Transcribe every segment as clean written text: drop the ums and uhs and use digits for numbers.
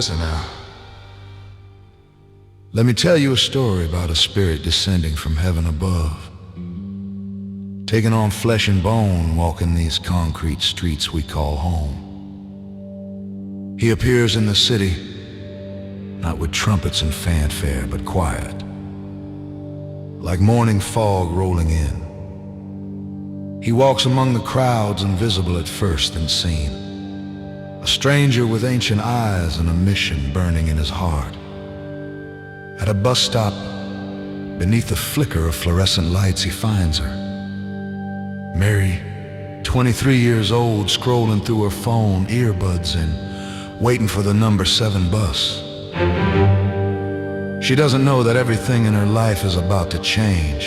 Listen now. Let me tell you a story about a spirit descending from heaven above, taking on flesh and bone, walking these concrete streets we call home. He appears in the city, not with trumpets and fanfare, but quiet, like morning fog rolling in. He walks among the crowds, invisible at first and seen, a stranger with ancient eyes and a mission burning in his heart. At a bus stop, beneath the flicker of fluorescent lights, he finds her. Mary, 23 years old, scrolling through her phone, earbuds in, waiting for the number 7 bus. She doesn't know that everything in her life is about to change.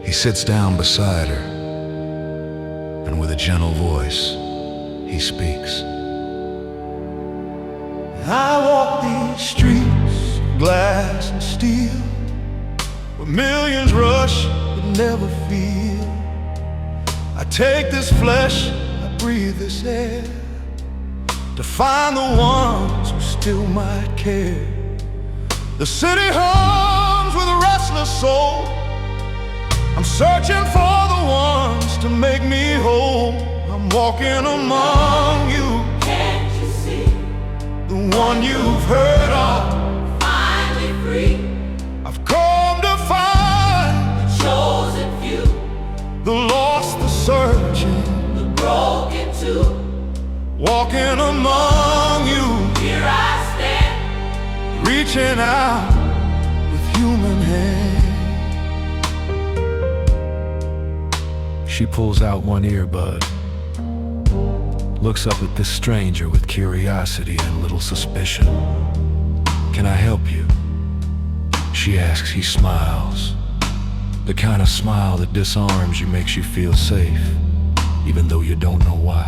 He sits down beside her, and with a gentle voice, he speaks. I walk these streets, glass and steel, where millions rush but never feel. I take this flesh, I breathe this air, to find the ones who still might care. The city hums with a restless soul. I'm searching for the ones to make me whole. I'm walking among you. Can't you see? The one you've heard of, Finally free, I've come to find. chosen few, The lost, the searching, the broken too. walking among you, Here I stand, reaching out with human hands. She pulls out one earbud, looks up at this stranger with curiosity and a little suspicion. "Can I help you?" she asks. He smiles, the kind of smile that disarms you, makes you feel safe, even though you don't know why.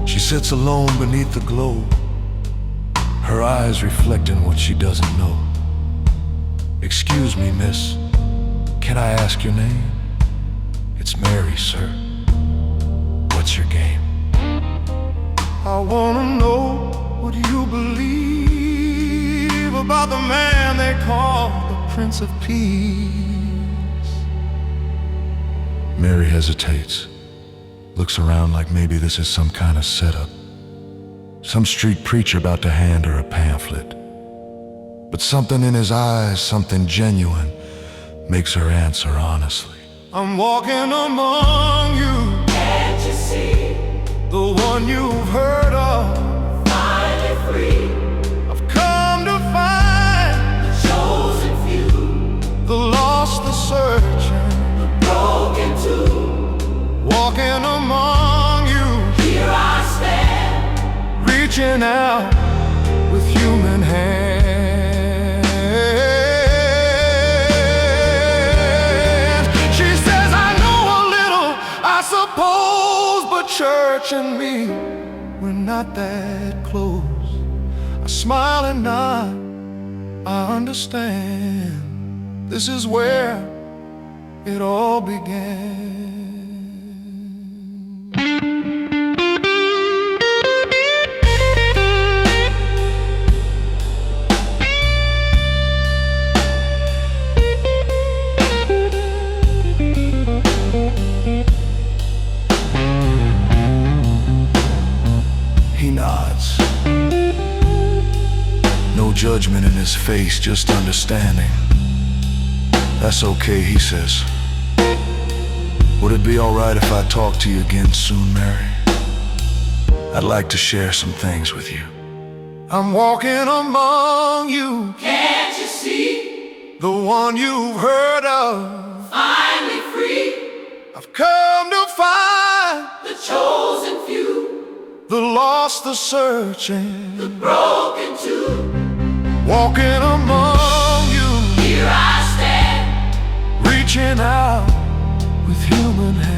She sits alone beneath the glow, her eyes reflecting what she doesn't know. "Excuse me, miss, can I ask your name?" "It's Mary, sir. What's your game?" I wanna know, what do you believe about the man they call the Prince of Peace? Mary hesitates, looks around like maybe this is some kind of setup, some street preacher about to hand her a pamphlet. But something in his eyes, something genuine, makes her answer honestly. I'm walking among you, can't you see? the one you've heard of. Finally free, I've come to find chosen few, the lost, the searching, broken too. walking among you, Here I stand, reaching out with human hands. She says, I know a little, I suppose, but church and me, we're not that close. I smile and nod, I understand. This is where it all began. He nods. No judgment in his face, just understanding. "That's okay," he says. "Would it be alright if I talk to you again soon, Mary? I'd like to share some things with you." I'm walking among you, Can't you see? the one you've heard of. Finally free, I've come to find the chosen few, the lost, the searching, the broken too. walking among you, Here I stand, reaching out with human hands.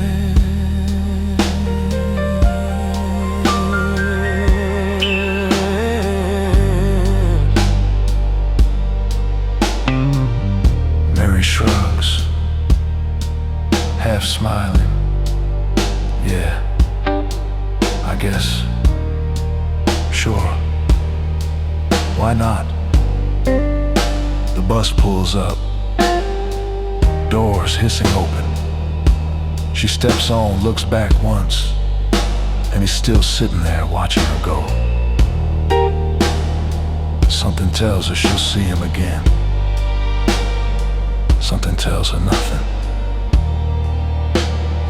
Mary shrugs, half smiling. "Yeah, I guess. Sure." Why not? The bus pulls up, doors hissing open. She steps on, looks back once, and he's still sitting there watching her go. Something tells her she'll see him again. Something tells her nothing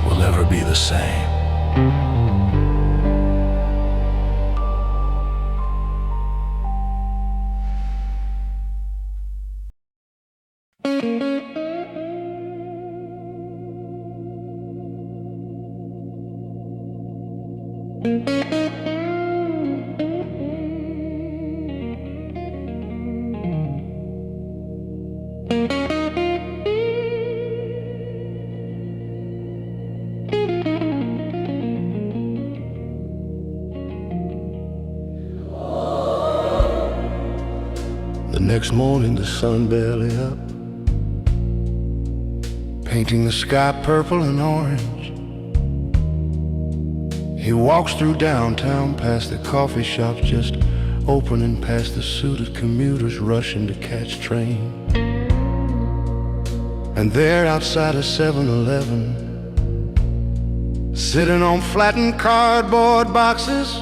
will ever be the same. The next morning, the sun barely up, painting the sky purple and orange. He walks through downtown past the coffee shops just opening, past the suited commuters rushing to catch train. And there outside a 7-Eleven, sitting on flattened cardboard boxes,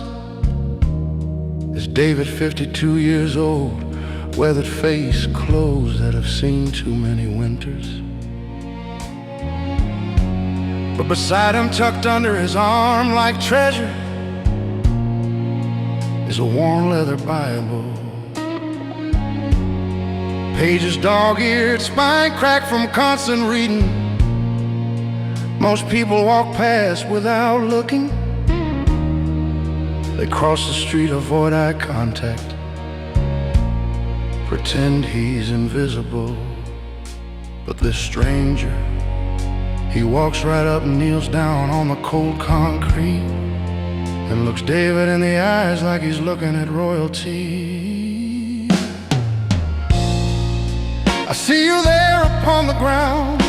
is David, 52 years old, weathered face, clothes that have seen too many winters. But beside him, tucked under his arm like treasure, is a worn leather Bible. Pages dog-eared, spine cracked from constant reading. Most people walk past without looking. They cross the street, avoid eye contact, pretend he's invisible. But this stranger, he walks right up and kneels down on the cold concrete and looks David in the eyes like he's looking at royalty. I see you there upon the ground,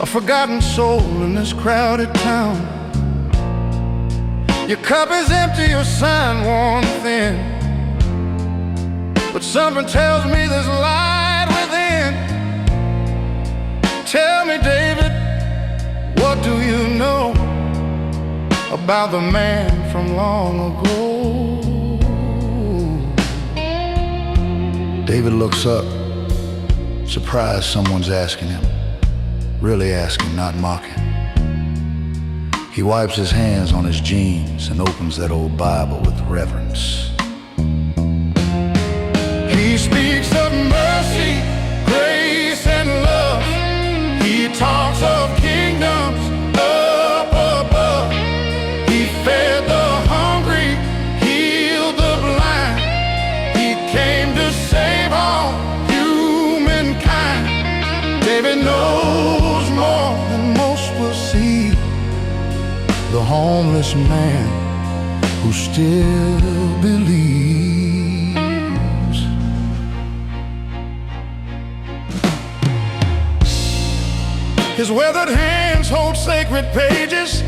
a forgotten soul in this crowded town. Your cup is empty, your sign worn thin, but something tells me there's light within. Tell me, David, what do you know about the man from long ago? David looks up, surprised someone's asking him. Really asking, not mocking. He wipes his hands on his jeans and opens that old Bible with reverence. He speaks of mercy, grace, and love. He talks of kingdoms up above. He fed the hungry, healed the blind. He came to save all humankind. David knows more than most will see. The homeless man who still believes. His weathered hands hold sacred pages,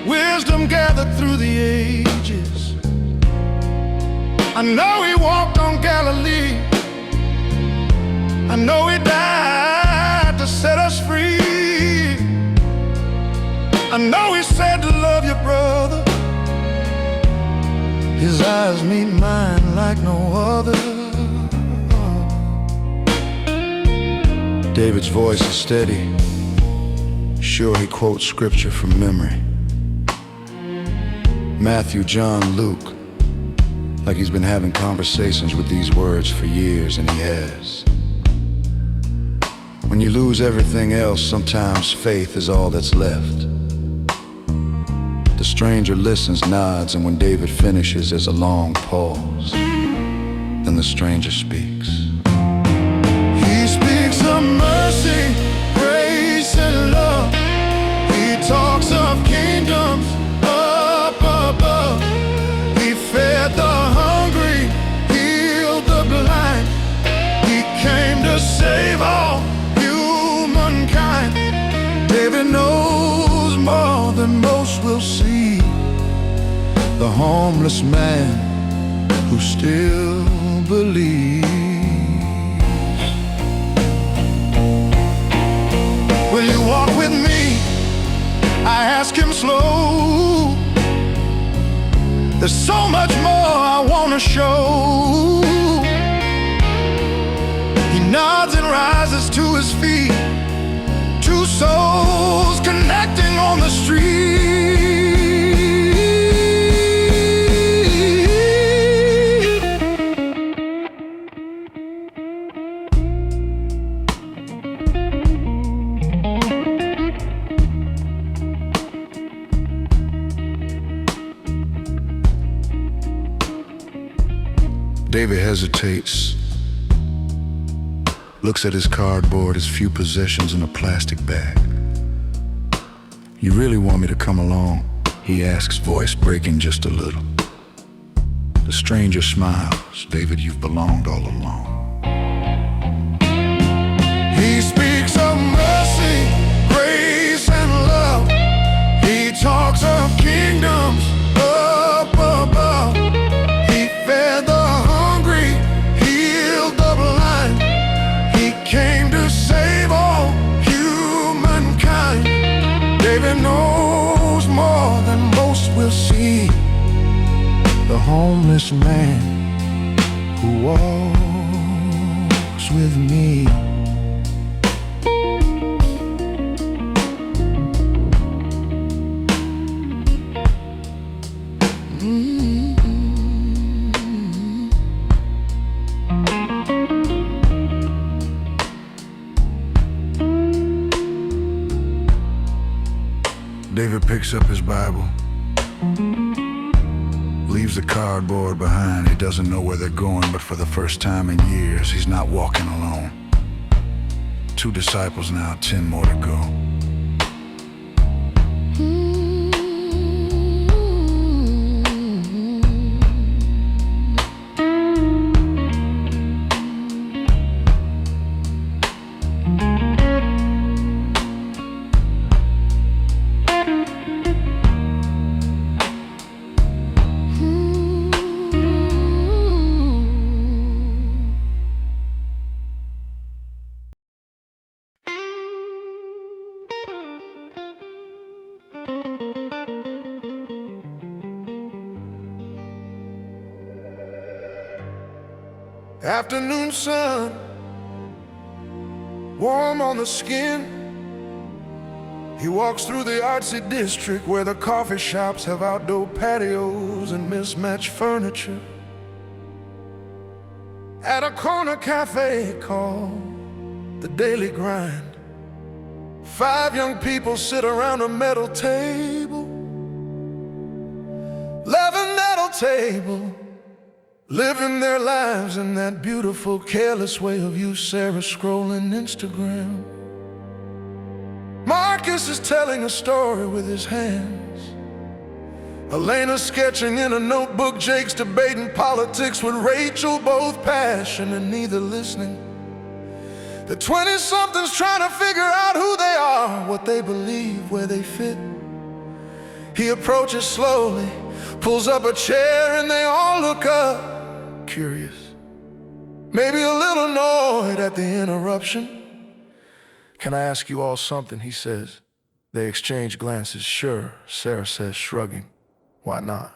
wisdom gathered through the ages. I know he walked on Galilee, I know he died to set us free. I know he said to love your brother. His eyes meet mine like no other. David's voice is steady. Sure, he quotes scripture from memory. Matthew, John, Luke. Like he's been having conversations with these words for years, and he has. When you lose everything else, sometimes faith is all that's left. The stranger listens, nods, and when David finishes, there's a long pause. Then the stranger speaks. He speaks of mercy, grace, and love. He talks of kingdoms up above. He fed the hungry, healed the blind. He came to save all humankind. David knows more than most will see. The the homeless man who still believes. Will you walk with me? I ask him slow. There's so much more I want to show. He nods and rises to his feet. Two souls connecting on the street. David hesitates, looks at his cardboard, his few possessions in a plastic bag. You really want me to come along? He asks, voice breaking just a little. The stranger smiles. David, you've belonged all along. He speaks of mercy, grace, and love. He talks of kingdoms up above. He fed the hungry, healed the blind. He came to save all humankind. David knows more than most will see. The homeless man who walks with me. David picks up his Bible, leaves the cardboard behind. He doesn't know where they're going, but for the first time in years, he's not walking alone. 2 disciples now, 10 more to go. Afternoon sun, warm on the skin. He walks through the artsy district where the coffee shops have outdoor patios and mismatched furniture. At a corner cafe called The Daily Grind, 5 young people sit around a metal table. 11 metal table, living their lives in that beautiful, careless way of you, Sarah, scrolling Instagram. Marcus is telling a story with his hands. Elena's sketching in a notebook. Jake's debating politics with Rachel, both passionate and neither listening. The 20-somethings trying to figure out who they are, what they believe, where they fit. He approaches slowly, pulls up a chair, and they all look up, curious, maybe a little annoyed at the interruption. "Can I ask you all something?" he says. They exchange glances. "Sure," Sarah says, shrugging. "Why not?"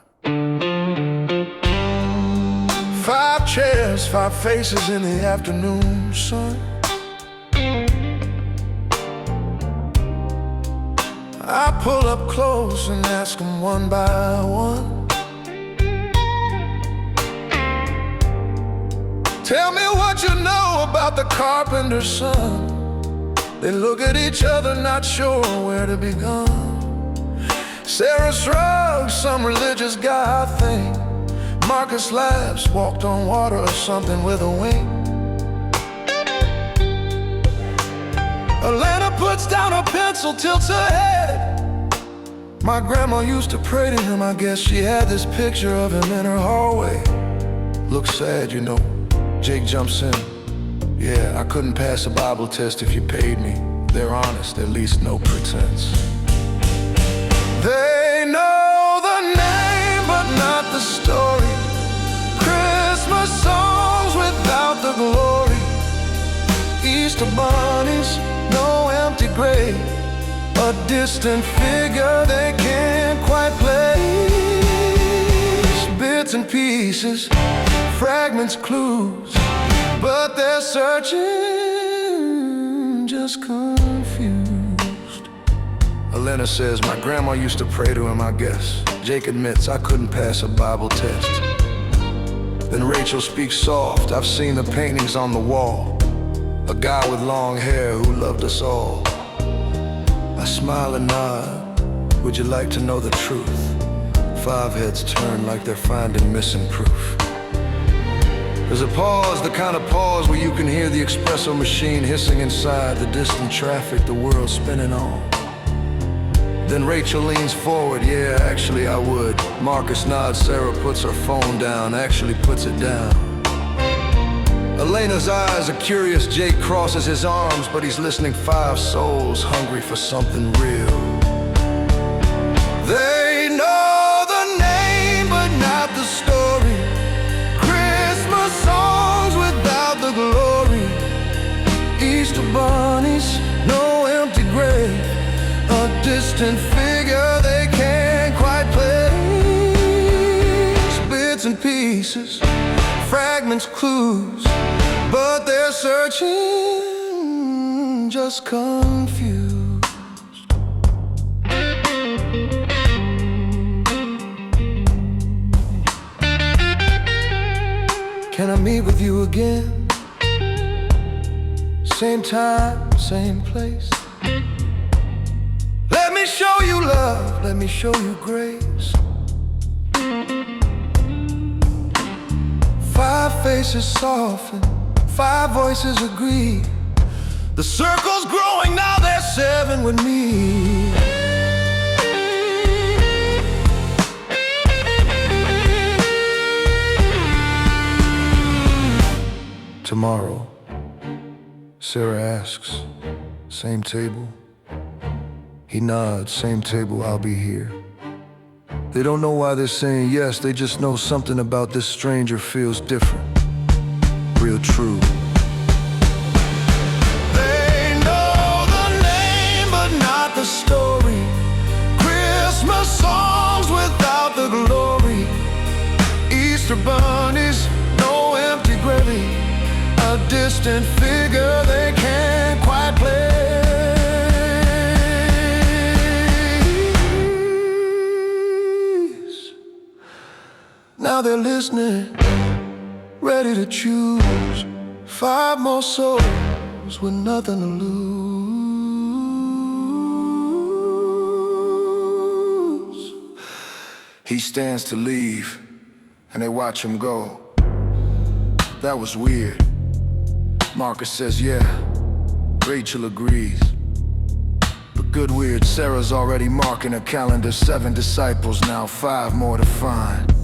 5 chairs, 5 faces in the afternoon sun. I pull up close and ask them one by one, "Tell me what you know about the carpenter's son." They look at each other, not sure where to begin. Sarah shrugs, "Some religious guy, I think." Marcus laughs, "Walked on water or something with a wing." Elena puts down her pencil, tilts her head. "My grandma used to pray to him. I guess she had this picture of him in her hallway. Looks sad, you know." Jake jumps in. "Yeah, I couldn't pass a Bible test if you paid me. They're honest, at least no pretense." They know the name, but gray, a distant figure they can't quite place. Bits and pieces, fragments, clues, but they're searching, just confused. Elena says, my grandma used to pray to him, I guess. Jake admits, I couldn't pass a Bible test. Then Rachel speaks soft, I've seen the paintings on the wall. A guy with long hair who loved us all. I smile and nod, would you like to know the truth? 5 heads turn like they're finding missing proof. There's a pause, the kind of pause where you can hear the espresso machine hissing inside, the distant traffic the world's spinning on. Then Rachel leans forward, yeah, actually I would. Marcus nods, Sarah puts her phone down, actually puts it down. Elena's eyes are curious, Jake crosses his arms, but he's listening. 5 souls hungry for something real. They know the name, but not the story. Christmas songs without the glory. Easter bunnies, no empty grave. A distant figure they can't quite place. Bits and pieces, fragments, clues, but they're searching, just confused. Can I meet with you again? Same time, same place. Let me show you love, let me show you grace. 5 faces soften, 5 voices agree. The circle's growing, now there's 7 with me. Tomorrow, Sarah asks, same table? He nods, same table, I'll be here. They don't know why they're saying yes, they just know something about this stranger feels different, real true. They know the name, but not the story. Christmas songs without the glory. Easter bunnies, no empty gravy. A distant figure they can't quite place. Now they're listening, ready to choose. 5 more souls with nothing to lose. He stands to leave, and they watch him go. That was weird. Marcus says, yeah. Rachel agrees. But good weird, Sarah's already marking her calendar. 7 disciples now, 5 more to find.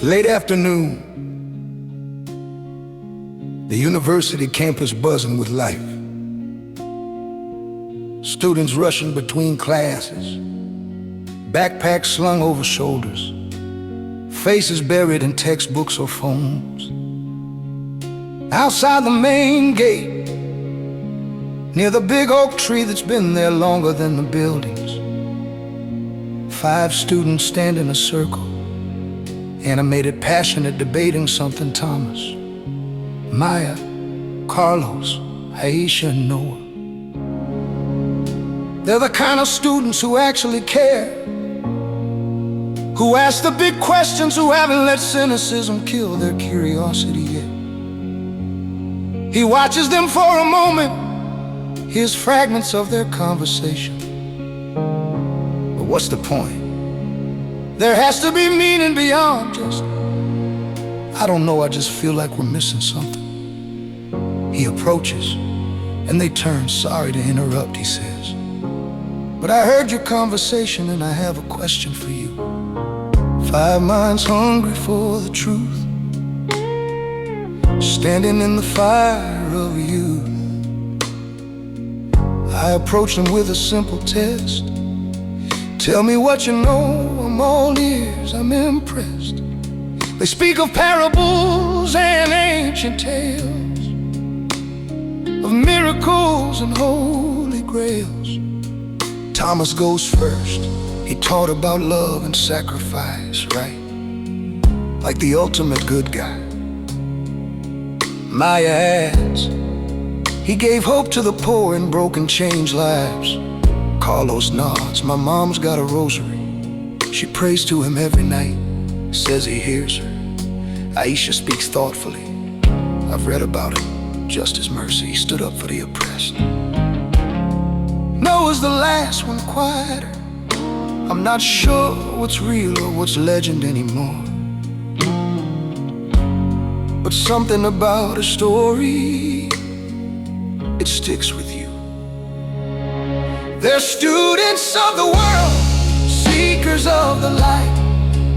Late afternoon, the university campus buzzing with life. Students rushing between classes, backpacks slung over shoulders, faces buried in textbooks or phones. Outside the main gate, near the big oak tree that's been there longer than the buildings. 5 students stand in a circle, animated, passionate, debating something. Thomas, Maya, Carlos, Aisha, and Noah. They're the kind of students who actually care, who ask the big questions, who haven't let cynicism kill their curiosity yet. He watches them for a moment, hears fragments of their conversation. But what's the point? There has to be meaning beyond just, I don't know, I just feel like we're missing something. He approaches, and they turn. Sorry to interrupt, he says, but I heard your conversation and I have a question for you. 5 minds hungry for the truth, standing in the fire of youth. I approached them with a simple test. Tell me what you know, I'm all ears, I'm impressed. They speak of parables and ancient tales, of miracles and holy grails. Thomas goes first. He taught about love and sacrifice, right? Like the ultimate good guy. Maya adds, he gave hope to the poor and broken, changed lives. Carlos nods. My mom's got a rosary. She prays to him every night, says he hears her. Aisha speaks thoughtfully. I've read about it. Justice, mercy, he stood up for the oppressed. Noah's the last one, quieter. I'm not sure what's real or what's legend anymore, but something about a story, it sticks with you. They're students of the world, seekers of the light,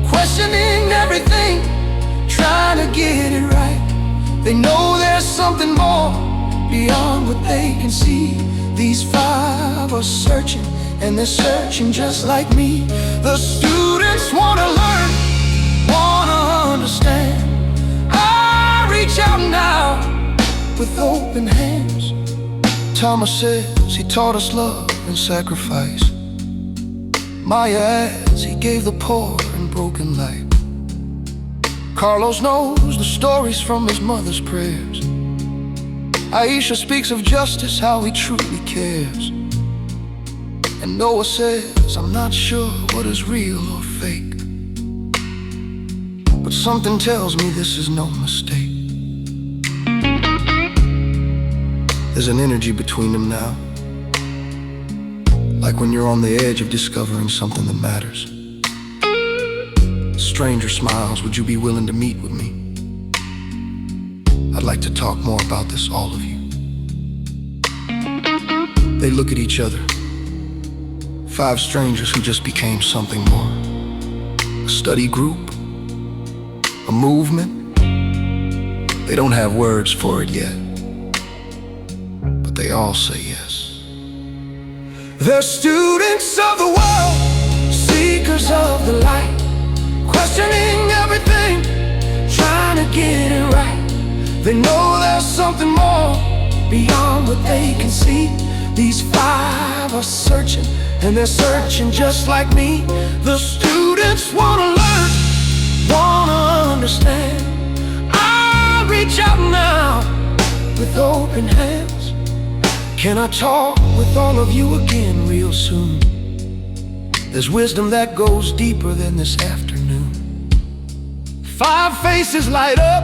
questioning everything, trying to get it right. They know there's something more beyond what they can see. These 5 are searching, and they're searching just like me. The students wanna learn, wanna understand. I reach out now with open hands. Thomas says he taught us love and sacrifice. Maya adds he gave the poor and broken life. Carlos knows the stories from his mother's prayers. Aisha speaks of justice, how he truly cares. And Noah says, I'm not sure what is real or fake, but something tells me this is no mistake. There's an energy between them now, like when you're on the edge of discovering something that matters. A stranger smiles, would you be willing to meet with me? I'd like to talk more about this, all of you. They look at each other. 5 strangers who just became something more. A study group, a movement. They don't have words for it yet, but they all say yes. They're students of the world, seekers of the light, questioning everything, trying to get it right. They know there's something more beyond what they can see. These 5 are searching, and they're searching just like me. The students wanna learn, wanna understand. I reach out now with open hands. Can I talk with all of you again real soon? There's wisdom that goes deeper than this afternoon. 5 faces light up,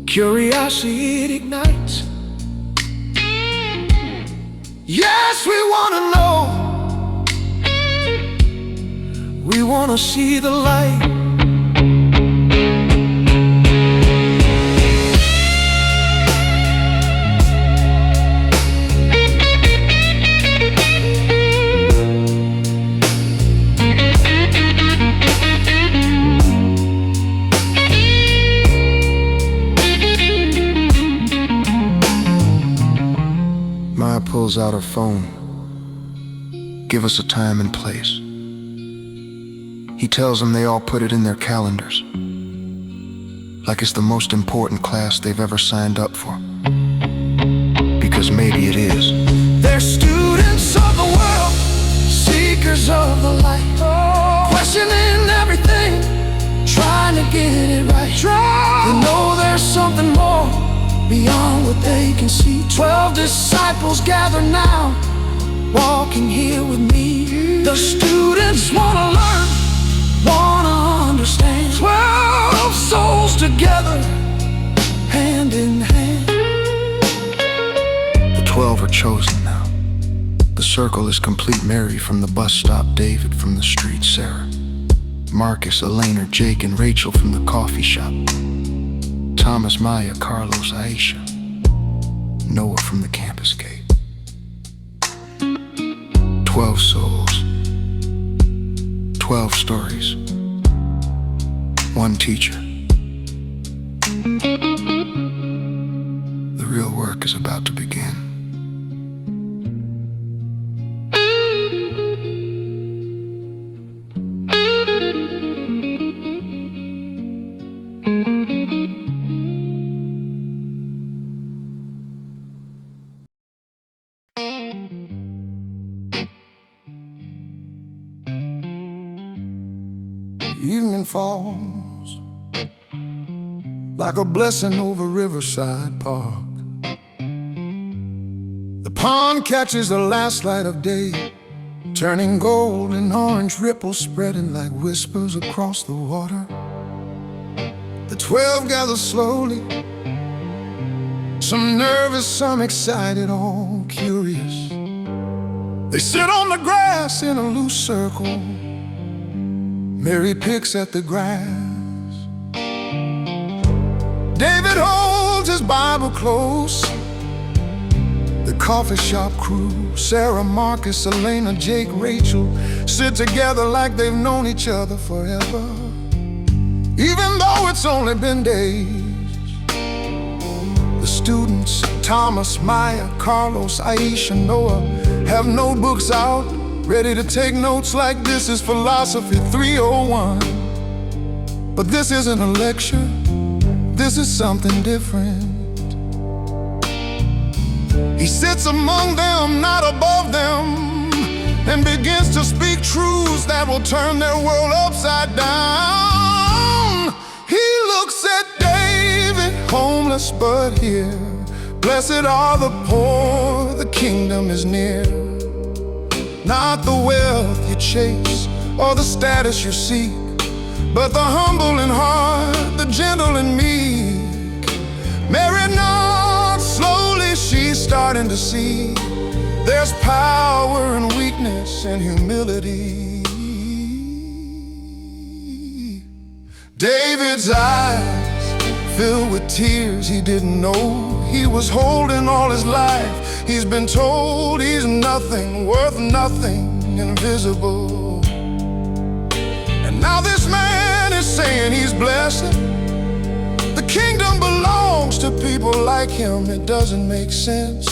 curiosity it ignites. Yes, we wanna know, we wanna see the light. Maya pulls out her phone. Give us a time and place. He tells them they all put it in their calendars, like it's the most important class they've ever signed up for. 'cause maybe it is. They're students of the world, seekers of the light, questioning everything, trying to get it right. They know there's something more beyond what they can see. 12 disciples gather now, walking here with me. The students wanna learn, wanna understand. 12 souls together, hand in hand. The 12 are chosen now. The circle is complete. Mary from the bus stop, David from the street, Sarah, Marcus, Elena, Jake, and Rachel from the coffee shop, Thomas, Maya, Carlos, Aisha, Noah from the campus gate. 12 souls, 12 stories, one teacher. The real work is about to begin. Evening falls like a blessing over Riverside Park. The pond catches the last light of day, turning gold and orange ripples spreading like whispers across the water. The 12 gather slowly, some nervous, some excited, all curious. They sit on the grass in a loose circle. Mary picks at the grass. David holds his Bible close. The coffee shop crew, Sarah, Marcus, Elena, Jake, Rachel, sit together like they've known each other forever, even though it's only been days. The students, Thomas, Maya, Carlos, Aisha, Noah, have notebooks out, ready to take notes like this is philosophy 301. But this isn't a lecture, this is something different. He sits among them, not above them, and begins to speak truths that will turn their world upside down. He looks at David, homeless but here. Blessed are the poor, the kingdom is near. Not the wealth you chase or the status you seek, but the humble in heart, the gentle and meek. Mary nods slowly, she's starting to see there's power in weakness and humility. David's eyes filled with tears he didn't know he was holding all his life. He's been told he's nothing, worth nothing, invisible. And now this man is saying he's blessed. The kingdom belongs to people like him. It doesn't make sense,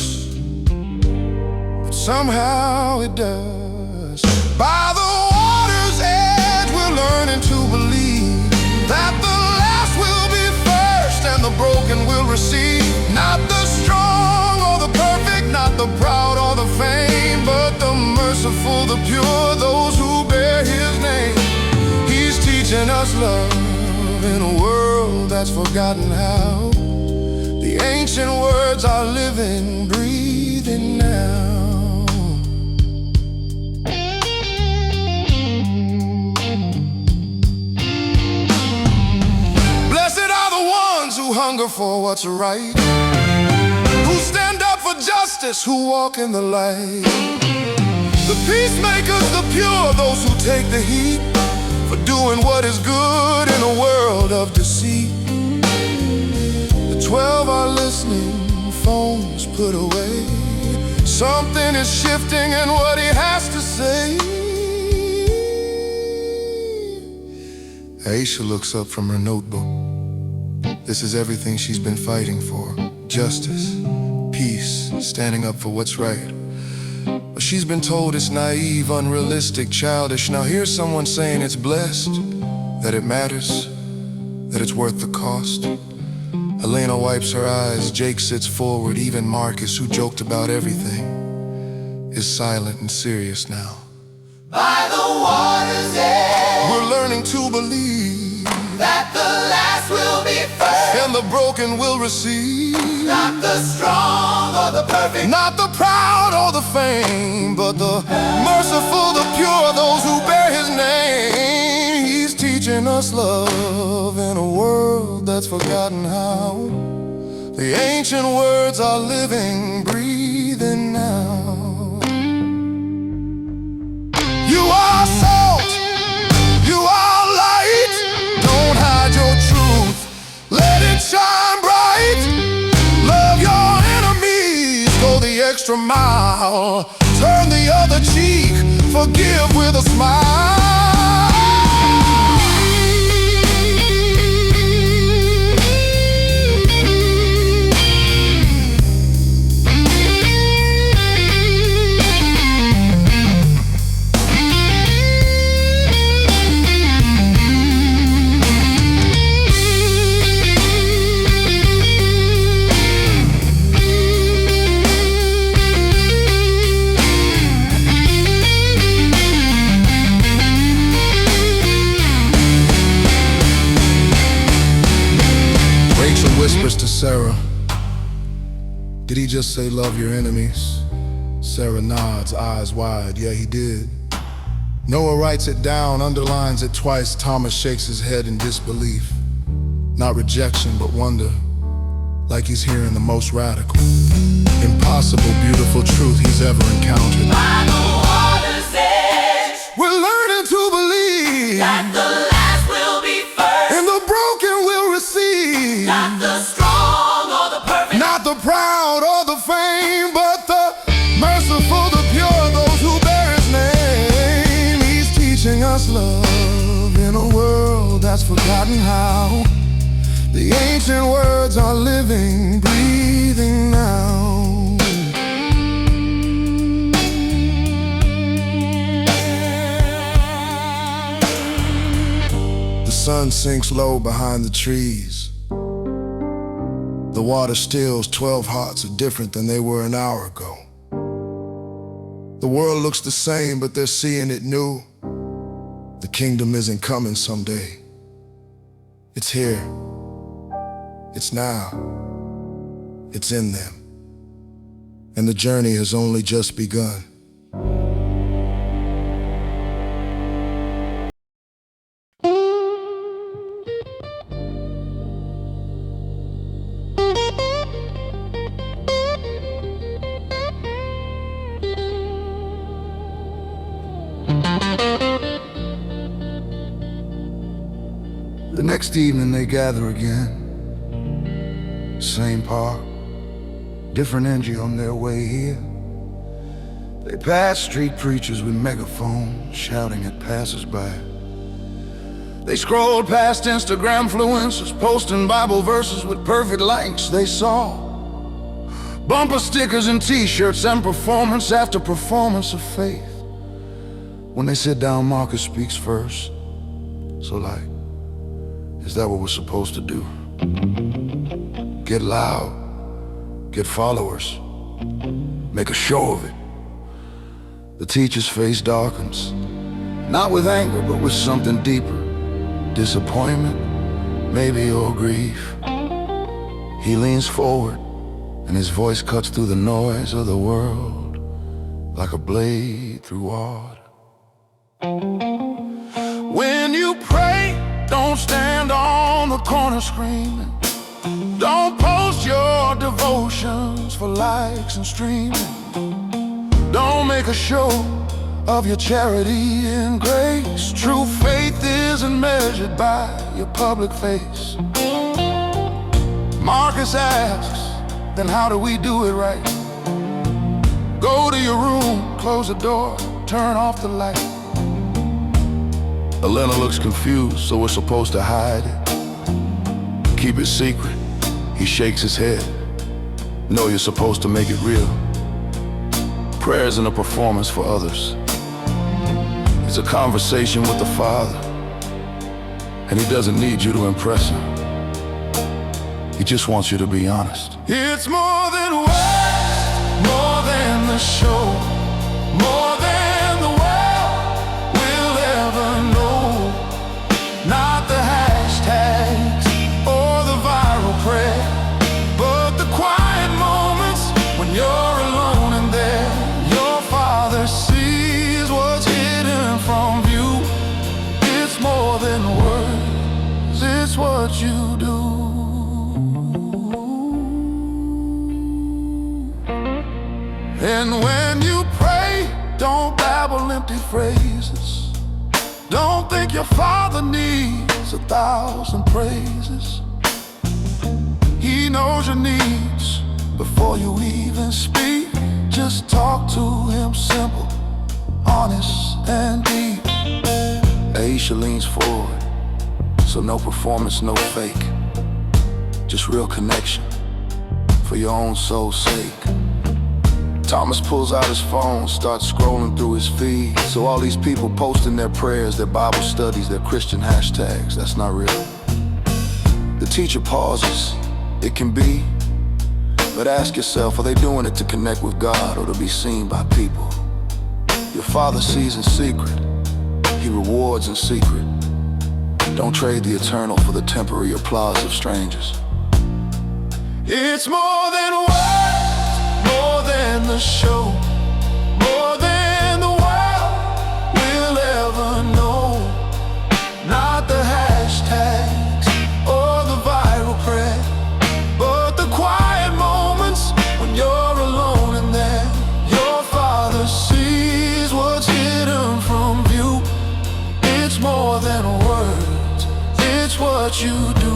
but somehow it does. By the water's edge, we're learning to believe that the last will be first and the broken will receive. Not the strong or the perfect, not the proud or the fame, but the merciful, the pure, those who bear his name. He's teaching us love in a world that's forgotten how. The ancient words are living, breathing now. Blessed are the ones who hunger for what's right, who stand up for justice, who walk in the light. The peacemakers, the pure, those who take the heat for doing what is good in a world of deceit. The 12 are listening, phones put away. Something is shifting in what he has to say. Aisha looks up from her notebook. This is everything she's been fighting for. Justice, peace, standing up for what's right. But she's been told it's naive, unrealistic, childish. Now here's someone saying it's blessed, that it matters, that it's worth the cost. Elena wipes her eyes, Jake sits forward, even Marcus, who joked about everything, is silent and serious now. By the water's edge, We're learning to believe that the last will be first, and the broken will receive. not the strong or the perfect, Not the proud or the fame, but the merciful, the pure, those who bear his name. He's teaching us love in a world that's forgotten how. The ancient words are living, breathing now. You are salt, you are light. Don't hide your truth, let it shine bright. Love your enemies, go the extra mile. Turn the other cheek, forgive with a smile. Whispers to Sarah, did he just say love your enemies? Sarah nods, eyes wide, yeah he did. Noah writes it down, underlines it twice. Thomas shakes his head in disbelief. Not rejection, but wonder, like he's hearing the most radical, impossible, beautiful truth he's ever encountered. by the water's edge, We're learning to believe that the last will be first, and the broken will receive. not the strong or the perfect, Not the proud or the fame, but the merciful, the pure, those who bear his name. He's teaching us love in a world that's forgotten how. The ancient words are living, breathing now. The sun sinks low behind the trees. The water stills, 12 hearts are different than they were an hour ago. The world looks the same, but they're seeing it new. The kingdom isn't coming someday. It's here. It's now. It's in them. And the journey has only just begun. The next evening they gather again. Same park, different energy on their way here. They pass street preachers with megaphones shouting at passers-by. They scrolled past Instagram influencers posting Bible verses with perfect likes. They saw bumper stickers and t-shirts and performance after performance of faith. When they sit down, Marcus speaks first. So like, is that what we're supposed to do? Get loud, get followers, make a show of it. The teacher's face darkens, not with anger, but with something deeper. Disappointment, maybe, or grief. He leans forward, and his voice cuts through the noise of the world like a blade through water. When you pray, don't stand on the corner screaming. Don't post your devotions for likes and streaming. Don't make a show of your charity and grace. True faith isn't measured by your public face. Marcus asks, then how do we do it right? Go to your room, close the door, turn off the light. Elena looks confused, so we're supposed to hide it. Keep it secret. He shakes his head. No, you're supposed to make it real. Prayer isn't a performance for others. It's a conversation with the Father, and He doesn't need you to impress Him. He just wants you to be honest. It's more than words, more than the show, more than the world will ever know. Not the hashtags or the viral prayer, but the quiet moments when you're alone and there. Your Father sees what's hidden from view. It's more than words, it's what you do. And when you pray, don't babble empty phrases. Don't think your Father needs 1,000 praises. He knows your needs before you even speak. Just talk to him simple, honest and deep. Aisha leans forward, so no performance, no fake. Just real connection, for your own soul's sake. Thomas pulls out his phone, starts scrolling through his feed. So all these people posting their prayers, their Bible studies, their Christian hashtags, that's not real. The teacher pauses, it can be, but ask yourself, are they doing it to connect with God or to be seen by people? Your Father sees in secret, he rewards in secret. Don't trade the eternal for the temporary applause of strangers. It's more than words, more than the show, more than the world will ever know. Not the hashtags or the viral prayer, but the quiet moments when you're alone and there. Your Father sees what's hidden from view. It's more than words, it's what you do.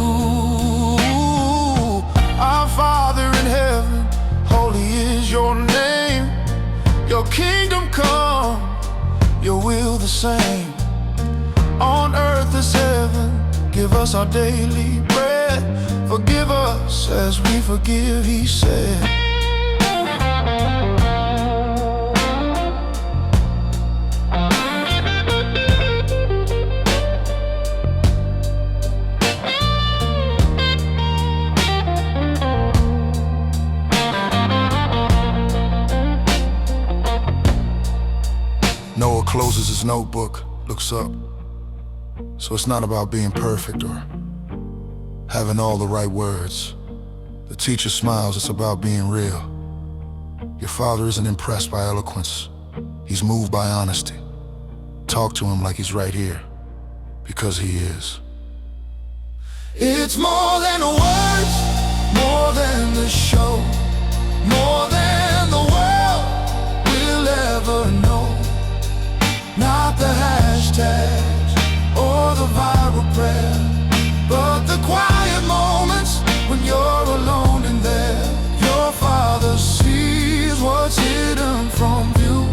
Our Father in heaven, holy is your name. Your kingdom come, your will the same. On earth as heaven, give us our daily bread. Forgive us as we forgive, he said. Noah closes his notebook, looks up. So it's not about being perfect or having all the right words. The teacher smiles, it's about being real. Your Father isn't impressed by eloquence. He's moved by honesty. Talk to him like he's right here, because he is. It's more than words, more than the show, more than the world will ever know. Not the hashtags or the viral prayer, but the quiet moments when you're alone in there. Your Father sees what's hidden from view.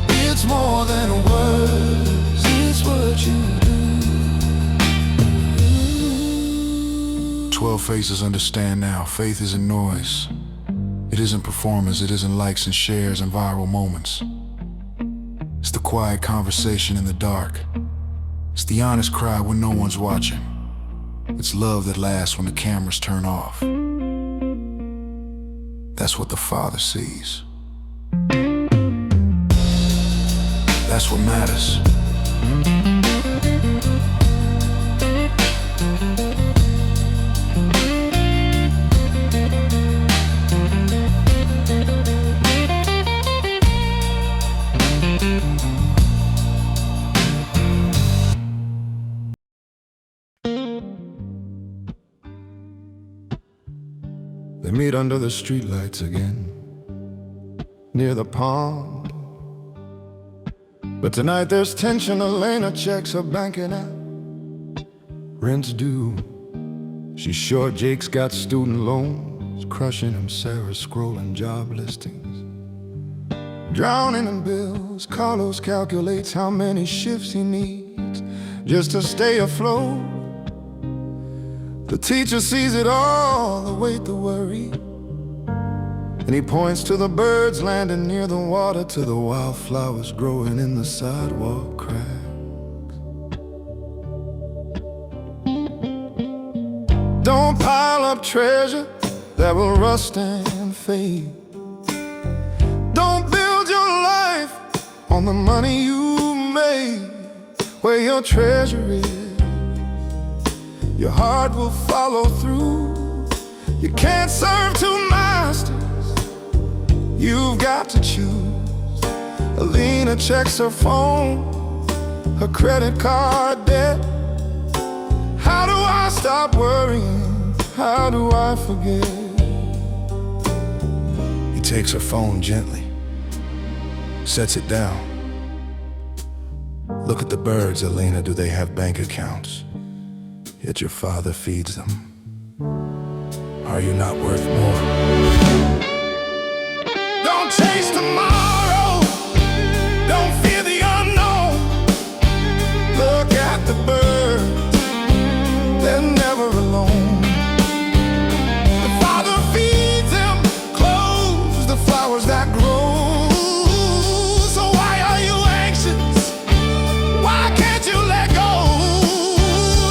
It's more than words, it's what you do. 12 faces understand now, faith isn't noise. It isn't performance, it isn't likes and shares and viral moments. It's the quiet conversation in the dark. It's the honest cry when no one's watching. It's love that lasts when the cameras turn off. That's what the Father sees. That's what matters. They meet under the streetlights again, near the pond. But tonight there's tension, Elena checks her banking app. Rent's due, she's sure Jake's got student loans, crushing him. Sarah's scrolling job listings, drowning in bills. Carlos calculates how many shifts he needs just to stay afloat. The teacher sees it all, the weight, the worry, and he points to the birds landing near the water, to the wildflowers growing in the sidewalk cracks. Don't pile up treasure that will rust and fade. Don't build your life on the money you made. Where your treasure is, your heart will follow through. You can't serve two masters, you've got to choose. Alina checks her phone, her credit card debt. How do I stop worrying? How do I forget? He takes her phone gently, sets it down. Look at the birds, Alina, do they have bank accounts? Yet your father feeds them. Are you not worth more? Don't chase tomorrow, don't fear the unknown. Look at the birds, they're never alone. The Father feeds them, clothes the flowers that grow. So why are you anxious? Why can't you let go?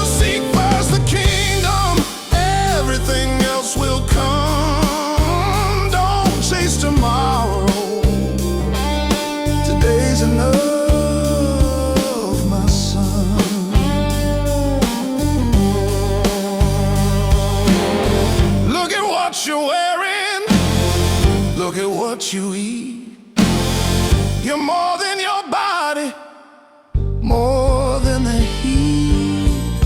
Seek first the kingdom, everything else will come. Don't chase tomorrow, today's enough, my son. Look at what you're wearing, look at what you eat. You're more than your body, more than the heat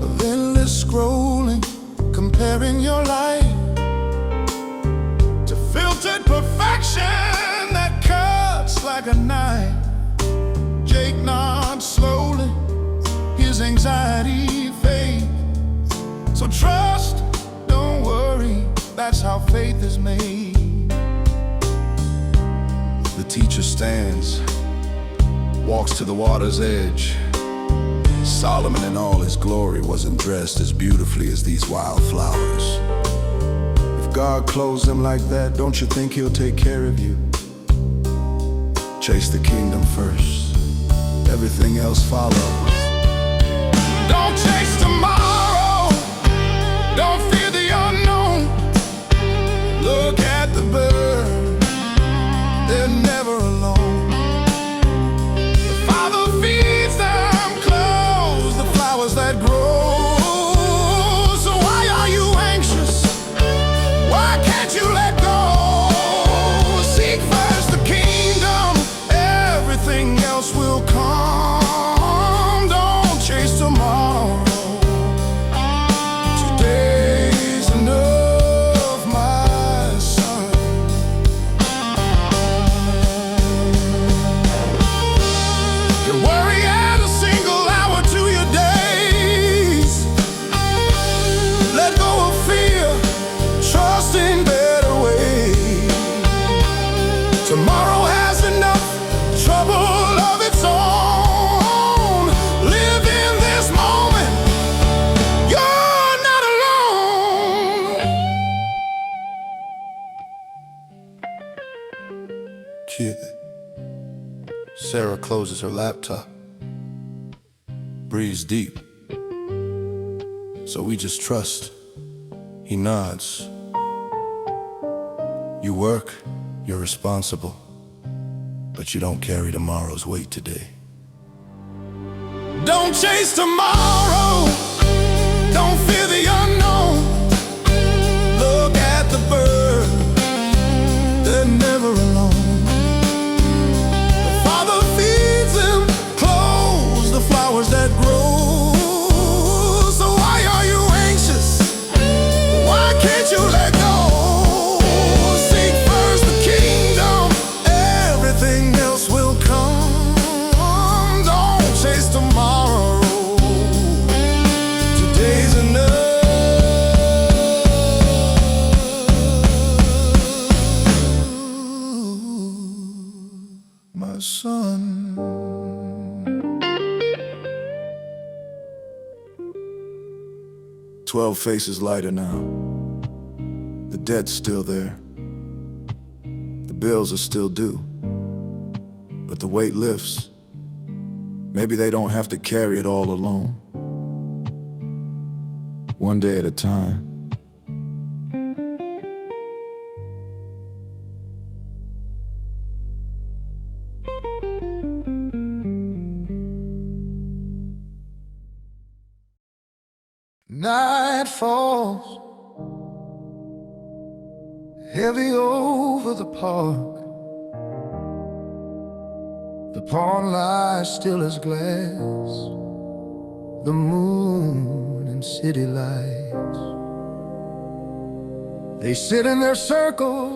of endless scrolling, comparing your life to filtered perfection that cuts like a knife. Jake nods slowly, his anxiety fades. So trust, don't worry, that's how faith is made. The teacher stands, walks to the water's edge. Solomon in all his glory wasn't dressed as beautifully as these wildflowers. If God clothes him like that, don't you think he'll take care of you? Chase the kingdom first, everything else follows. Don't chase tomorrow, don't fear the unknown. Look at the birds, they're never alone. The Father feeds them, clothes the flowers that grow. So why are you anxious? Why can't you let go? Seek first the kingdom, everything else will come. Don't chase tomorrow, today's enough, my son. You worry add a single hour to your days. Let go of fear, trust in better ways. Tomorrow has enough trouble of its own. Live in this moment, you're not alone. Kid. Sarah closes her laptop, breathes deep. So we just trust. He nods. You work, you're responsible, but you don't carry tomorrow's weight today. Don't chase tomorrow, don't fear the unknown. Look at the birds, they're never alone. The Father feeds them, clothes the flowers that grow. So why are you anxious? Why can't you let go? Seek first the kingdom, everything else will come. Don't chase tomorrow, today's enough, my son. 12 faces lighter now. The debt's still there. The bills are still due. But the weight lifts. Maybe they don't have to carry it all alone. One day at a time, night falls heavy over the park. The pond lies still as glass, the moon and city lights. They sit in their circle,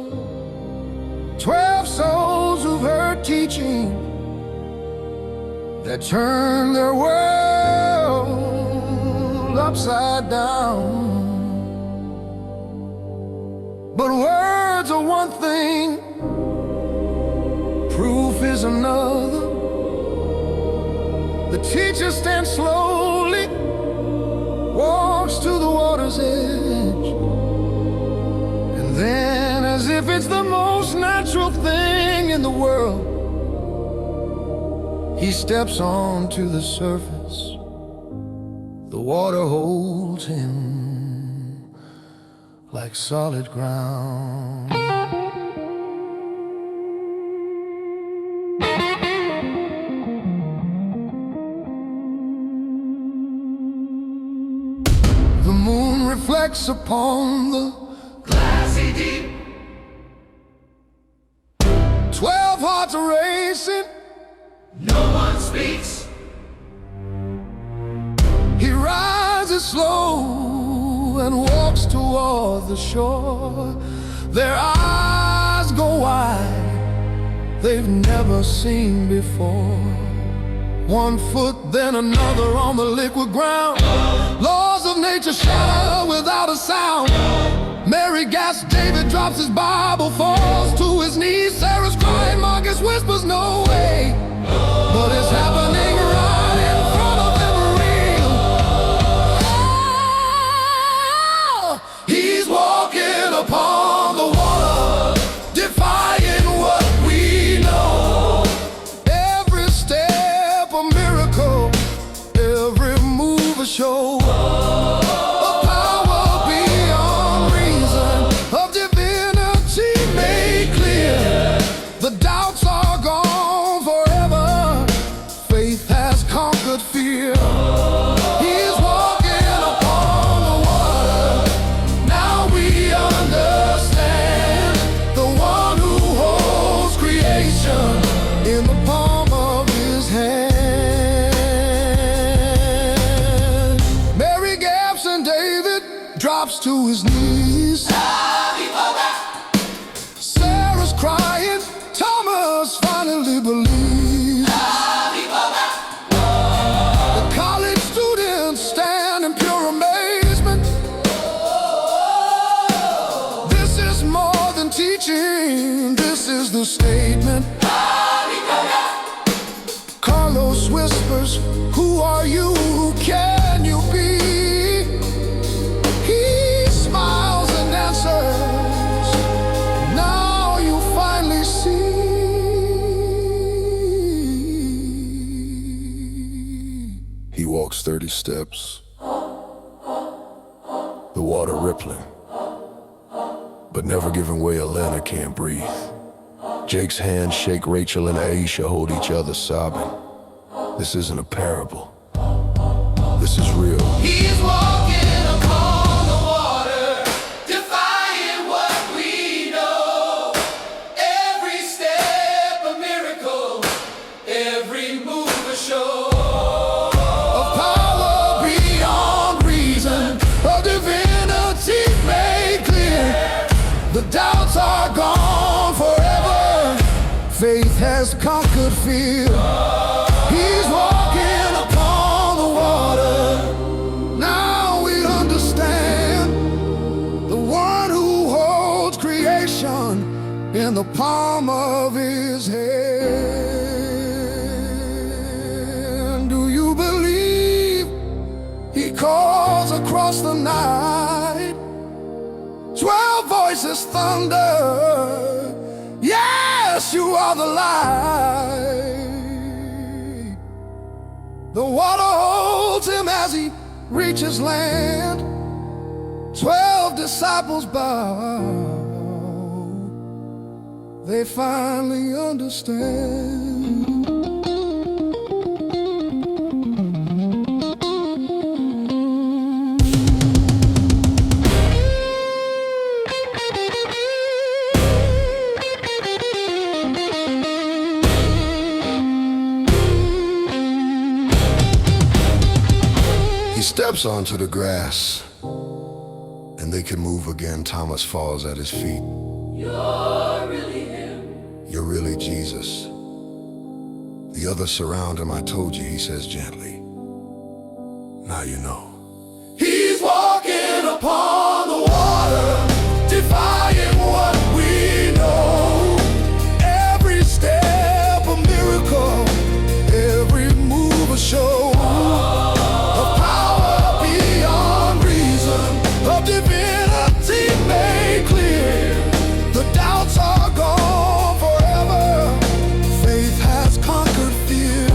12 souls who've heard teaching that turn their world upside down. But words are one thing, proof is another. The teacher stands slowly, walks to the water's edge, and then, as if it's the most natural thing in the world, he steps onto the surface. The water holds him like solid ground. The moon reflects upon the glassy deep. 12 hearts are racing. No one speaks. He rises slow and walks toward the shore. Their eyes go wide, they've never seen before. One foot, then another on the liquid ground. Laws of nature shatter without a sound. Mary gasps, David drops his Bible, falls to his knees. Sarah's crying, Marcus whispers, no way. But it's happening right in front of them real. Oh, he's walking upon the water, defying what we know. Every step a miracle, every move a show. A power beyond reason, of divinity made clear. The doubts are gone forever, faith has conquered fear. He's walking upon the water, now we understand. The one who holds creation in the palm of his hand. Mary gaps and David drops to his knees. Sarah's crying, Thomas finally believes. The college students stand in pure amazement. This is more than teaching, this is the statement. Carlos whispers, who are you, who can you be? He smiles and answers, now you finally see. He walks 30 steps, the water rippling, but never giving way. Elena can't breathe. Jake's hands shake, Rachel and Aisha hold each other sobbing. This isn't a parable, this is real. He's walking upon the water, defying what we know. Every step a miracle, every move a show. A power beyond reason, a divinity made clear. The doubts are gone forever, faith has conquered fear. He's walking upon the water, now we understand. The one who holds creation in the palm of his hand. Do you believe he calls across the night? 12 voices thunder, yes, you are the light. The water holds him as he reaches land. 12 disciples bow, they finally understand. steps onto the grass, and they can move again. Thomas falls at his feet. You're really him. You're really Jesus. The others surround him. I told you, he says gently. Now you know. He's walking upon the water, defying what we know. Every step a miracle, every move a show. Of power beyond reason, of divinity made clear. The doubts are gone forever. Faith has conquered fear.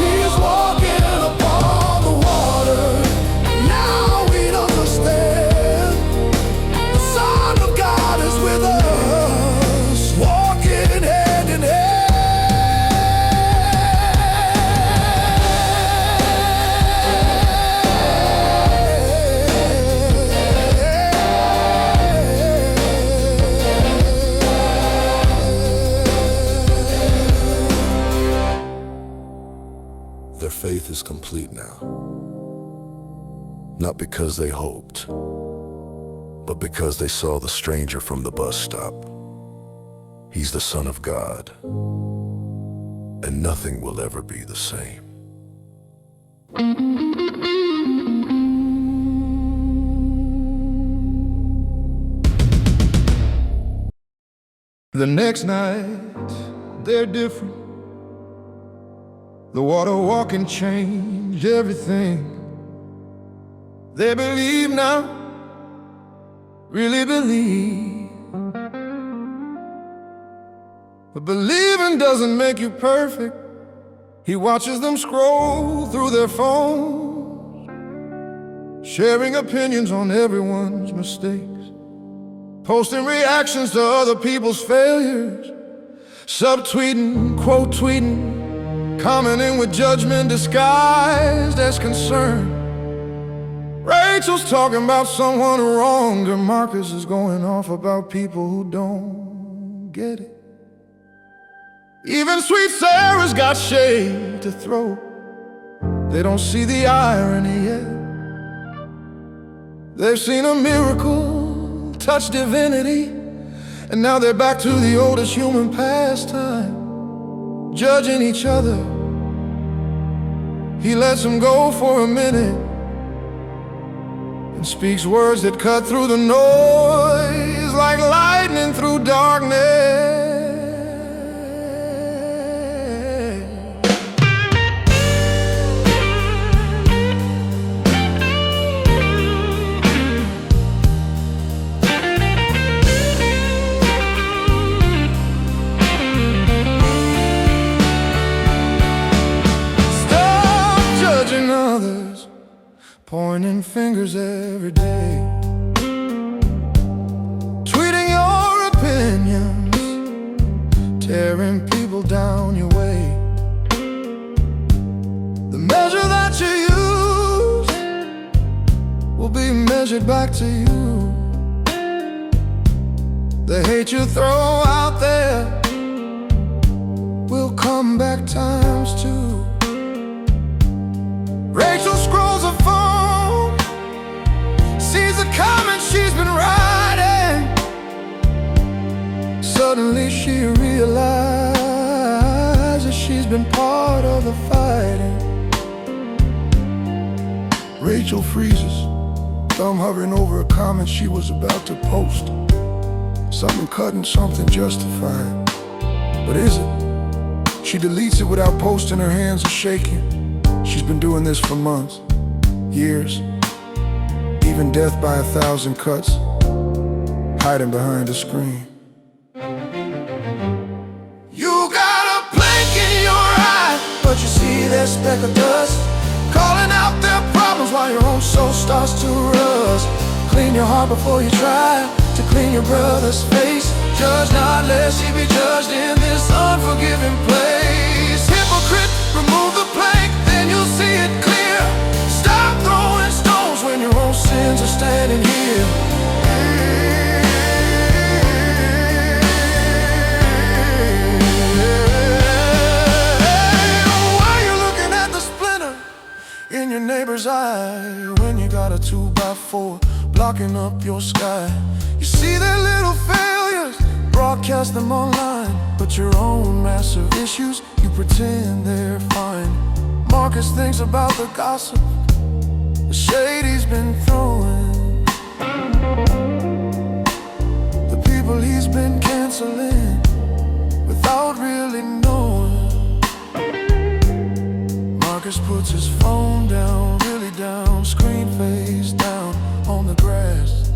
He's walking upon the water. Now we understand. The Son of God is with us, walking hand in hand. Their faith is complete now. Not because they hoped, but because they saw the stranger from the bus stop. He's the Son of God, and nothing will ever be the same. The next night, they're different. The water walking changed everything. They believe now, really believe. But believing doesn't make you perfect. He watches them scroll through their phones, sharing opinions on everyone's mistakes, posting reactions to other people's failures, subtweeting, quote tweeting, commenting with judgment disguised as concern. Rachel's talking about someone who wronged her. Marcus is going off about people who don't get it. Even sweet Sarah's got shade to throw. They don't see the irony yet. They've seen a miracle touch divinity, and now they're back to the oldest human pastime, judging each other. He lets them go for a minute and speaks words that cut through the noise like lightning through darkness. Others, pointing fingers every day, tweeting your opinions, tearing people down your way. The measure that you use will be measured back to you. The hate you throw out there will come back times two. Rachel scrolls her phone, sees the comments she's been writing. Suddenly she realizes she's been part of the fighting. Rachel freezes, thumb hovering over a comment she was about to post. Something cutting, something justifying. But is it? She deletes it without posting, her hands are shaking. She's been doing this for months, years, even death by 1,000 cuts, hiding behind a screen. You got a plank in your eye, but you see that speck of dust, calling out their problems while your own soul starts to rust. Clean your heart before you try to clean your brother's face. Judge not lest he be judged in this unforgiving place. Hypocrite, remove the plank, then you'll see it clear. Stop throwing stones when your own sins are standing here. Why you looking at the splinter in your neighbor's eye? a 2x4 blocking up your sky. You see their little failures, broadcast them online, but your own massive issues, you pretend they're fine. Marcus thinks about the gossip, the shade he's been throwing, the people he's been canceling without really knowing. Marcus puts his phone down, really down, screen face down on the grass.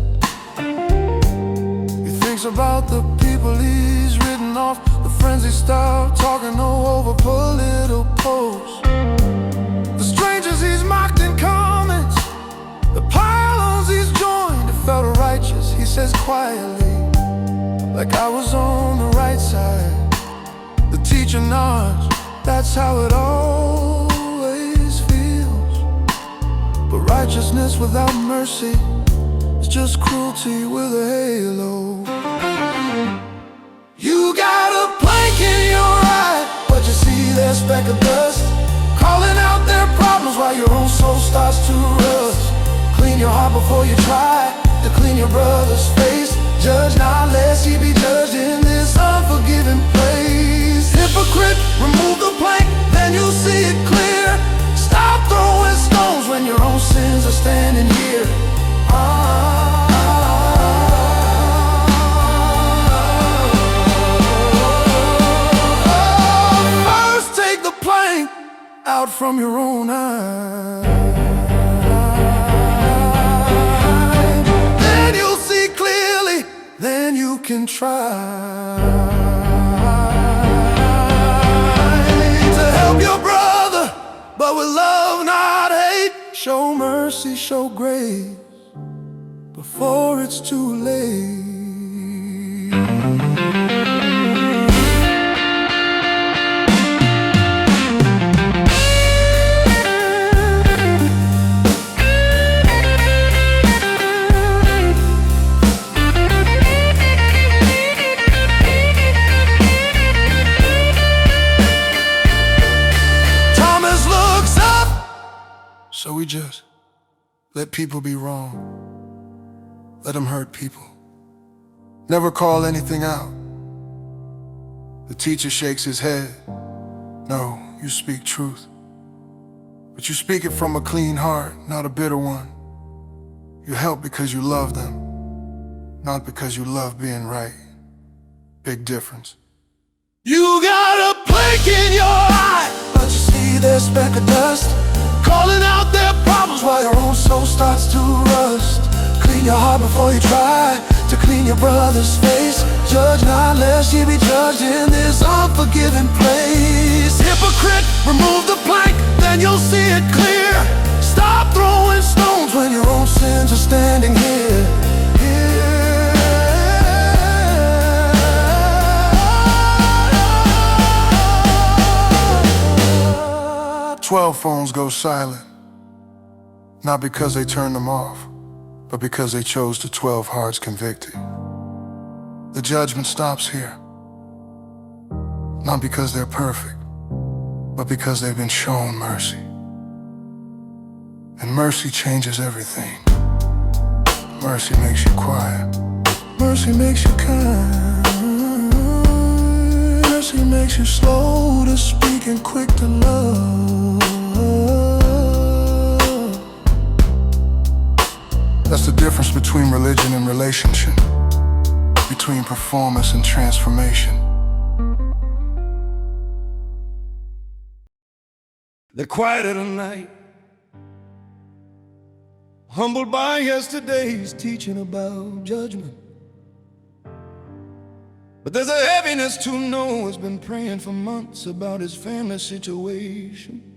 He thinks about the people he's written off, the friends he stopped talking over political posts, the strangers he's mocked in comments, the pile-ons he's joined. It felt righteous, he says quietly, like I was on the right side. The teacher nods, that's how it always feels. But righteousness without mercy is just cruelty with a halo. You got a plank in your eye, but you see their speck of dust, calling out their problems while your own soul starts to rust. Clean your heart before you try to clean your brother's face. Judge not lest ye be judged in this unforgiving place. Hypocrite, remove the plank, then you'll see it clear. Stop throwing stones when your own sins are standing here. First take the plank out from your own eye, then you'll see clearly, then you can try to help your brother, but with love, not hate. Show mercy, show grace before it's too late. So we just let people be wrong, let them hurt people, never call anything out. The teacher shakes his head. No, you speak truth, but you speak it from a clean heart, not a bitter one. You help because you love them, not because you love being right. Big difference. You got a plank in your eye, but you see their speck of dust, calling out their problems while your own soul starts to rust. Clean your heart before you try to clean your brother's face. Judge not lest ye be judged in this unforgiving place. Hypocrite, remove the plank, then you'll see it clear. Stop throwing stones when your own sins are standing here. 12 phones go silent, not because they turned them off, but because they chose to 12 hearts convicted. The judgment stops here, not because they're perfect, but because they've been shown mercy. And mercy changes everything. Mercy makes you quiet. Mercy makes you kind. Mercy makes you slow to speak and quick to love. That's the difference between religion and relationship, between performance and transformation. The quiet of the night, humbled by yesterday's teaching about judgment. But there's a heaviness to Noah's been praying for months about his family situation.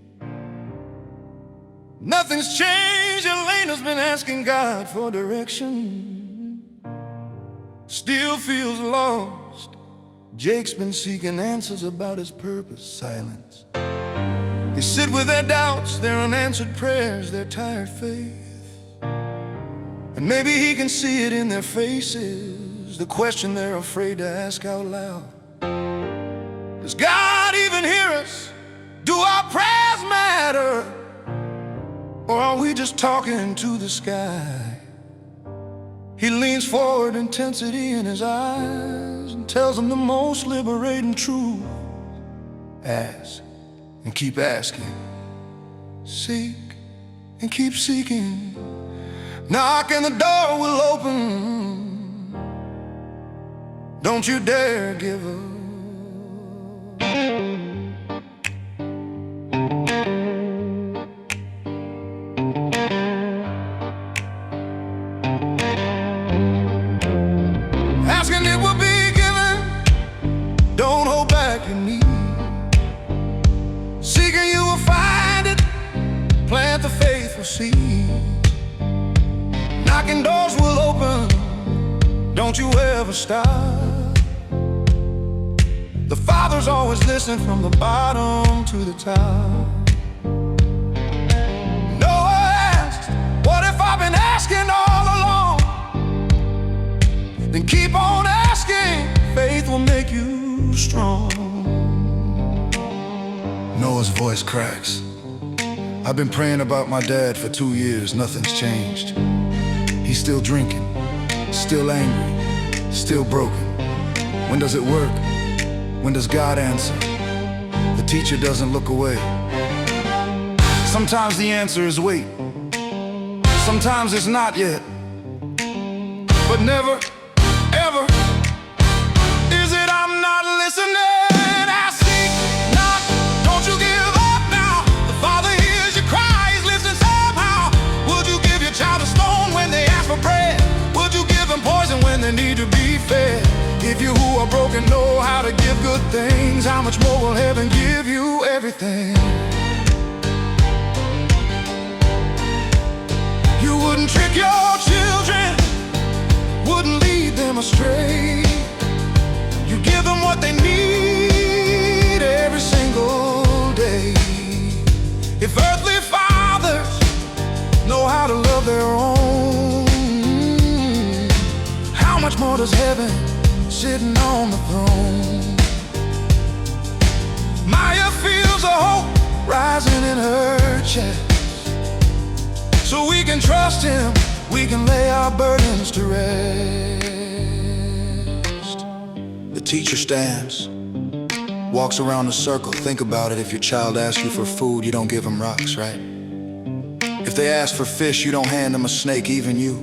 Nothing's changed, Elena's been asking God for direction. Still feels lost. Jake's been seeking answers about his purpose, silence. They sit with their doubts, their unanswered prayers, their tired faith. And maybe he can see it in their faces, the question they're afraid to ask out loud. Does God even hear us? Do our prayers matter? Or Or are we just talking to the sky? He leans forward, intensity in his eyes, and tells them the most liberating truth. Ask and keep asking. Seek and keep seeking. Knock and the door will open. Don't you dare give up. Asking it will be given. Don't hold back your need. Seeking you will find it. Plant the faithful seed. Knocking doors will open. Don't you ever stop. The Father's always listening from the bottom to the top. Noah asked, what if I've been asking all along? Then keep on asking. Faith will make you strong. Noah's voice cracks. I've been praying about my dad for 2 years. Nothing's changed. He's still drinking, still angry, still broken. When does it work? When does God answer? The teacher doesn't look away. Sometimes the answer is wait. Sometimes it's not yet. But never, ever is it I'm not listening. I seek, knock, don't you give up now. The Father hears your cry, He's listening somehow. Would you give your child a stone when they ask for bread? Would you give them poison when they need to be fed? If you who are broken know how to give good things, how much more will heaven give you everything? You wouldn't trick your children, wouldn't lead them astray. You give them what they need every single day. If earthly fathers know how to love their own, how much more does heaven sitting on the throne? Maya feels a hope rising in her chest. So we can trust Him, we can lay our burdens to rest. The teacher stands, walks around the circle. Think about it, if your child asks you for food, you don't give them rocks, right? If they ask for fish, you don't hand them a snake. Even you,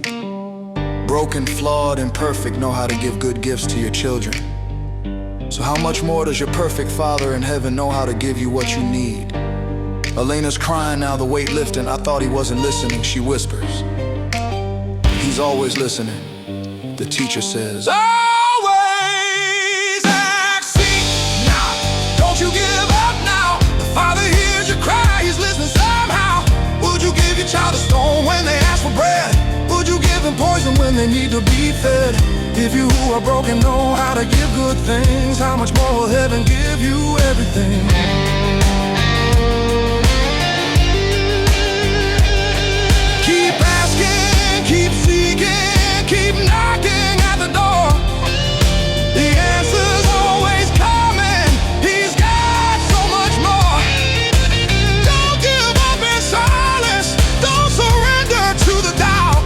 broken, flawed, imperfect, know how to give good gifts to your children. So how much more does your perfect Father in heaven know how to give you what you need? Elena's crying now, the weight lifting. I thought he wasn't listening, she whispers. He's always listening. The teacher says, always ask, seek, knock. Don't you give up now. The Father hears your cry, He's listening somehow. Would you give your child a stone when they ask for bread? Would you give them poison when they need to be fed? If you who are broken know how to give good things, how much more will heaven give you everything? Keep asking, keep seeking, keep knocking at the door. The answer's always coming. He's got so much more. Don't give up in silence. Don't surrender to the doubt.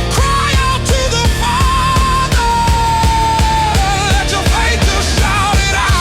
Cry out to the Father. Let your faith just shout it out.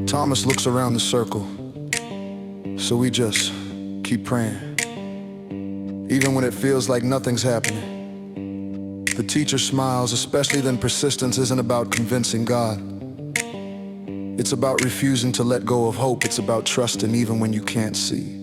Thomas looks around the circle, so we just keep praying. Even when it feels like nothing's happening. The teacher smiles, especially then persistence isn't about convincing God. It's about refusing to let go of hope. It's about trusting even when you can't see.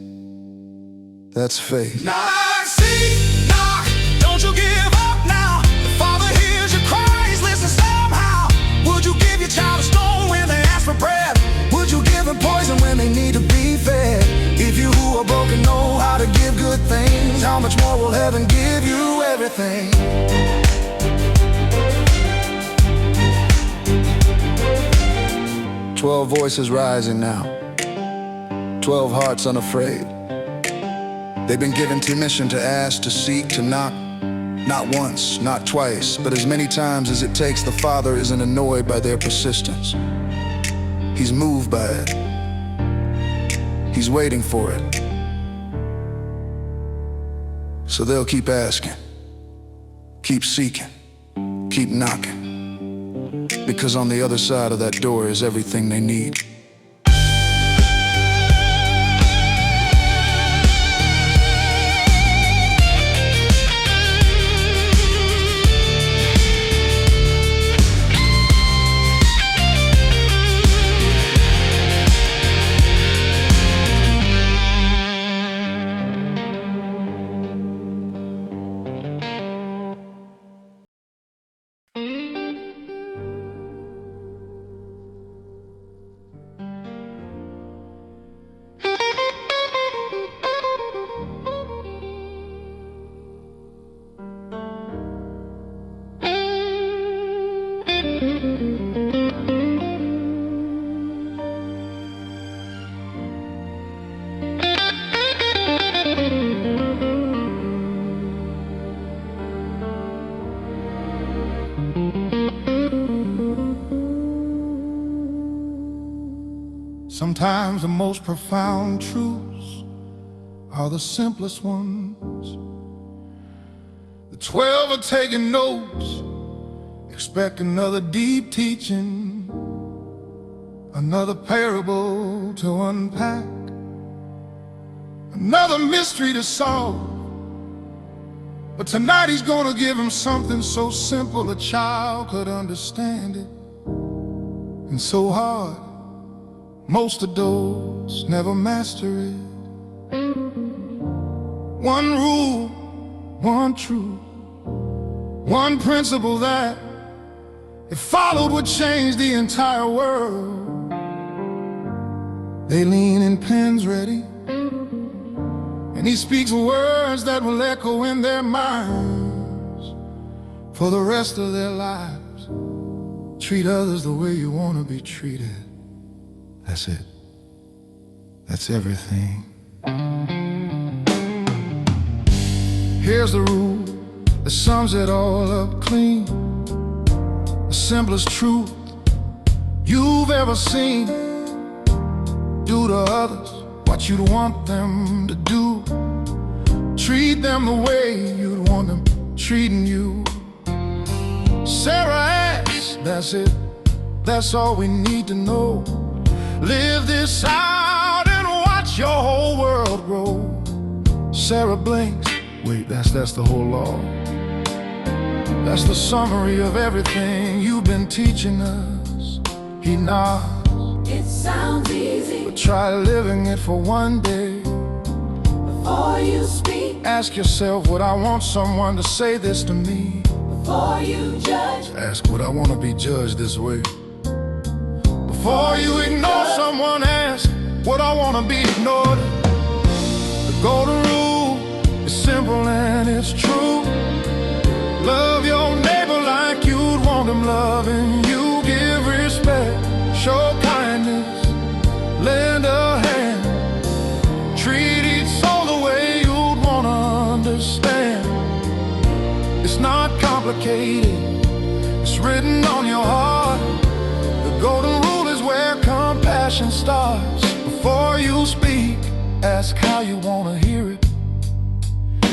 That's faith. Knock, seek, knock. Don't you give up now. The Father hears your cry, He's listening somehow. Would you give your child a stone when they ask for bread? Would you give them poison when they need to be fed? If you who are broken know how to give good things, how much more will heaven give you everything? 12 voices rising now, 12 hearts unafraid. They've been given permission to ask, to seek, to knock. Not once, not twice, but as many times as it takes. The Father isn't annoyed by their persistence. He's moved by it. He's waiting for it. So they'll keep asking, keep seeking, keep knocking, because on the other side of that door is everything they need. Sometimes the most profound truths are the simplest ones. The 12 are taking notes, expect another deep teaching, another parable to unpack, another mystery to solve. But tonight he's gonna give them something so simple a child could understand it, and so hard most adults never master it. One rule, one truth, one principle that, if followed, would change the entire world. They lean in pens ready, and he speaks words that will echo in their minds for the rest of their lives. Treat others the way you want to be treated. That's it. That's everything. Here's the rule that sums it all up clean. The simplest truth you've ever seen. Do to others what you'd want them to do. Treat them the way you'd want them treating you. Sarah asks, that's it. That's all we need to know. Live this out and watch your whole world grow. Sarah blinks. Wait, that's the whole law. That's the summary of everything you've been teaching us. He nods. It sounds easy, but try living it for one day. before you speak, Ask yourself, would I want someone to say this to me? before you judge, Ask, would I want to be judged this way? Before you ignore someone, ask, would I want to be ignored? The golden rule is simple and it's true. Love your neighbor like you'd want them loving you. Give respect, show kindness, lend a hand. Treat each soul the way you'd want to understand. It's not complicated, it's written on your heart. The golden rule is where compassion starts. Before you speak, ask how you want to hear it.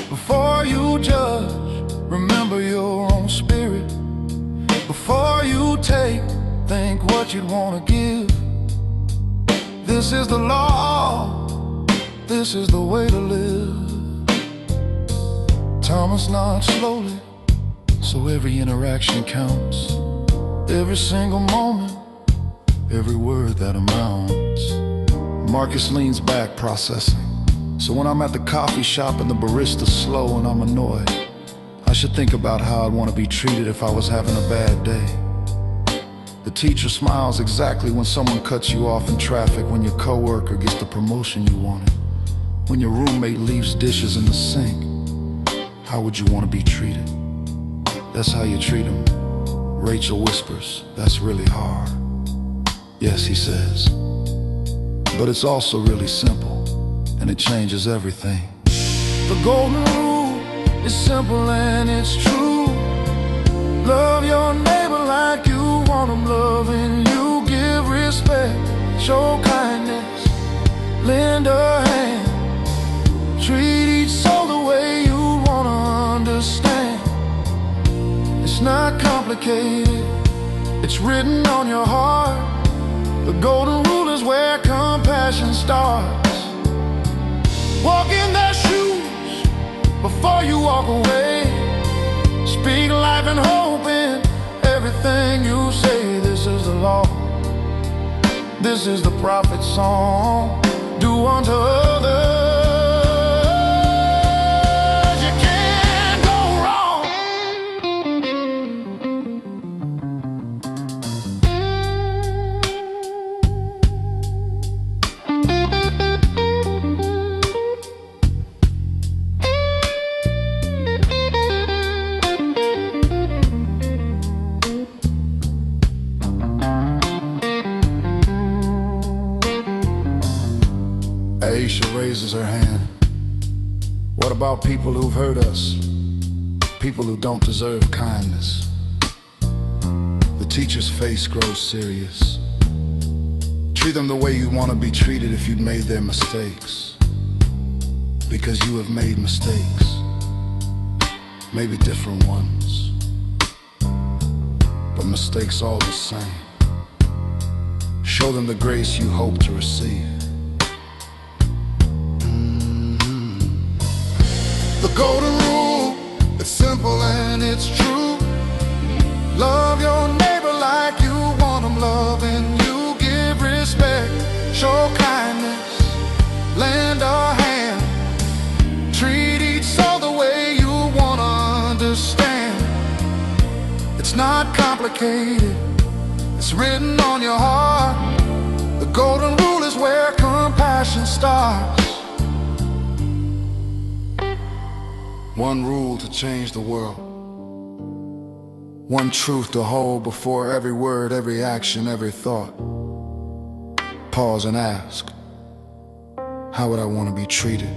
Before you judge, remember your own spirit. Before you take, think what you'd want to give. This is the law, this is the way to live. Thomas nods slowly, so every interaction counts. Every single moment, every word that amounts. Marcus leans back, processing. So when I'm at the coffee shop and the barista's slow and I'm annoyed, I should think about how I'd want to be treated if I was having a bad day. The teacher smiles exactly when someone cuts you off in traffic, when your coworker gets the promotion you wanted, when your roommate leaves dishes in the sink. How would you want to be treated? That's how you treat them. Rachel whispers, that's really hard. Yes, he says. But it's also really simple, and it changes everything. The golden rule is simple and it's true. Love your neighbor like you want them loving you. Give respect, show kindness, lend a hand. Treat each soul the way you wanna understand. It's not complicated, it's written on your heart. The golden rule is where compassion starts. Walk in their shoes before you walk away. Speak life and hope in everything you say. This is the law, this is the prophet's song. Do unto others, you can't go wrong. Aisha raises her hand. What about people who've hurt us? People who don't deserve kindness. The teacher's face grows serious. Treat them the way you want to be treated if you'd made their mistakes. Because you have made mistakes. Maybe different ones, but mistakes all the same. Show them the grace you hope to receive. The golden rule, it's simple and it's true. Love your neighbor like you want them loving you. Give respect, show kindness, lend a hand. Treat each soul the way you want to understand. It's not complicated, it's written on your heart. The golden rule is where compassion starts. One rule to change the world. One truth to hold before every word, every action, every thought. Pause and ask, how would I want to be treated?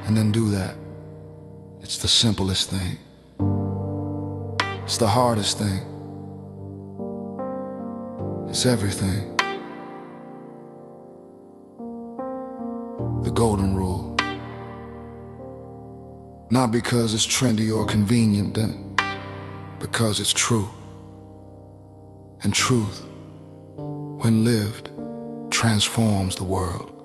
And then do that. It's the simplest thing. It's the hardest thing. It's everything. The golden rule. Not because it's trendy or convenient, then because it's true. And truth, when lived, transforms the world.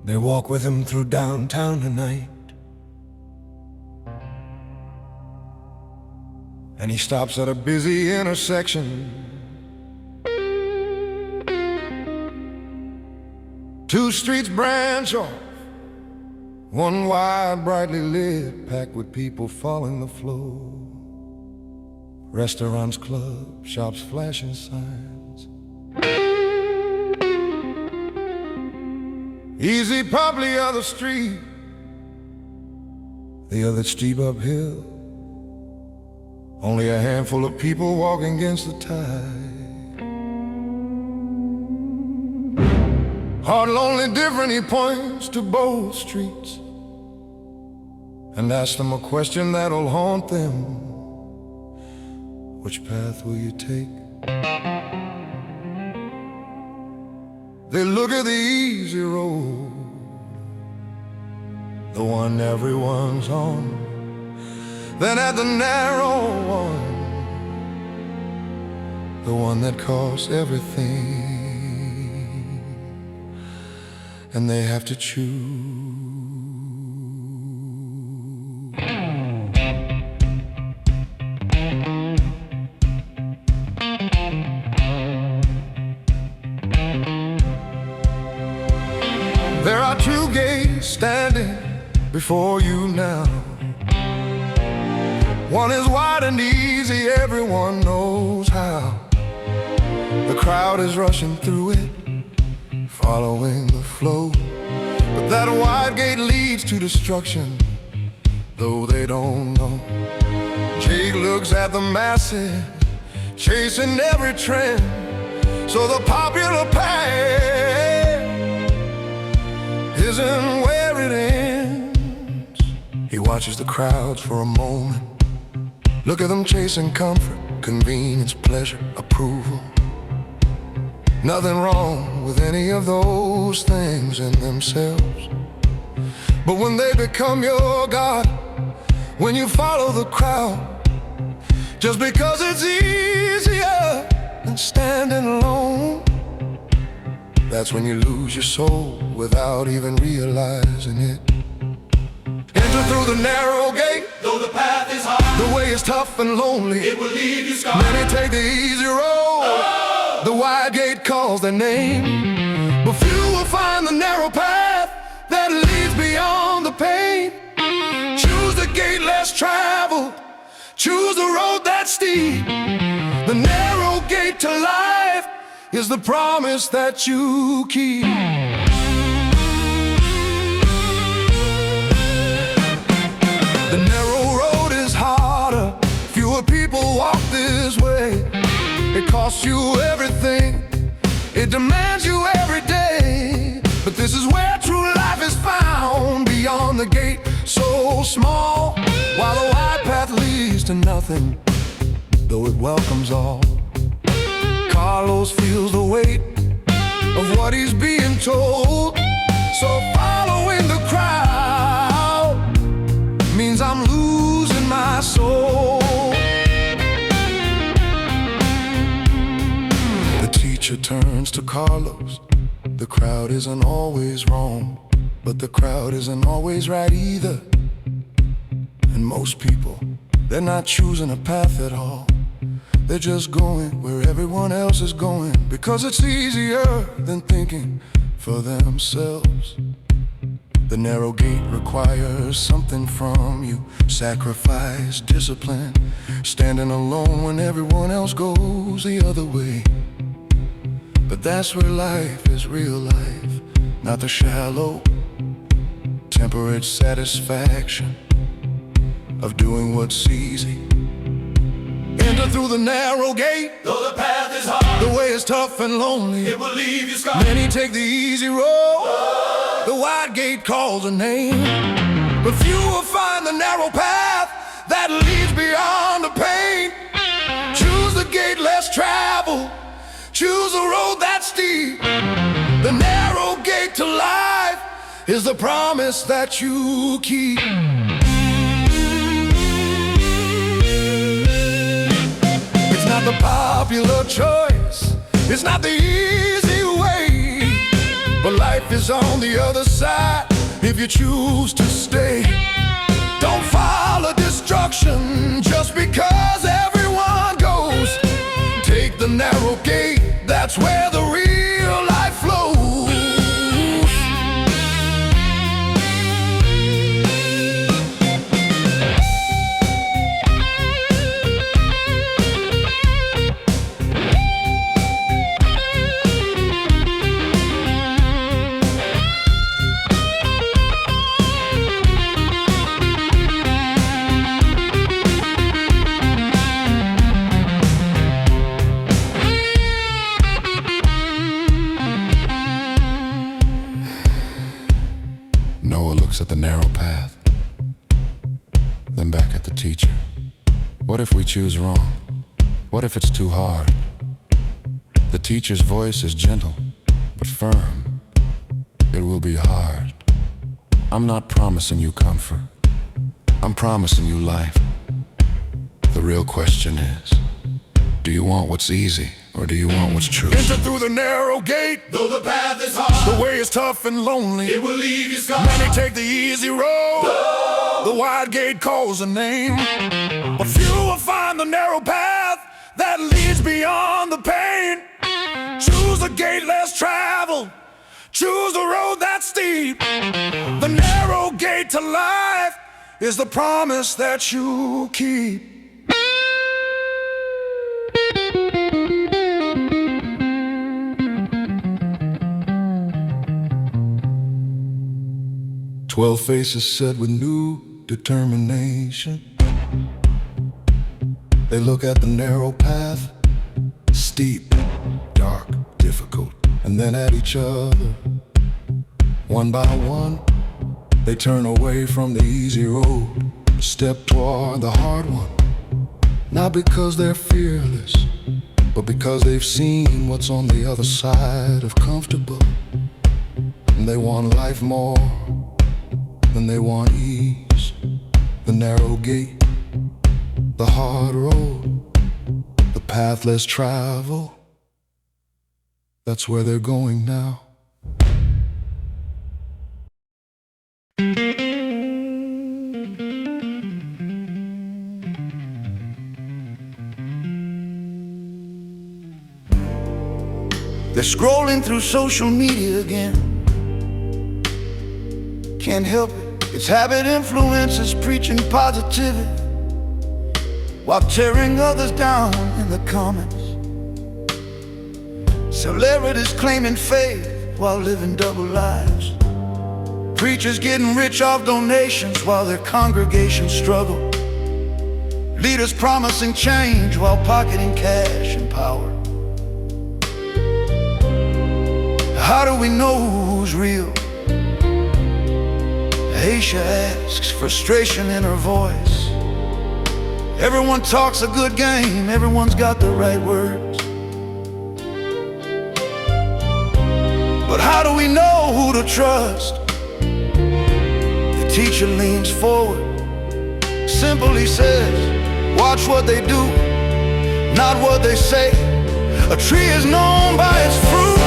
They walk with him through downtown tonight, and he stops at a busy intersection. Two streets branch off, one wide, brightly lit, packed with people following the flow. Restaurants, clubs, shops, flashing signs. Easy, probably other street, the other steep uphill. Only a handful of people walking against the tide. Hard, lonely, different, he points to both streets. and ask them a question that'll haunt them. Which path will you take? They look at the easy road, the one everyone's on, then at the narrow one, the one that costs everything, and they have to choose. There are two gates standing before you now. One is wide and easy, everyone knows how. The crowd is rushing through it, following the flow. But that wide gate leads to destruction, though they don't know. Jake looks at the masses, chasing every trend. So the popular path isn't where it ends. He watches the crowds for a moment. Look at them chasing comfort, convenience, pleasure, approval. Nothing wrong with any of those things in themselves. But when they become your God, when you follow the crowd, just because it's easier than standing alone, that's when you lose your soul without even realizing it. Enter through the narrow gate, Though the path is hard, the way is tough and lonely. it will leave you scarred. Many take the easy road, the wide gate calls their name. But few will find the narrow path that leads beyond the pain. Choose the gate less traveled, choose the road that's steep. The narrow gate to life is the promise that you keep. The narrow road is harder, fewer people walk this way. It costs you everything, it demands you every day. But this is where true life is found, beyond the gate so small, while the wide path leads to nothing, though it welcomes all. Carlos feels the weight of what he's being told, so following the crowd means I'm losing my soul. The teacher turns to Carlos. The crowd isn't always wrong, but the crowd isn't always right either. And most people, they're not choosing a path at all. They're just going where everyone else is going, because it's easier than thinking for themselves. The narrow gate requires something from you, sacrifice, discipline, standing alone when everyone else goes the other way. But that's where life is real life, not the shallow, temperate satisfaction of doing what's easy. Enter through the narrow gate, Though the path is hard, the way is tough and lonely. it will leave you scarred. Many take the easy road, the wide gate calls a name. But few will find the narrow path that leads beyond the pain. Choose the gate less traveled, choose the road that's steep. The narrow gate to life is the promise that you keep. It's not the popular choice, it's not the easy way, but life is on the other side if you choose to stay. Don't follow destruction just because everyone goes. Take the narrow gate, that's where the real life flows. Noah looks at the narrow path, looking back at the teacher. What if we choose wrong? What if it's too hard? The teacher's voice is gentle, but firm. It will be hard. I'm not promising you comfort. I'm promising you life. The real question is, do you want what's easy, or do you want what's true? Enter through the narrow gate. Though the path is hard, The way is tough and lonely. it will leave you scarred. Many take the easy road. The wide gate calls a name, but few will find the narrow path that leads beyond the pain. Choose the gate less traveled. Choose the road that's steep. The narrow gate to life is the promise that you keep. "12 faces set with new determination. They look at the narrow path, steep, dark, difficult, and then at each other. One by one, they turn away from the easy road, step toward the hard one. Not because they're fearless, but because they've seen what's on the other side of comfortable. And they want life more than they want ease. The narrow gate, the hard road, the path less traveled. That's where they're going now. They're scrolling through social media again. Can't help it. It's habit influences preaching positivity while tearing others down in the comments. Celebrities claiming faith while living double lives. Preachers getting rich off donations while their congregations struggle. Leaders promising change while pocketing cash and power. How do we know who's real? Aisha asks, frustration in her voice. Everyone talks a good game, everyone's got the right words. But how do we know who to trust? The teacher leans forward, simply says, watch what they do, not what they say. A tree is known by its fruit.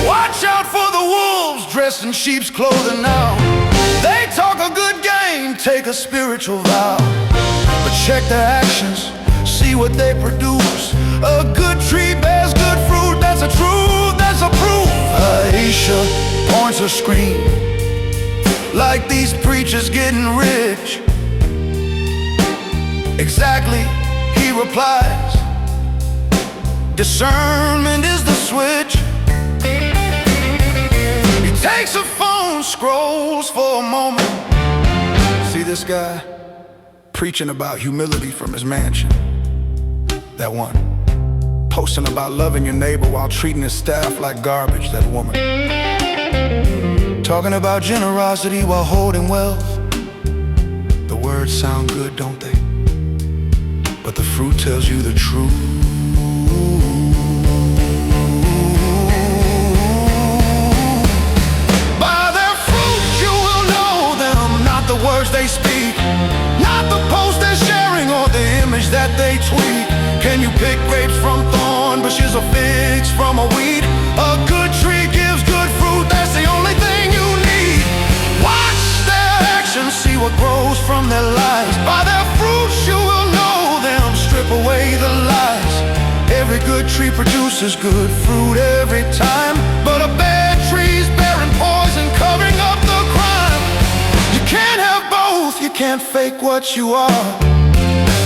Watch out for the wolves dressed in sheep's clothing now. They talk a good game, take a spiritual vow. But check their actions, see what they produce. A good tree bears good fruit, that's a truth, that's a proof. Aisha points her screen, like these preachers getting rich. Exactly, he replies, discernment is the switch. Takes a phone, scrolls for a moment. See this guy preaching about humility from his mansion. That one posting about loving your neighbor while treating his staff like garbage. That woman talking about generosity while holding wealth. The words sound good, don't they? But the fruit tells you the truth. They speak, not the post they're sharing or the image that they tweet. Can you pick grapes from thorn bushes or figs from a weed? A good tree gives good fruit, that's the only thing you need. Watch their actions, see what grows from their lives. By their fruits you will know them, strip away the lies. Every good tree produces good fruit every time, but a bad tree's bearing poison, covering up the crime. You can't have both, you can't fake what you are.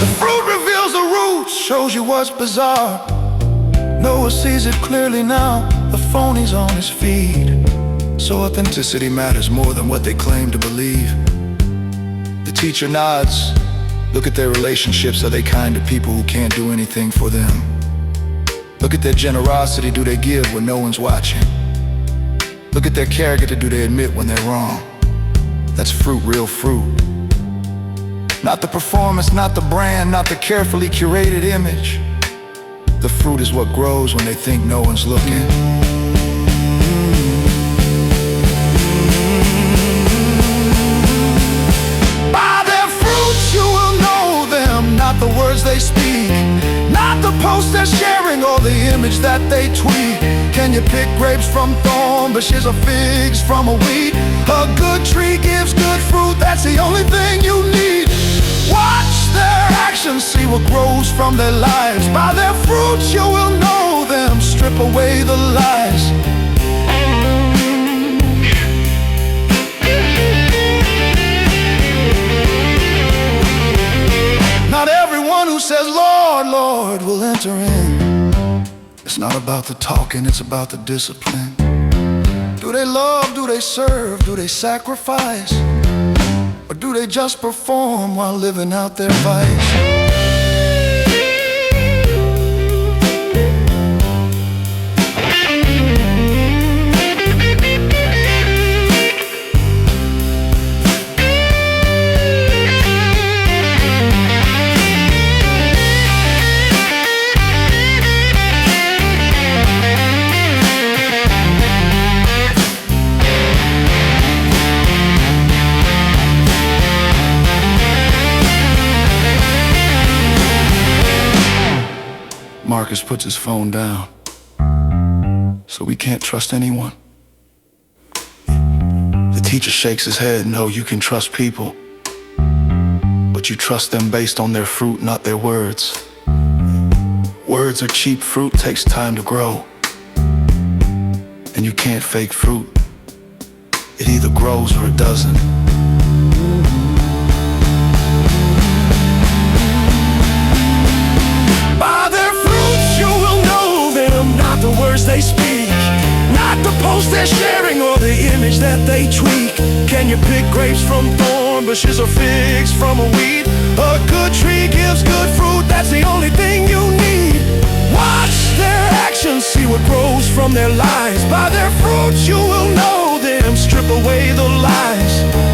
The fruit reveals the roots, shows you what's bizarre. Noah sees it clearly now, the phony's on his feed. So authenticity matters more than what they claim to believe. The teacher nods, look at their relationships, are they kind to people who can't do anything for them? Look at their generosity, do they give when no one's watching? Look at their character, do they admit when they're wrong? That's fruit, real fruit. Not the performance, not the brand, not the carefully curated image. The fruit is what grows when they think no one's looking. By their fruits you will know them, not the words they speak, not the post they're sharing or the image that they tweet. Can you pick grapes from thorn bushes or figs from a weed? A good tree gives good fruit, that's the only thing you need. Watch their actions, see what grows from their lives. By their fruits you will know them, strip away the lies. Not everyone who says, Lord, Lord, will enter in. It's not about the talking, it's about the discipline. Do they love, do they serve, do they sacrifice? Or do they just perform while living out their vice? Marcus puts his phone down, so we can't trust anyone. The teacher shakes his head. No, you can trust people, but you trust them based on their fruit, not their words. Words are cheap, fruit takes time to grow. And you can't fake fruit. It either grows or it doesn't. The words they speak, not the post they're sharing or the image that they tweak. Can you pick grapes from thorn bushes or figs from a weed? A good tree gives good fruit, that's the only thing you need. Watch their actions, see what grows from their lives. By their fruits you will know them, strip away the lies.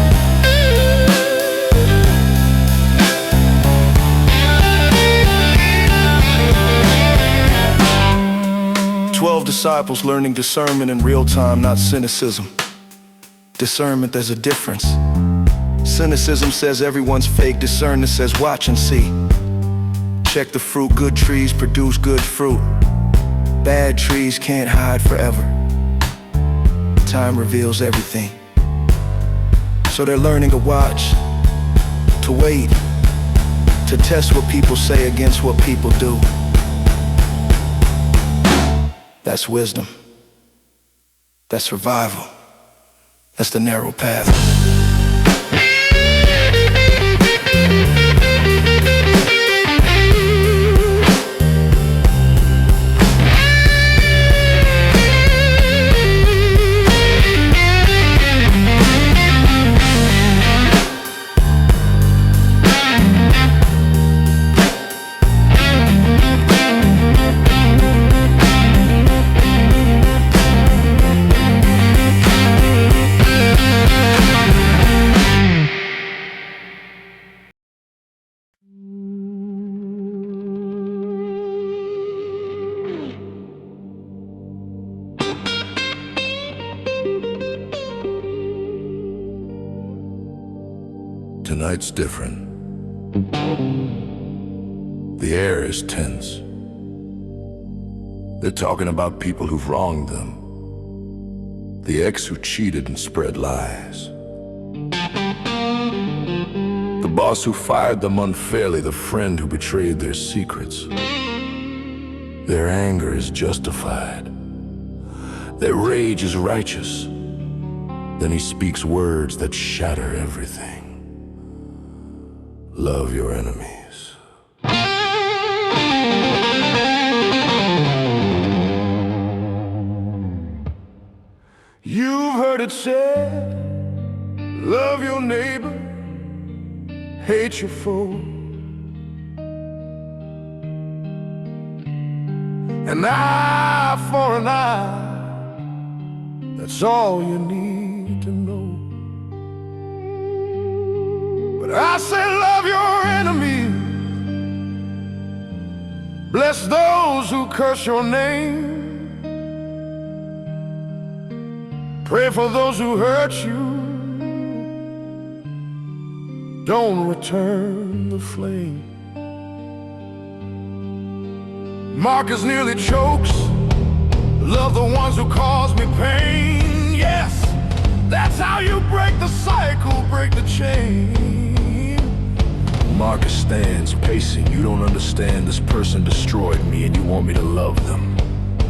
12 disciples learning discernment in real time, not cynicism. Discernment, there's a difference. Cynicism says everyone's fake. Discernment says watch and see. Check the fruit. Good trees produce good fruit. Bad trees can't hide forever. Time reveals everything. So they're learning to watch, to wait, to test what people say against what people do. That's wisdom. That's survival. That's the narrow path. Tonight's different. The air is tense. They're talking about people who've wronged them. The ex who cheated and spread lies. The boss who fired them unfairly, the friend who betrayed their secrets. Their anger is justified. Their rage is righteous. Then he speaks words that shatter everything. Love your enemies. You've heard it said, love your neighbor, hate your foe. An eye for an eye, that's all you need to know. But I say love your enemies. Bless those who curse your name. Pray for those who hurt you. Don't return the flame. Marcus nearly chokes. Love the ones who cause me pain. Yes, that's how you break the cycle, break the chain. Marcus stands pacing. You don't understand. This person destroyed me and you want me to love them.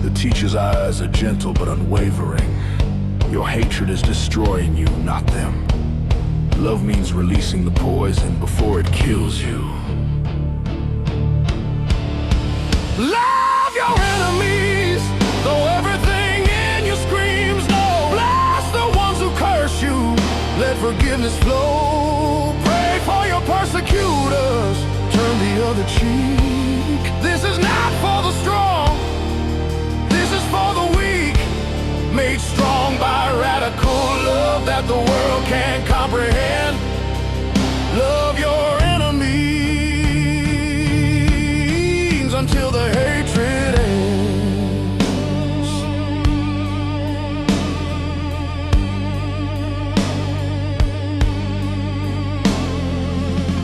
The teacher's eyes are gentle but unwavering. Your hatred is destroying you, not them. Love means releasing the poison before it kills you. Love your enemies, though everything in you screams no. Bless the ones who curse you, let forgiveness flow. Pray for your persecutors, turn the other cheek. This is not for the strong, this is for the weak. Made strong by radical love that the world can't comprehend. Love your enemies until the hatred ends.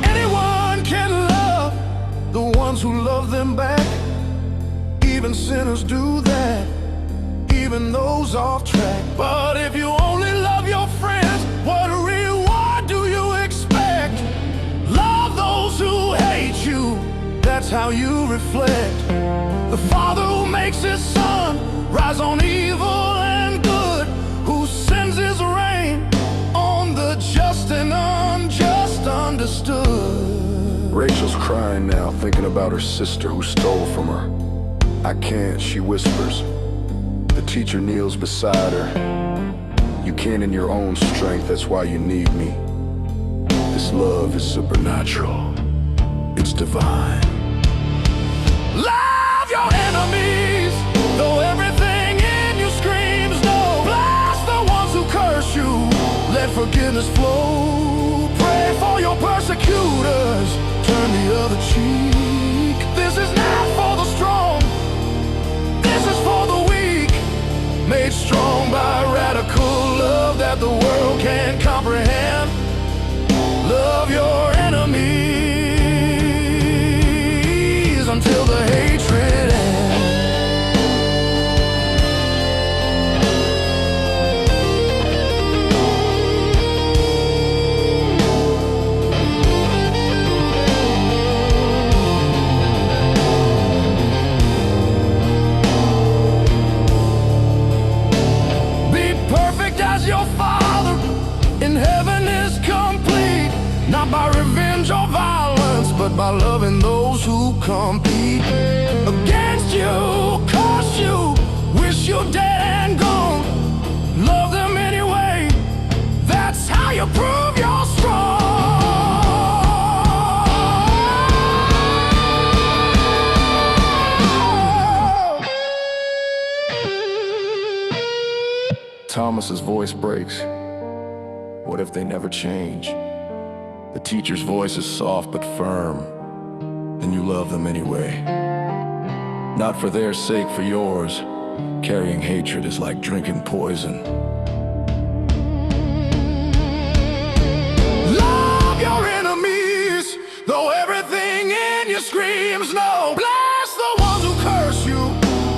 Anyone can love the ones who love them back. Even sinners do that, even those off track. But if you only love your friends, what reward do you expect? Love those who hate you, that's how you reflect. The Father who makes His sun rise on evil and good, who sends His rain on the just and unjust understood. Rachel's crying now, thinking about her sister who stole from her. I can't, she whispers. The teacher kneels beside her. You can't in your own strength, that's why you need me. This love is supernatural. It's divine. Love your enemies, though everything in you screams no. Bless the ones who curse you, let forgiveness flow. Pray for your persecutors, turn the other cheek. This is not for the strong, this is for the weak. Made strong by radical love that the world can't comprehend. Love your enemies until the hatred ends. Be perfect as your Father in heaven is complete, not by revenge or violence, but by loving those who compete against you, curse you, wish you dead and gone. Love them anyway, that's how you prove you're strong. Thomas's voice breaks. What if they never change? The teacher's voice is soft but firm, and you love them anyway. Not for their sake, for yours. Carrying hatred is like drinking poison. Love your enemies, though everything in you screams no. Bless the ones who curse you,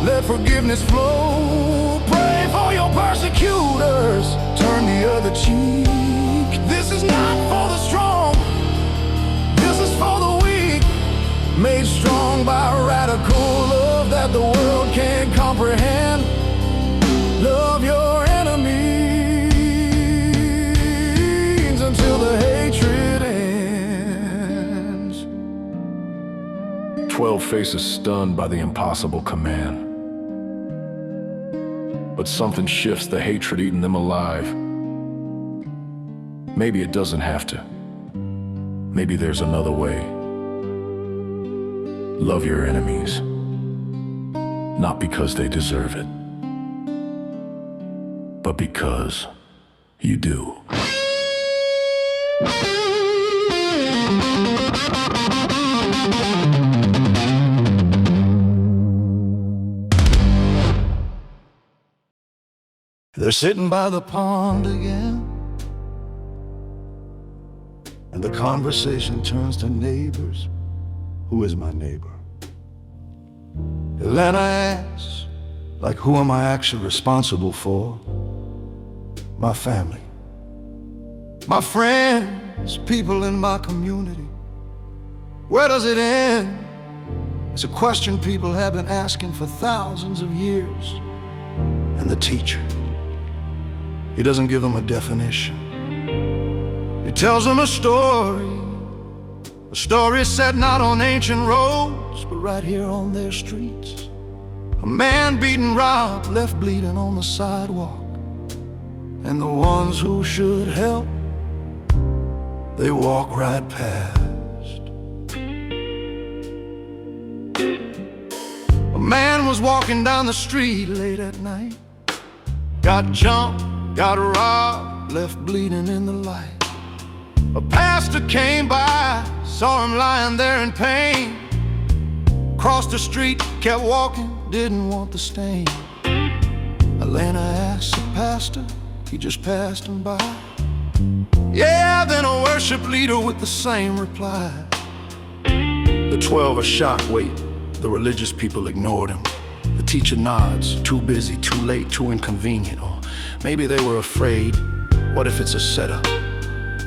let forgiveness flow. Pray for your persecutors, turn the other cheek. This is not for the strong, this is for the weak. Made strong by radical love that the world can't comprehend. Love your enemies until the hatred ends. 12 faces stunned by the impossible command. But something shifts, the hatred eating them alive. Maybe it doesn't have to. Maybe there's another way. Love your enemies, not because they deserve it, but because you do. They're sitting by the pond again, and the conversation turns to neighbors. Who is my neighbor? Atlanta asks, like, who am I actually responsible for? My family, my friends, people in my community. Where does it end? It's a question people have been asking for thousands of years. And the teacher, he doesn't give them a definition. He tells them a story set not on ancient roads, but right here on their streets. A man beaten, robbed, left bleeding on the sidewalk, and the ones who should help, they walk right past. A man was walking down the street late at night, got jumped, got robbed, left bleeding in the light. A pastor came by, saw him lying there in pain, crossed the street, kept walking, didn't want the stain. Atlanta asked the pastor, he just passed him by. Yeah, then a worship leader with the same reply. The 12 are shocked, wait, the religious people ignored him. The teacher nods, too busy, too late, too inconvenient. Or maybe they were afraid. What if it's a setup?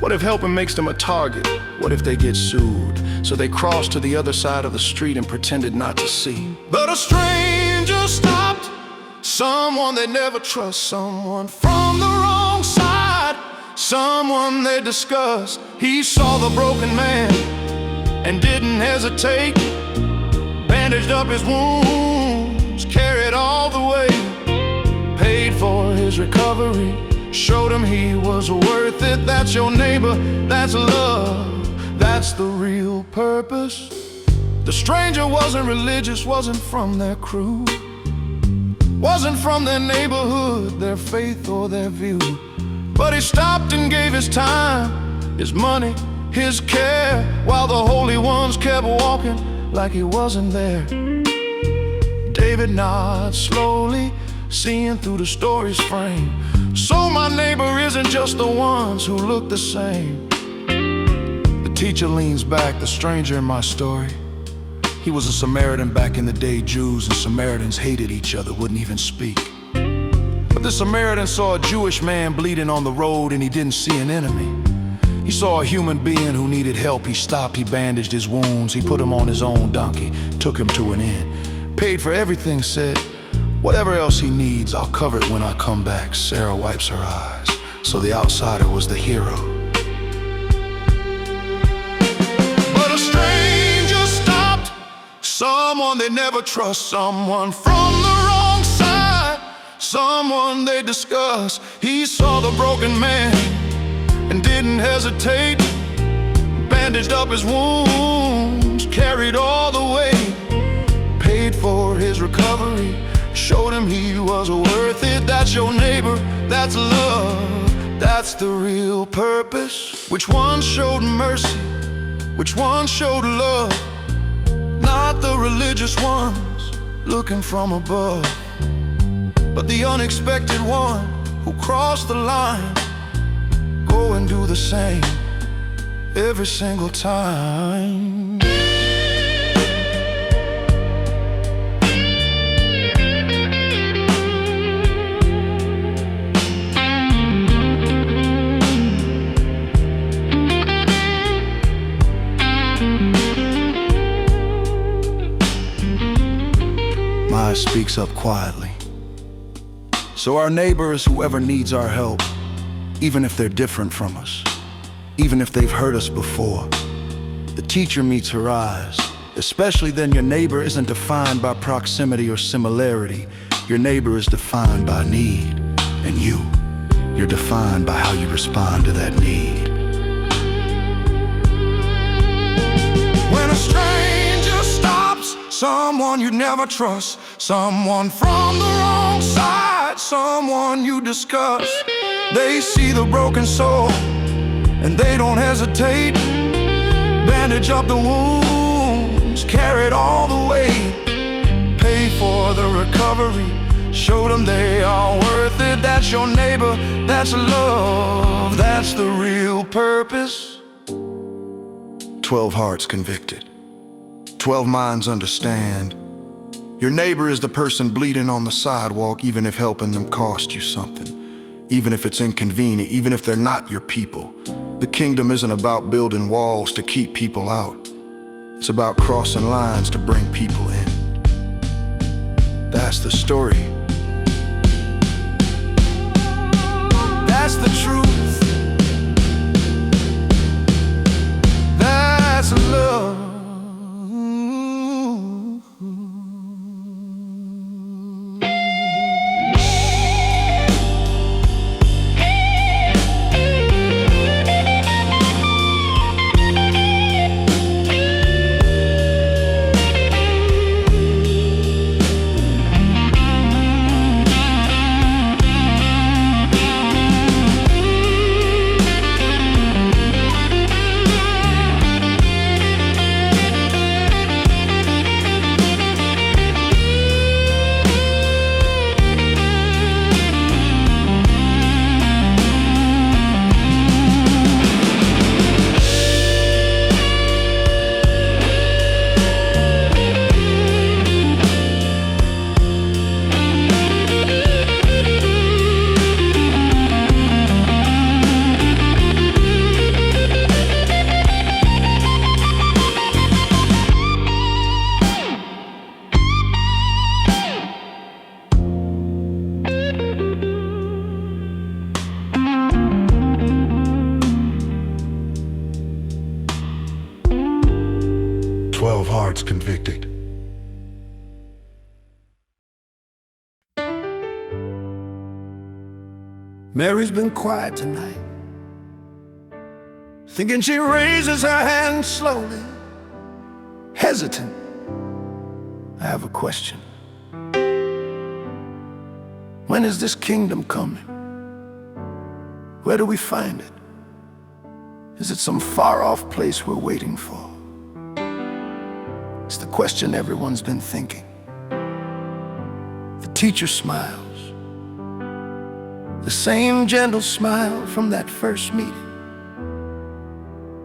What if helping makes them a target? What if they get sued? So they crossed to the other side of the street and pretended not to see. But a stranger stopped, someone they never trust, someone from the wrong side, someone they discussed. He saw the broken man and didn't hesitate, bandaged up his wounds, carried all the way, paid for his recovery, showed him he was worth it. That's your neighbor, that's love, that's the real purpose. The stranger wasn't religious, wasn't from their crew, wasn't from their neighborhood, their faith or their view. But he stopped and gave his time, his money, his care, while the holy ones kept walking like he wasn't there. David nods slowly, seeing through the story's frame. So my neighbor isn't just the ones who look the same. The teacher leans back, the stranger in my story. He was a Samaritan back in the day. Jews and Samaritans hated each other, wouldn't even speak. But the Samaritan saw a Jewish man bleeding on the road, and he didn't see an enemy. He saw a human being who needed help. He stopped, he bandaged his wounds, he put him on his own donkey, took him to an inn, paid for everything, said, whatever else he needs, I'll cover it when I come back. Sarah wipes her eyes. So the outsider was the hero. But a stranger stopped, someone they never trust, someone from the wrong side, someone they discuss. He saw the broken man and didn't hesitate, bandaged up his wounds, carried all the weight, paid for his recovery, showed him he was worth it. That's your neighbor, that's love, that's the real purpose. Which one showed mercy? Which one showed love? Not the religious ones looking from above, but the unexpected one who crossed the line. Go and do the same every single time. Maya speaks up quietly. So our neighbor is whoever needs our help, even if they're different from us, even if they've hurt us before. The teacher meets her eyes. Especially then, your neighbor isn't defined by proximity or similarity. Your neighbor is defined by need. And you're defined by how you respond to that need. When a stranger stops, someone you never trust, someone from the wrong side, someone you discuss, they see the broken soul and they don't hesitate, bandage up the wounds, carry it all the weight, pay for the recovery, Show them they are worth it. That's your neighbor, that's love, that's the real purpose. 12 hearts convicted, 12 minds understand. Your neighbor is the person bleeding on the sidewalk, even if helping them cost you something, even if it's inconvenient, even if they're not your people. The kingdom isn't about building walls to keep people out. It's about crossing lines to bring people in. That's the story. That's the truth. That's love. 12 hearts convicted. Mary's been quiet tonight, thinking she raises her hand slowly, hesitant. I have a question. When is this kingdom coming? Where do we find it? Is it some far-off place we're waiting for? It's the question everyone's been thinking. The teacher smiles, the same gentle smile from that first meeting,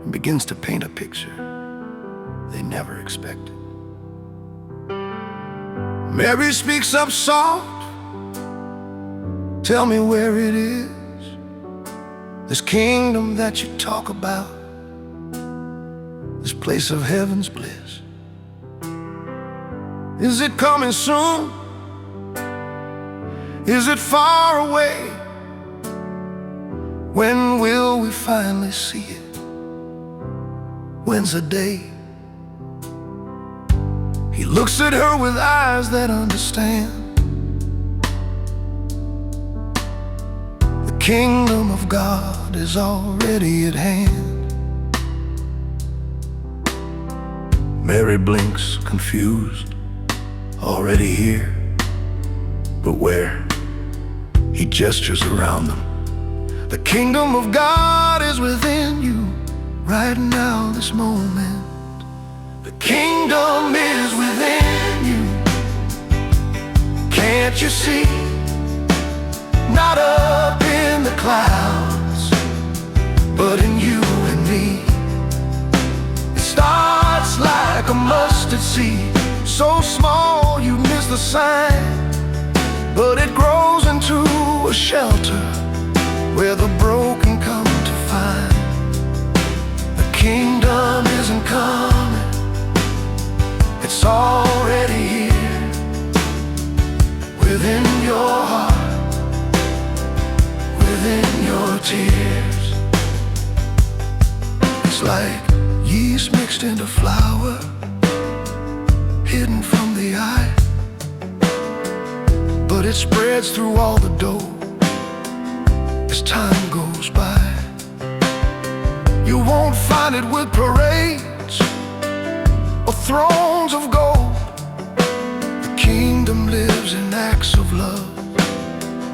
and begins to paint a picture they never expected. Mary speaks up soft, tell me where it is, this kingdom that you talk about, this place of heaven's bliss. Is it coming soon? Is it far away? When will we finally see it? When's the day? He looks at her with eyes that understand. The kingdom of God is already at hand. Mary blinks, confused. Already here, but where? He gestures around them. The kingdom of God is within you right now, this moment. The kingdom is within you. Can't you see? Not up in the clouds, but in you and me. It starts like a mustard seed, so small you miss the sign, but it grows into a shelter where the broken come to find. The kingdom isn't coming, it's already here, within your heart, within your tears. It's like yeast mixed into flour, hidden from the eye, but it spreads through all the dough as time goes by. You won't find it with parades or thrones of gold. The kingdom lives in acts of love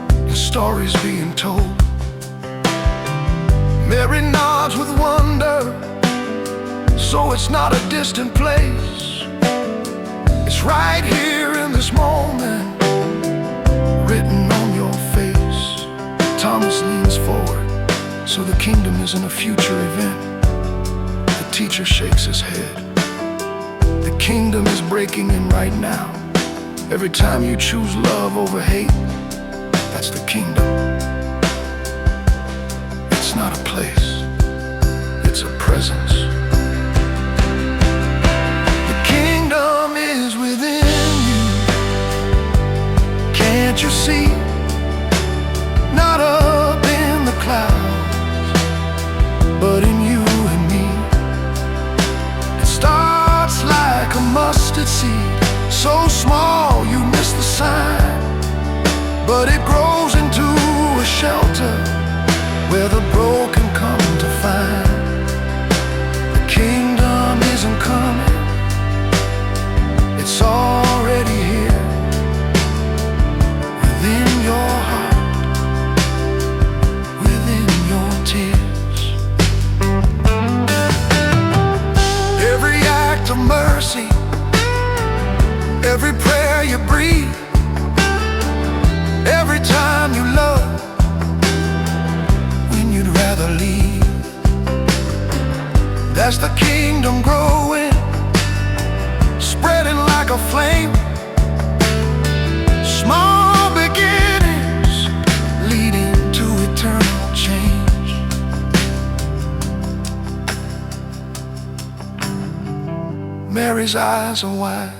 and stories being told. Mary nods with wonder, so it's not a distant place. It's right here in this moment, written on your face. Thomas leans forward, so the kingdom isn't a future event. The teacher shakes his head. The kingdom is breaking in right now. Every time you choose love over hate, that's the kingdom. It's not a place, it's a presence. The kingdom is within you. Can't you see? Not up in the clouds, but in you and me. It starts like a mustard seed, so small you miss the sign, but it grows into a shelter where the broken come to find. The kingdom isn't coming, it's already here, within your heart, within your tears. Every act of mercy, every prayer you breathe, every time you love when you'd rather leave, that's the kingdom growing, spreading like a flame. Small beginnings leading to eternal change. Mary's eyes are wide,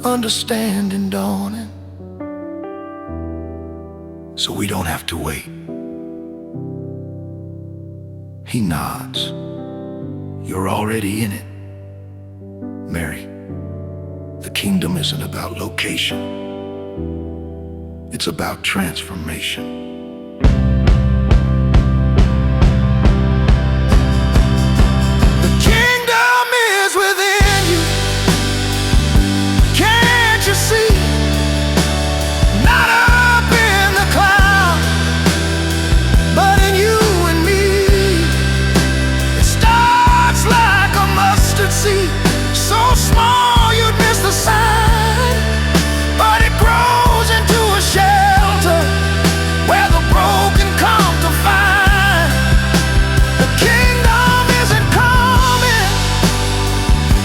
understanding dawning, so we don't have to wait. He nods. You're already in it, Mary. The kingdom isn't about location, it's about transformation. The kingdom is within you. Can't you see? Not up in the clouds, but in you and me. It starts like a mustard seed, so small you'd miss the sign, but it grows into a shelter where the broken come to find. The kingdom isn't coming,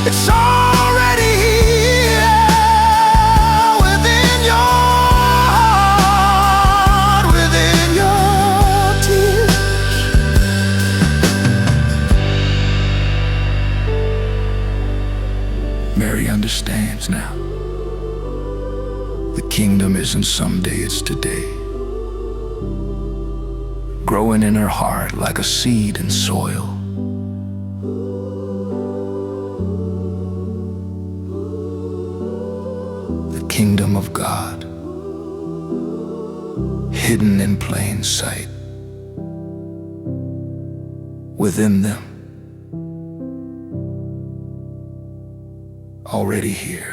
it's already here, within your heart, within your tears. Mary understands now. The kingdom isn't someday, it's today. Growing in her heart like a seed in soil. The kingdom of God, hidden in plain sight, within them, already here.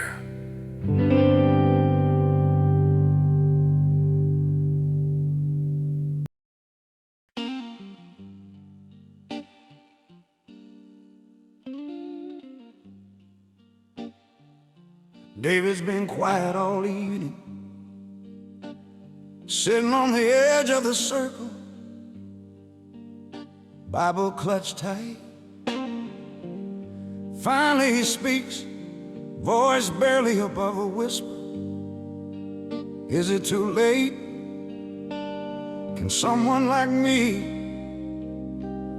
David's been quiet all evening, sitting on the edge of the circle, Bible clutched tight. Finally he speaks, voice barely above a whisper. Is it too late? Can someone like me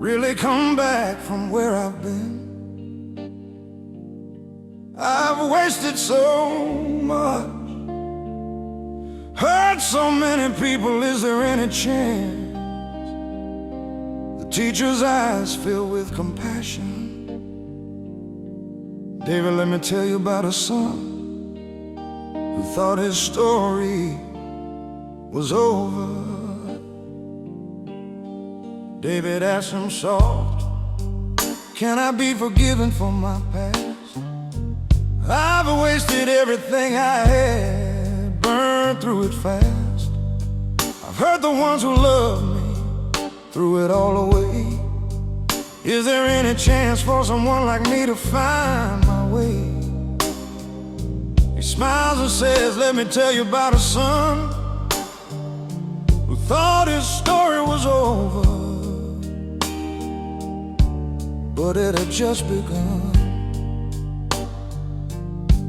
really come back from where I've been? I've wasted so much, hurt so many people. Is there any chance? The teacher's eyes fill with compassion. David, let me tell you about a son who thought his story was over. David asked him soft, can I be forgiven for my past? I've wasted everything I had, burned through it fast. I've hurt the ones who loved me, threw it all away. Is there any chance for someone like me to find my way? He He smiles and says, let me tell you about a son who thought his story was over, but it had just begun.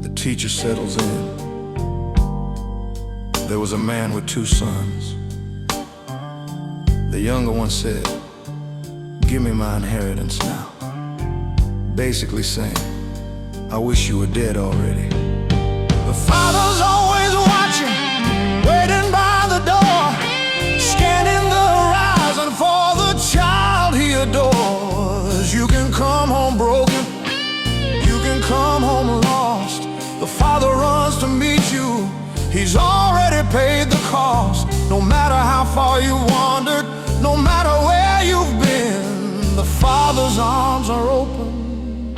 The teacher settles in. There was a man with 2 sons. The younger one said, give me my inheritance now. Basically saying, I wish you were dead already. The father's always watching, waiting by the door, scanning the horizon for the child he adores. You can come home broken, you can come home lost. The father runs to meet you, he's already paid the cost. No matter how far you wandered, no matter where you've been, the father's arms are open.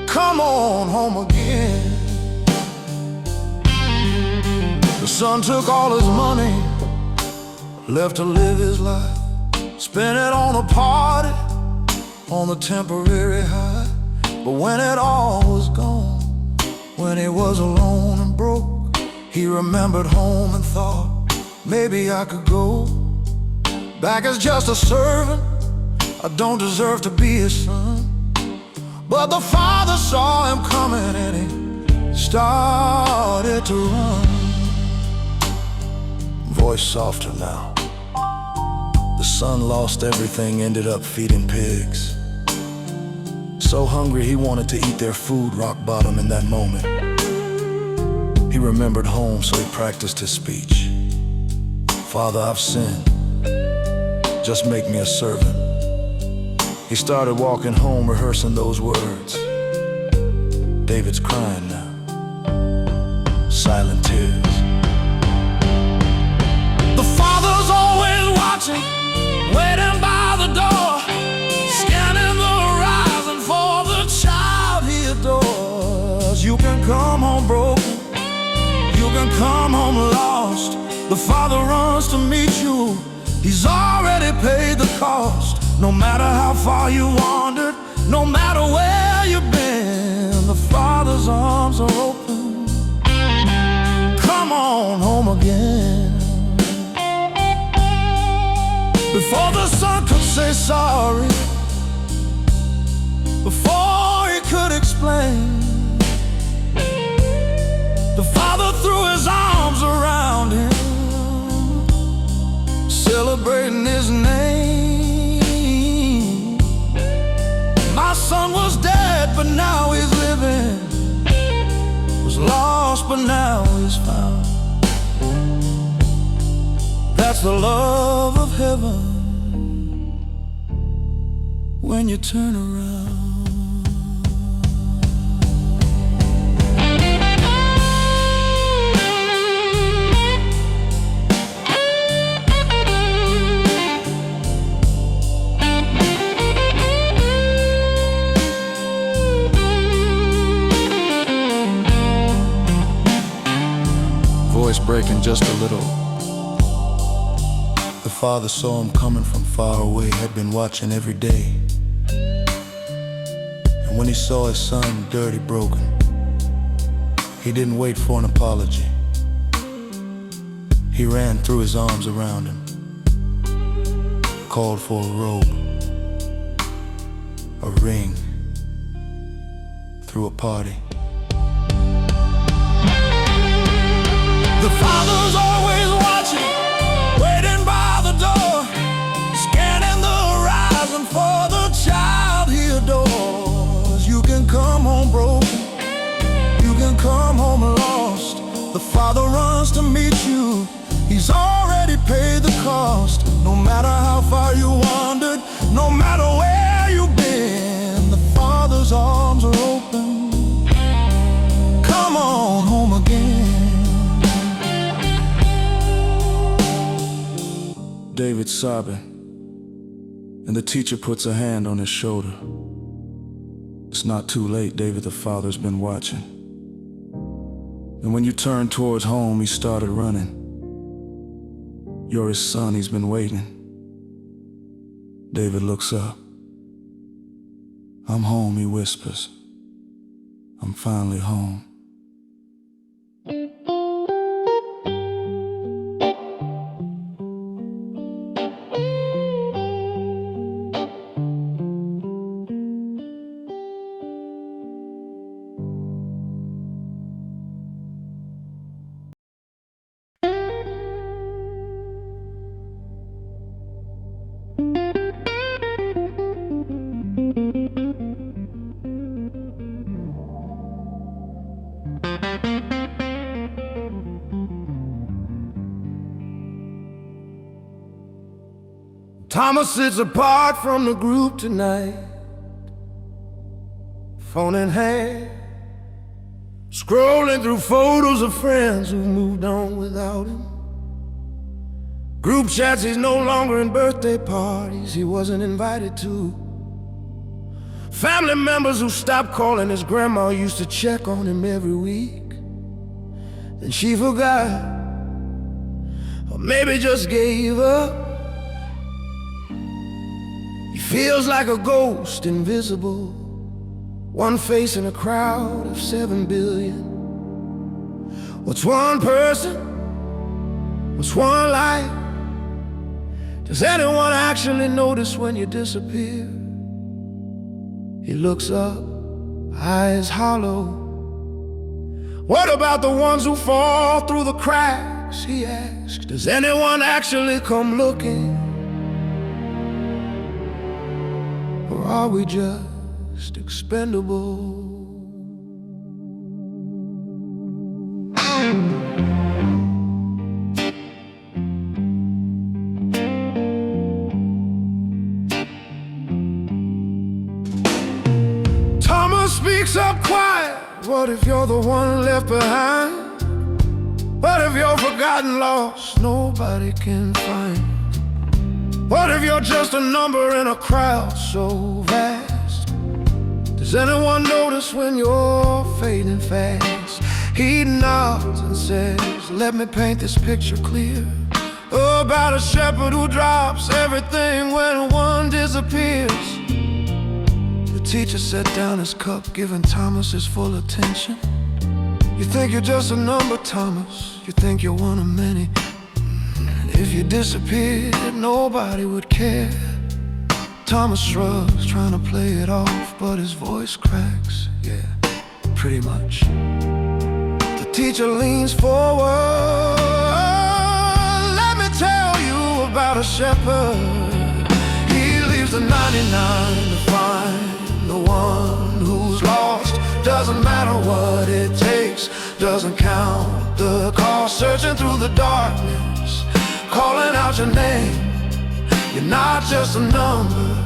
Come on home again. The son took all his money, left to live his life, spent it on a party, on the temporary high. But when it all was gone, when he was alone and broke, he remembered home and thought, maybe I could go back as just a servant. I don't deserve to be his son. But the father saw him coming and he started to run. Voice softer now. The son lost everything, ended up feeding pigs. So hungry he wanted to eat their food, rock bottom in that moment. He remembered home, so he practiced his speech. Father, I've sinned, just make me a servant. He started walking home, rehearsing those words. David's crying now, silent tears. The father's always watching, waiting by the door, scanning the horizon for the child he adores. You can come home broken, you can come home lost. The father runs to meet you, he's already paid the cost. No matter how far you wandered, no matter where you've been, the father's arms are open. Come on home again. Before the son could say sorry, before he could explain, the father threw his arms around him, celebrating his name. My son was dead, but now he's living, was lost, but now he's found. That's the love of heaven when you turn around. Voice breaking just a little. The father saw him coming from far away, had been watching every day. And when he saw his son dirty, broken, he didn't wait for an apology. He ran, threw his arms around him, called for a robe, a ring, threw a party. The father's always watching, waiting by the door, scanning the horizon for the child he adores. You can come home broken, you can come home lost. The father runs to meet you, he's already paid the cost. No matter how far you wandered, no matter where you've been, the father's arms are open. Come on home again. David's sobbing, and the teacher puts a hand on his shoulder. It's not too late, David, the father's been watching. And when you turned towards home, he started running. You're his son, he's been waiting. David looks up. I'm home, he whispers. I'm finally home. Thomas sits apart from the group tonight, phone in hand, scrolling through photos of friends who moved on without him. Group chats he's no longer in, birthday parties he wasn't invited to. Family members who stopped calling his grandma used to check on him every week. Then she forgot, or maybe just gave up. He feels like a ghost, invisible, one face in a crowd of 7 billion. What's one person? What's one life? Does anyone actually notice when you disappear? He looks up, eyes hollow. What about the ones who fall through the cracks? He asks. Does anyone actually come looking? Or are we just expendable? Thomas speaks up quiet. What if you're the one left behind? What if you're forgotten, lost, nobody can find? What if you're just a number in a crowd so vast? Does anyone notice when you're fading fast? He nods and says, let me paint this picture clear, about a shepherd who drops everything when one disappears. The teacher set down his cup, giving Thomas his full attention. You think you're just a number, Thomas. You think you're one of many. And if you disappeared, nobody would care. Thomas shrugs, trying to play it off, but his voice cracks. Yeah, pretty much. The teacher leans forward. Let me tell you about a shepherd. He leaves the 99 to find the one who's lost. Doesn't matter what it takes, doesn't count the cost. Searching through the darkness, calling out your name. You're not just a number,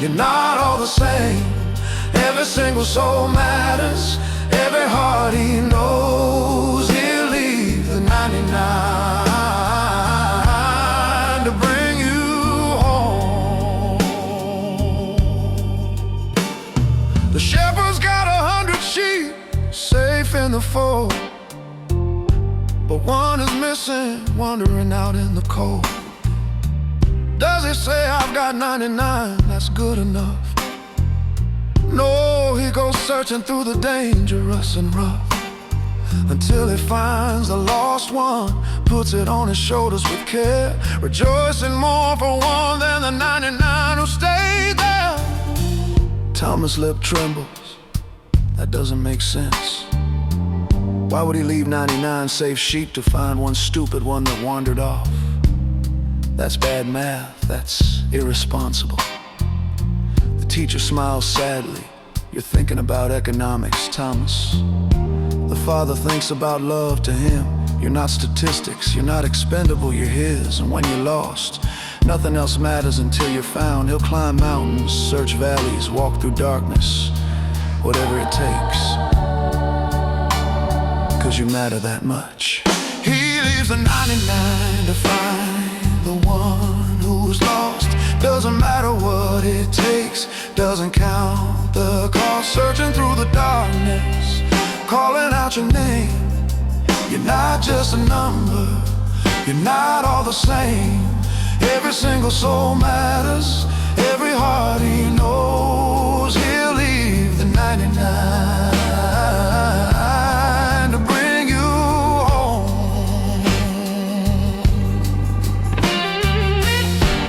you're not all the same. Every single soul matters, every heart he knows. He'll leave the 99 to bring you home. The shepherd's got 100 sheep safe in the fold, but one is missing, wandering out in the cold. Does he say, I've got 99, that's good enough? No, he goes searching through the dangerous and rough, until he finds the lost one, puts it on his shoulders with care, rejoicing more for one than the 99 who stayed there. Thomas' lip trembles. That doesn't make sense. Why would he leave 99 safe sheep to find one stupid one that wandered off? That's bad math, that's irresponsible. The teacher smiles sadly. You're thinking about economics, Thomas. The father thinks about love to him. You're not statistics, you're not expendable, you're his. And when you're lost, nothing else matters until you're found. He'll climb mountains, search valleys, walk through darkness, whatever it takes, 'cause you matter that much. He leaves the 99 to find the one who's lost. Doesn't matter what it takes, doesn't count the cost. Searching through the darkness, calling out your name. You're not just a number, you're not all the same. Every single soul matters, every heart he knows. He'll leave the 99 to bring you home.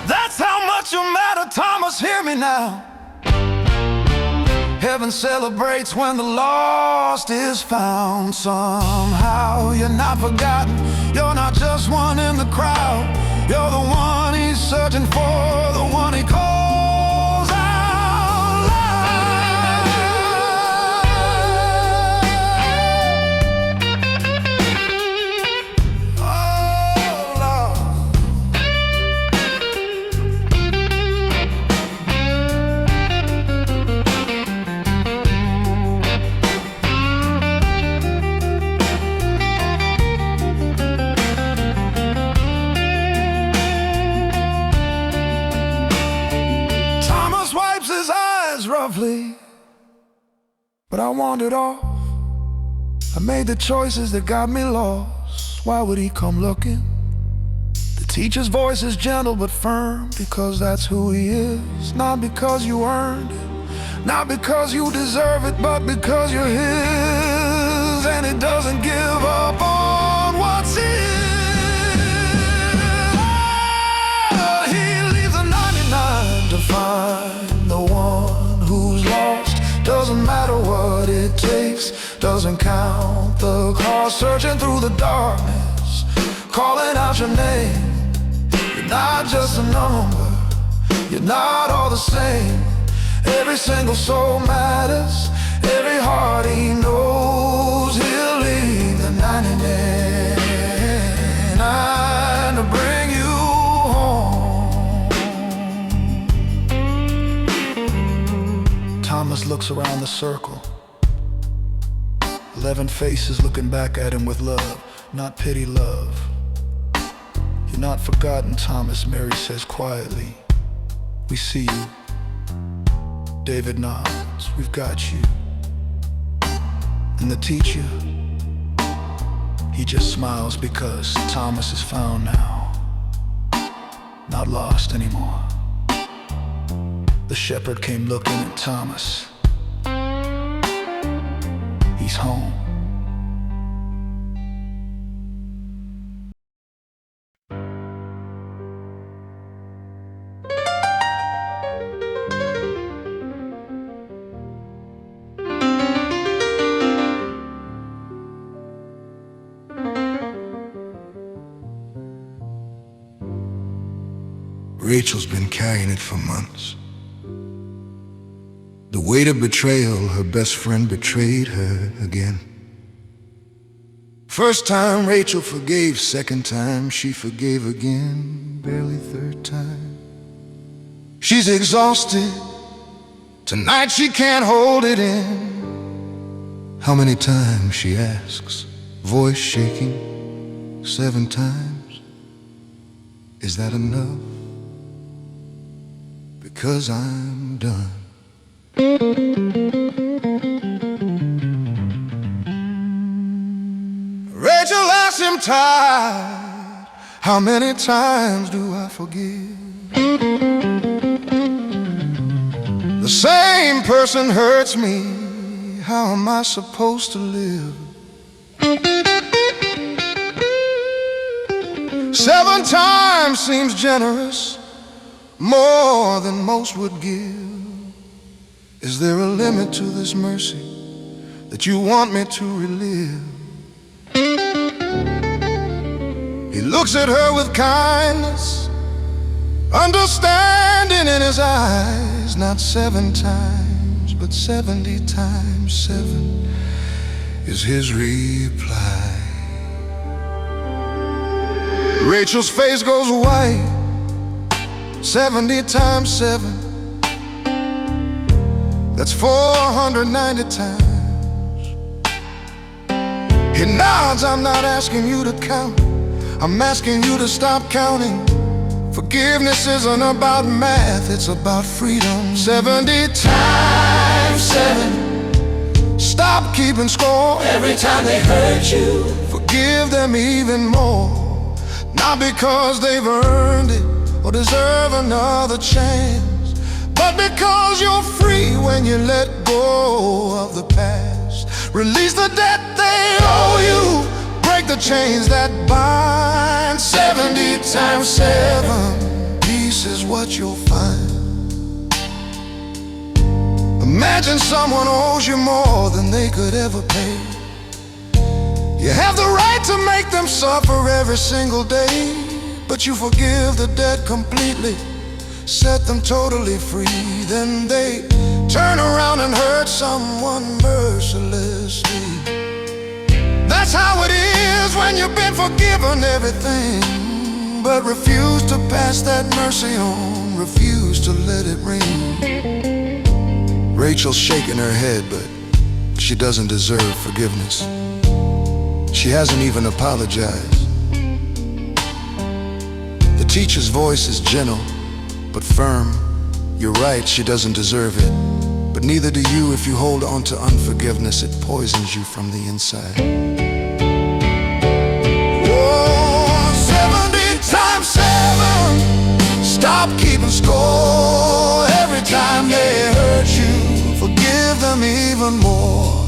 That's how much you matter, Thomas, hear me now. Heaven celebrates when the lost is found. Somehow you're not forgotten, you're not just one in the crowd. You're the one he's searching for, the one he calls out loud. Oh, Lord. wisely, but I wandered off. I made the choices that got me lost. Why would he come looking? The teacher's voice is gentle but firm, because that's who he is. Not because you earned it, not because you deserve it, but because you're his. And he doesn't give up on what's his. He leaves the 99 to find the one who's lost. Doesn't matter what it takes, doesn't count the cost. Searching through the darkness, calling out your name. You're not just a number, you're not all the same. Every single soul matters, every heart he knows. He'll leave the 99 to bring you home. Thomas looks around the circle, 11 faces looking back at him with love, not pity, love. You're not forgotten, Thomas, Mary says quietly. We see you. David nods, we've got you. And the teacher, he just smiles because Thomas is found now, not lost anymore. The shepherd came looking at Thomas. He's home. Rachel's been carrying it for months. The weight of betrayal, her best friend betrayed her again. First time Rachel forgave, second time she forgave again, barely third time. She's exhausted, tonight she can't hold it in. How many times, she asks, voice shaking, 7 times. Is that enough? Because I'm done. Rachel asked him tired, how many times do I forgive? The same person hurts me, how am I supposed to live? 7 times seems generous, more than most would give. Is there a limit to this mercy that you want me to relive? He looks at her with kindness, understanding in his eyes. Not 7 times, but 70 times 7 is his reply. Rachel's face goes white, 70 times 7, that's 490 times. He nods, I'm not asking you to count, I'm asking you to stop counting. Forgiveness isn't about math, it's about freedom. 70 times 7, stop keeping score. Every time they hurt you, forgive them even more. Not because they've earned it or deserve another chance, but because you're free when you let go of the past. Release the debt they owe you, break the chains that bind. 70 times 7, peace is what you'll find. Imagine someone owes you more than they could ever pay. You have the right to make them suffer every single day, but you forgive the debt completely, set them totally free. Then they turn around and hurt someone mercilessly. That's how it is when you've been forgiven everything, but refuse to pass that mercy on, refuse to let it ring. Rachel's shaking her head, but she doesn't deserve forgiveness. She hasn't even apologized. The teacher's voice is gentle, but firm. You're right, she doesn't deserve it, but but neither do you if you hold on to unforgiveness. It poisons you from the inside. Oh, 70 times 7. Stop keeping score. Every time they hurt you, forgive them even more.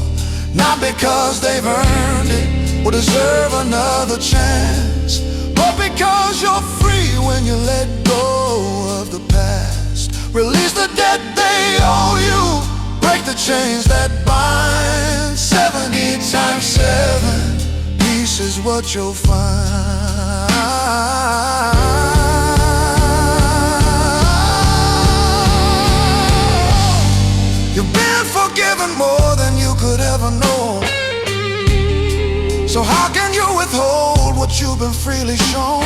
Not because they've earned it or deserve another chance, but because you're free when you let go of the past. Release the debt they owe you. Break the chains that bind. 70 times 7. Peace is what you'll find. You've been forgiven more than you could ever know. So how can you withhold what you've been freely shown?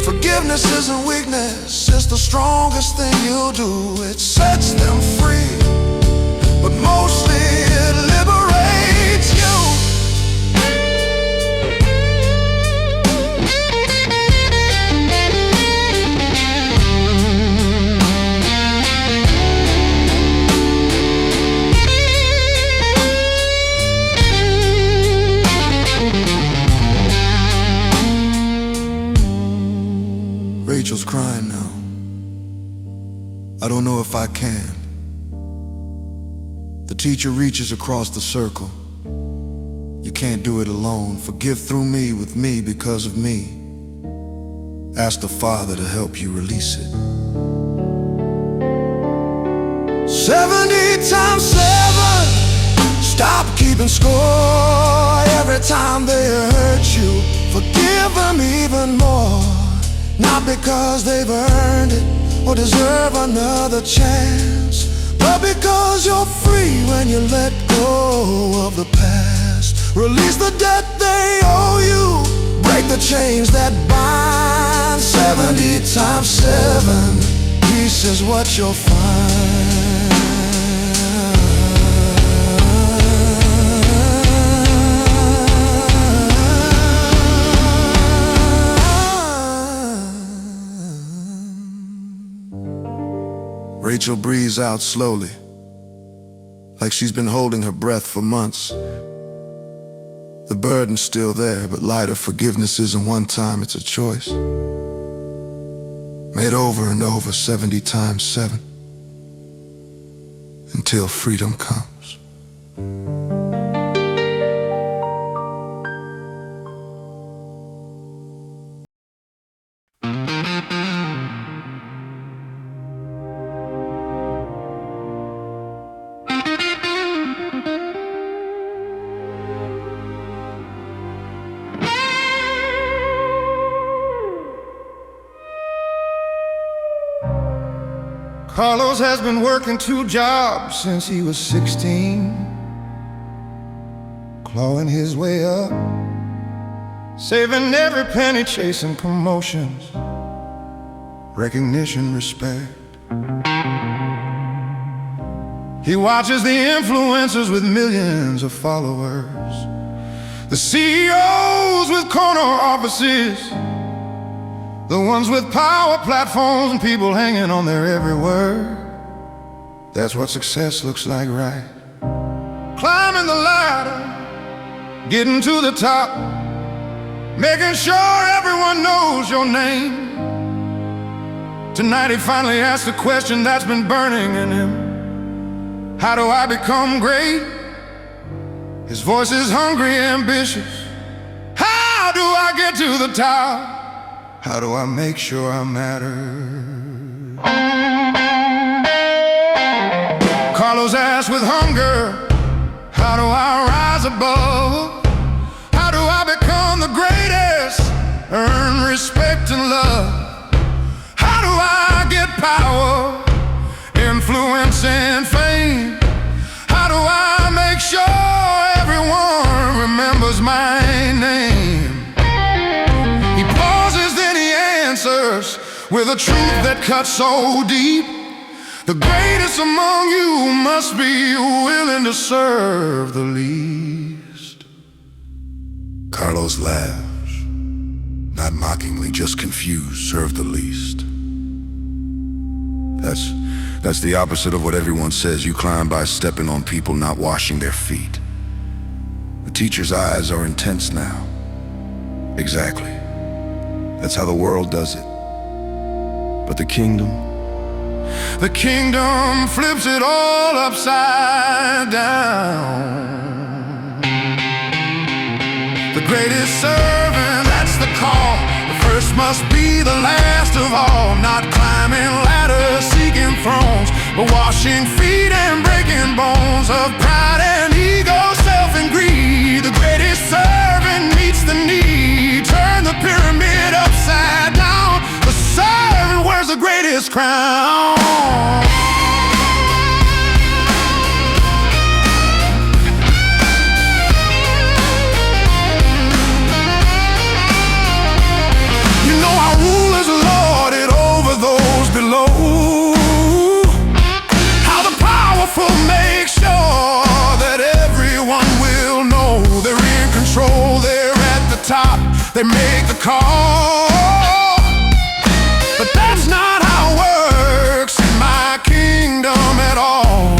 Forgiveness isn't weakness, it's the strongest thing you'll do. It sets them free, but mostly it liberates you. Rachel's crying now. I don't know if I can. The teacher reaches across the circle. You can't do it alone. Forgive through me, with me, because of me. Ask the Father to help you release it. 70 times 7. Stop keeping score. Every time they hurt you, forgive them even more. Not because they've earned it or deserve another chance, but because you're free when you let go of the past. Release the debt they owe you. Break the chains that bind. 70 times 7. Peace is what you'll find. Rachel breathes out slowly, like she's been holding her breath for months. The burden's still there, but lighter. Forgiveness isn't one time, it's a choice. Made over and over 70 times 7, until freedom comes. Carlos has been working 2 jobs since he was 16, clawing his way up, saving every penny, chasing promotions, recognition, respect. He watches the influencers with millions of followers, the CEOs with corner offices, the ones with power platforms and people hanging on their every word. That's what success looks like, right? Climbing the ladder, getting to the top, making sure everyone knows your name. Tonight he finally asked the question that's been burning in him. How do I become great? His voice is hungry, ambitious. How do I get to the top? How do I make sure I matter? Carlos asked with hunger, how do I rise above? How do I become the greatest? Earn respect and love? How do I get power, influence and fame? How do I make sure everyone remembers my name? With a truth that cuts so deep, the greatest among you must be willing to serve the least. Carlos laughs, not mockingly, just confused. Serve the least. That's the opposite of what everyone says. You climb by stepping on people, not washing their feet. The teacher's eyes are intense now. Exactly. That's how the world does it. But the kingdom flips it all upside down. The greatest servant, that's the call. The first must be the last of all. Not climbing ladders, seeking thrones, but washing feet and breaking bones of pride and ego, self and greed. The greatest servant meets the need. Turn the pyramid upside down. The servant wears the greatest crown. Make sure that everyone will know they're in control, they're at the top, they make the call. But that's not how it works in my kingdom at all.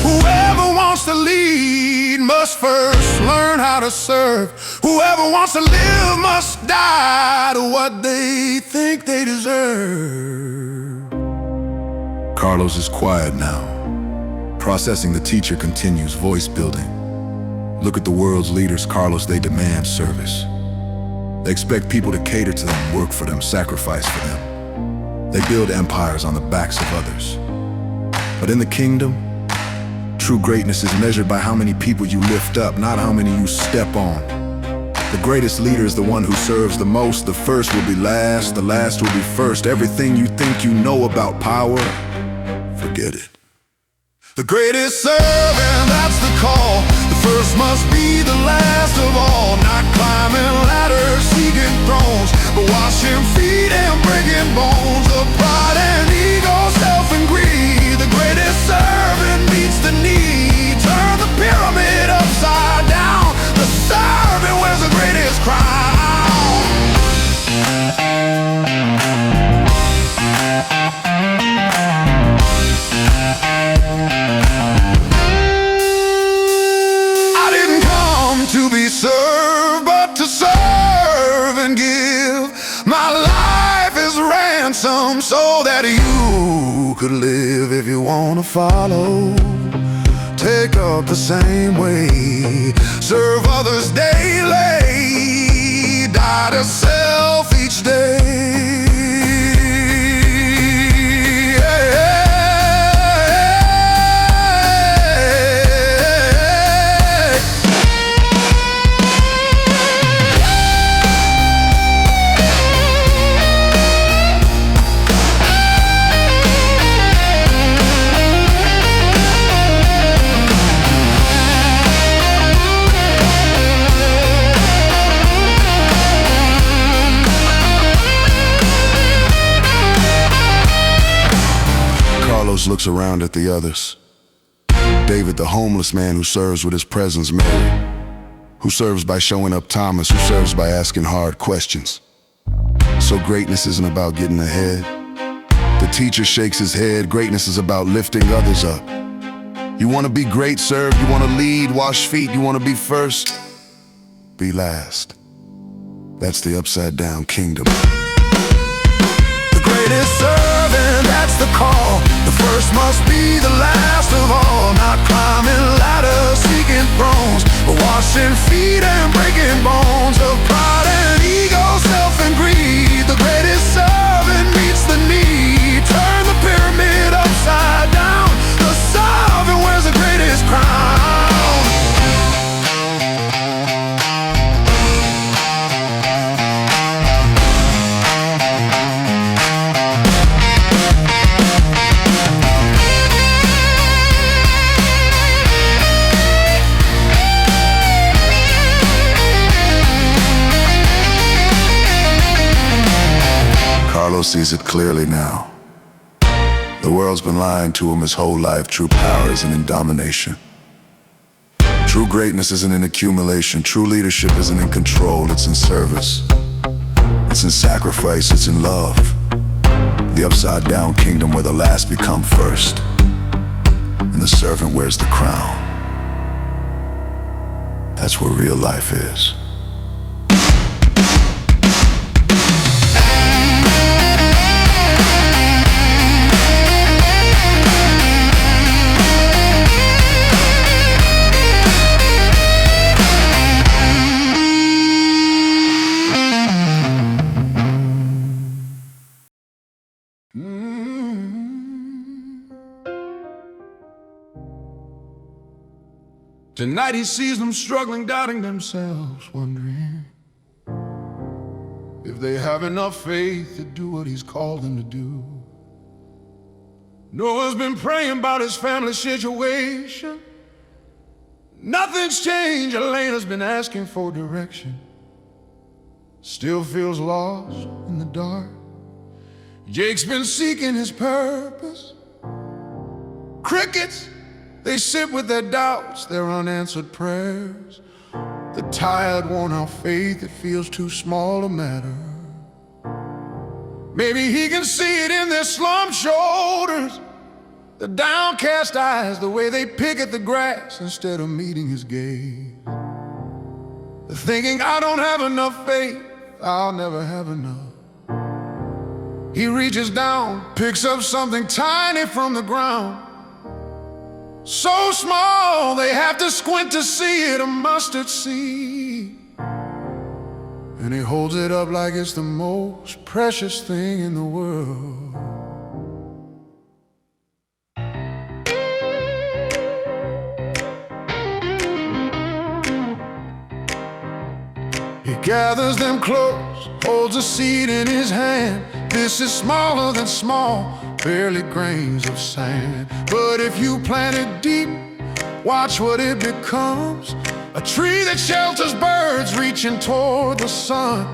Whoever wants to lead must first learn how to serve. Whoever wants to live must die to what they think they deserve. Carlos is quiet now. Processing the teacher continues, voice building. Look at the world's leaders, Carlos, they demand service. They expect people to cater to them, work for them, sacrifice for them. They build empires on the backs of others. But in the kingdom, true greatness is measured by how many people you lift up, not how many you step on. The greatest leader is the one who serves the most. The first will be last, the last will be first. Everything you think you know about power, forget it. The greatest servant, that's the call. The first must be the last of all. Not climbing ladders, seeking thrones, but washing feet and breaking bones of pride and ego, self and greed. The greatest servant meets the need. Turn the pyramid upside down. The servant wears the greatest crown. To be served, but to serve and give. My life is ransom so that you could live. If you want to follow, take up the same way. Serve others daily, die to self each day. Carlos looks around at the others. David, the homeless man who serves with his presence. Mary, who serves by showing up. Thomas, who serves by asking hard questions. So greatness isn't about getting ahead. The teacher shakes his head. Greatness is about lifting others up. You want to be great, serve. You want to lead, wash feet. You want to be first, be last. That's the upside down kingdom. The greatest servant, that's the call. The first must be the last of all. Not climbing ladders, seeking thrones, but washing feet and breaking bones of pride and ego, self and greed. The greatest servant meets the need. Turn the pyramid upside down. The servant wears the greatest crown. Carlos sees it clearly now. The world's been lying to him his whole life. True power isn't in domination. True greatness isn't in accumulation. True leadership isn't in control, it's in service. It's in sacrifice, it's in love. The upside down kingdom where the last become first, and the servant wears the crown. That's where real life is. Tonight he sees them struggling, doubting themselves, wondering if they have enough faith to do what he's called them to do. Noah's been praying about his family situation. Nothing's changed. Elena's been asking for direction. Still feels lost in the dark. Jake's been seeking his purpose. Crickets, they sit with their doubts, their unanswered prayers. The tired, worn-out faith, it feels too small to matter. Maybe he can see it in their slumped shoulders, the downcast eyes, the way they pick at the grass instead of meeting his gaze. The thinking, I don't have enough faith, I'll never have enough. He reaches down, picks up something tiny from the ground. So small, they have to squint to see it, a mustard seed. And he holds it up like it's the most precious thing in the world. He gathers them close, holds a seed in his hand. This is smaller than small, barely grains of sand. But if you plant it deep, watch what it becomes. A tree that shelters birds reaching toward the sun.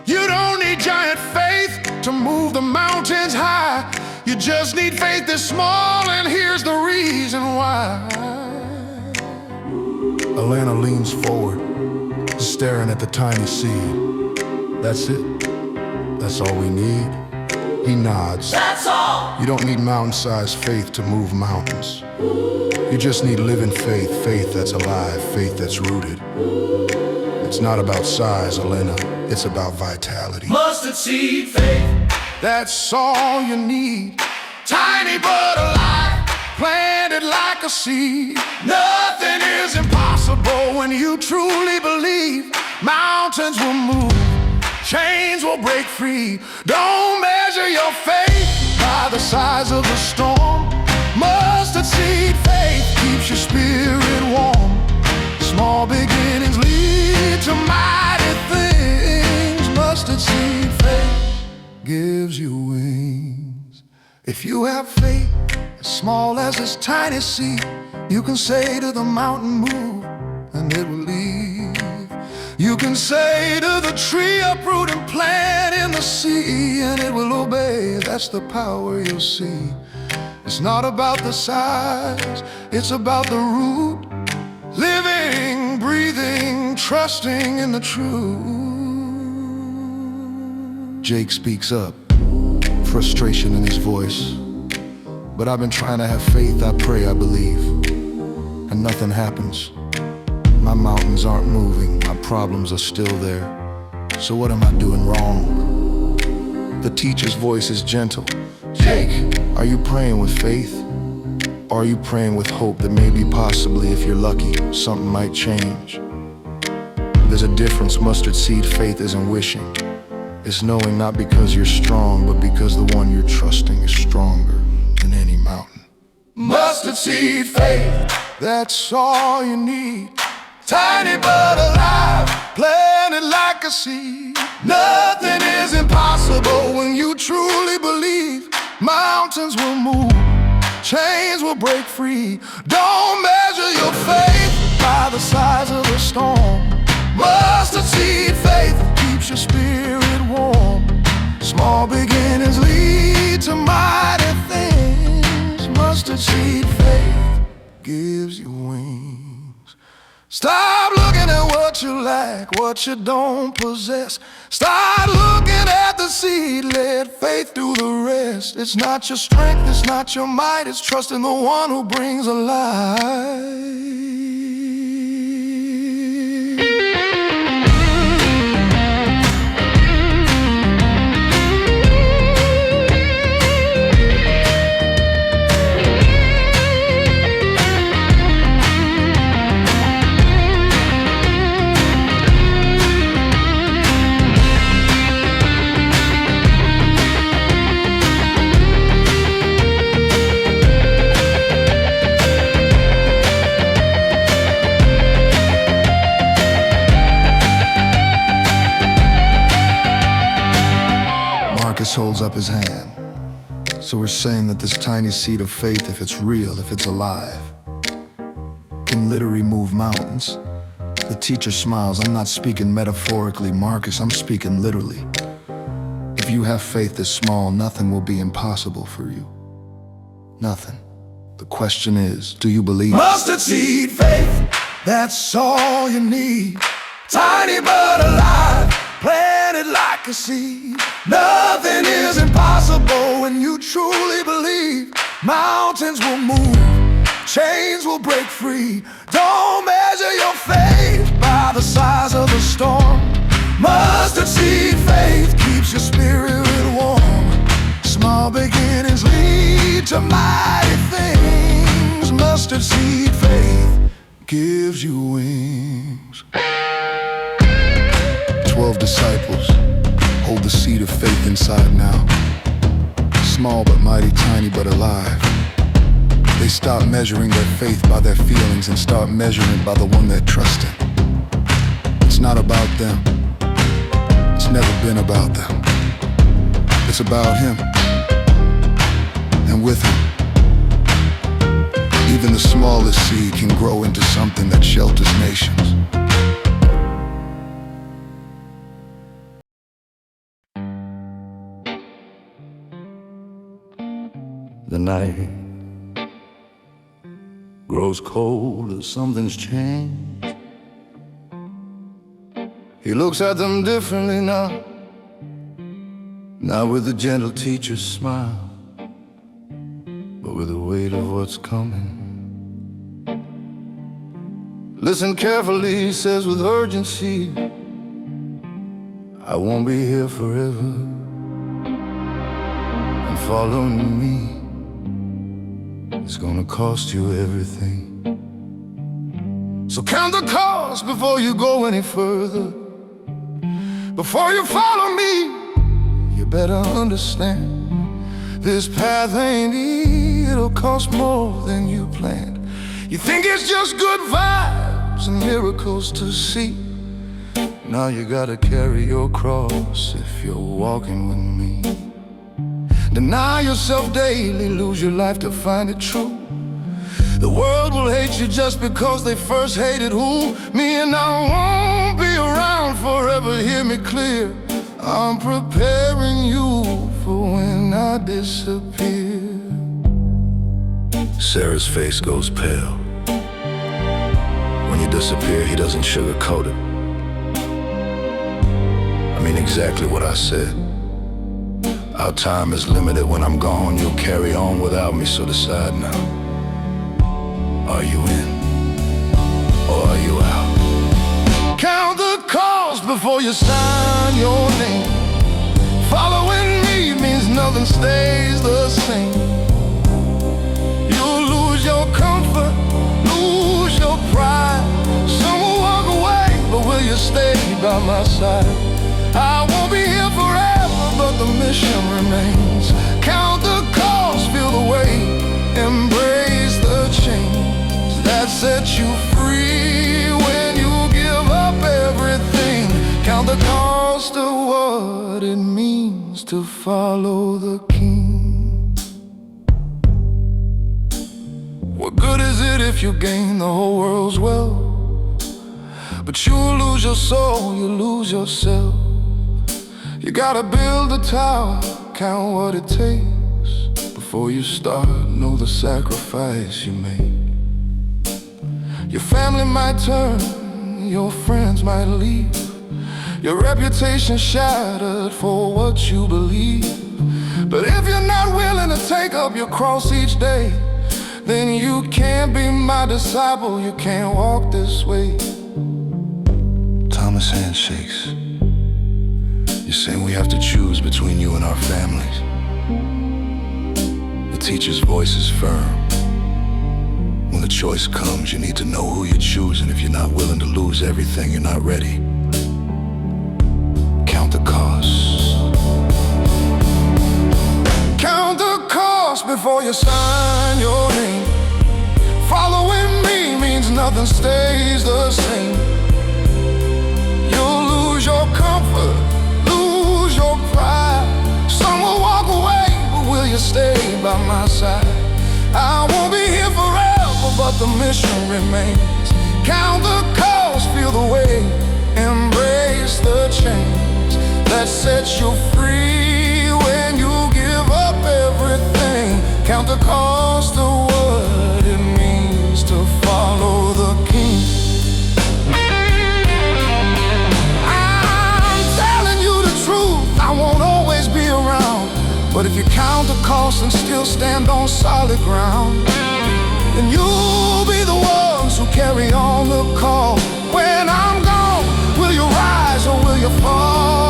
You don't need giant faith to move the mountains high. You just need faith that's small, and here's the reason why. Elena leans forward, staring at the tiny seed. That's it. That's all we need. He nods. That's all. You don't need mountain-sized faith to move mountains. You just need living faith, faith that's alive, faith that's rooted. It's not about size, Elena. It's about vitality. Mustard seed faith, that's all you need. Tiny but alive, planted like a seed. Nothing is impossible when you truly believe. Mountains will move, chains will break free. Don't measure your faith by the size of the storm. Mustard seed faith keeps your spirit warm. Small beginnings lead to mighty things. Mustard seed faith gives you wings. If you have faith as small as this tiny seed, you can say to the mountain, move, and it will leave. You can say to the tree, uproot and plant in the sea, and it will obey. That's the power you'll see. It's not about the size, it's about the root. Living, breathing, trusting in the truth. Jake speaks up, frustration in his voice. But I've been trying to have faith, I pray, I believe, and nothing happens. My mountains aren't moving, my problems are still there. So what am I doing wrong? The teacher's voice is gentle. Jake, are you praying with faith? Or are you praying with hope that maybe, possibly, if you're lucky, something might change? There's a difference. Mustard seed faith isn't wishing. It's knowing not because you're strong, but because the one you're trusting is stronger than any mountain. Mustard seed faith, that's all you need. Tiny but alive, planted like a seed. Nothing is impossible when you truly believe. Mountains will move, chains will break free. Don't measure your faith by the size of the storm. Mustard seed faith keeps your spirit warm. Small beginnings lead to mighty things. Mustard seed faith gives you wings. Stop looking at what what you lack, what you don't possess. Start looking at the seed, let faith do the rest. It's not your strength, it's not your might, it's trusting the one who brings alive. Marcus holds up his hand. So we're saying that this tiny seed of faith, if it's real, if it's alive, can literally move mountains. The teacher smiles. I'm not speaking metaphorically, Marcus, I'm speaking literally. If you have faith this small, nothing will be impossible for you. Nothing. The question is, do you believe? Mustard seed faith, that's all you need. Tiny but alive, planted like a seed. Nothing is impossible when you truly believe. Mountains will move, chains will break free. Don't measure your faith by the size of the storm. Mustard seed faith keeps your spirit warm. Small beginnings lead to mighty things. Mustard seed faith gives you wings. 12 disciples hold the seed of faith inside now. Small but mighty, tiny but alive. They stop measuring their faith by their feelings and start measuring it by the one they're trusting. It's not about them. It's never been about them. It's about Him. And with Him, even the smallest seed can grow into something that shelters nations. The night grows cold as something's changed. He looks at them differently now, not with the gentle teacher's smile, but with the weight of what's coming. Listen carefully, he says with urgency, I won't be here forever, and following me, it's gonna cost you everything. So count the cost before you go any further. Before you follow me, you better understand this path ain't easy, it'll cost more than you planned. You think it's just good vibes and miracles to see. Now you gotta carry your cross if you're walking with me. Deny yourself daily, lose your life to find it true. The world will hate you just because they first hated who? Me, and I won't be around forever, hear me clear. I'm preparing you for when I disappear. Sarah's face goes pale. When you disappear, he doesn't sugarcoat it. I mean exactly what I said. Our time is limited. When I'm gone, you'll carry on without me, so decide now. Are you in, or are you out? Count the cost before you sign your name. Following me means nothing stays the same. You'll lose your comfort, lose your pride. Some will walk away, but will you stay by my side? I won't be here forever, but the mission remains. Count the cost, feel the weight, embrace the change that sets you free when you give up everything. Count the cost of what it means to follow the King. What good is it if you gain the whole world's wealth, but you'll lose your soul, you lose yourself? You gotta build a tower, count what it takes. Before you start, know the sacrifice you make. Your family might turn, your friends might leave, your reputation shattered for what you believe. But if you're not willing to take up your cross each day, then you can't be my disciple, you can't walk this way. Thomas' hand shakes. You're saying we have to choose between you and our families. The teacher's voice is firm. When the choice comes, you need to know who you're choosing. If you're not willing to lose everything, you're not ready. Count the costs. Count the cost before you sign your name. Following me means nothing stays the same. You'll lose your comfort, lose your pride. Some will walk away, but will you stay by my side? I won't be here forever, but the mission remains. Count the cost, feel the weight, embrace the change that sets you free when you give up everything. Count the cost of what it means to follow the King. I'm telling you the truth, I won't always be around. But if you count the cost and still stand on solid ground, then you'll be the ones who carry on the call. When I'm gone, will you rise or will you fall?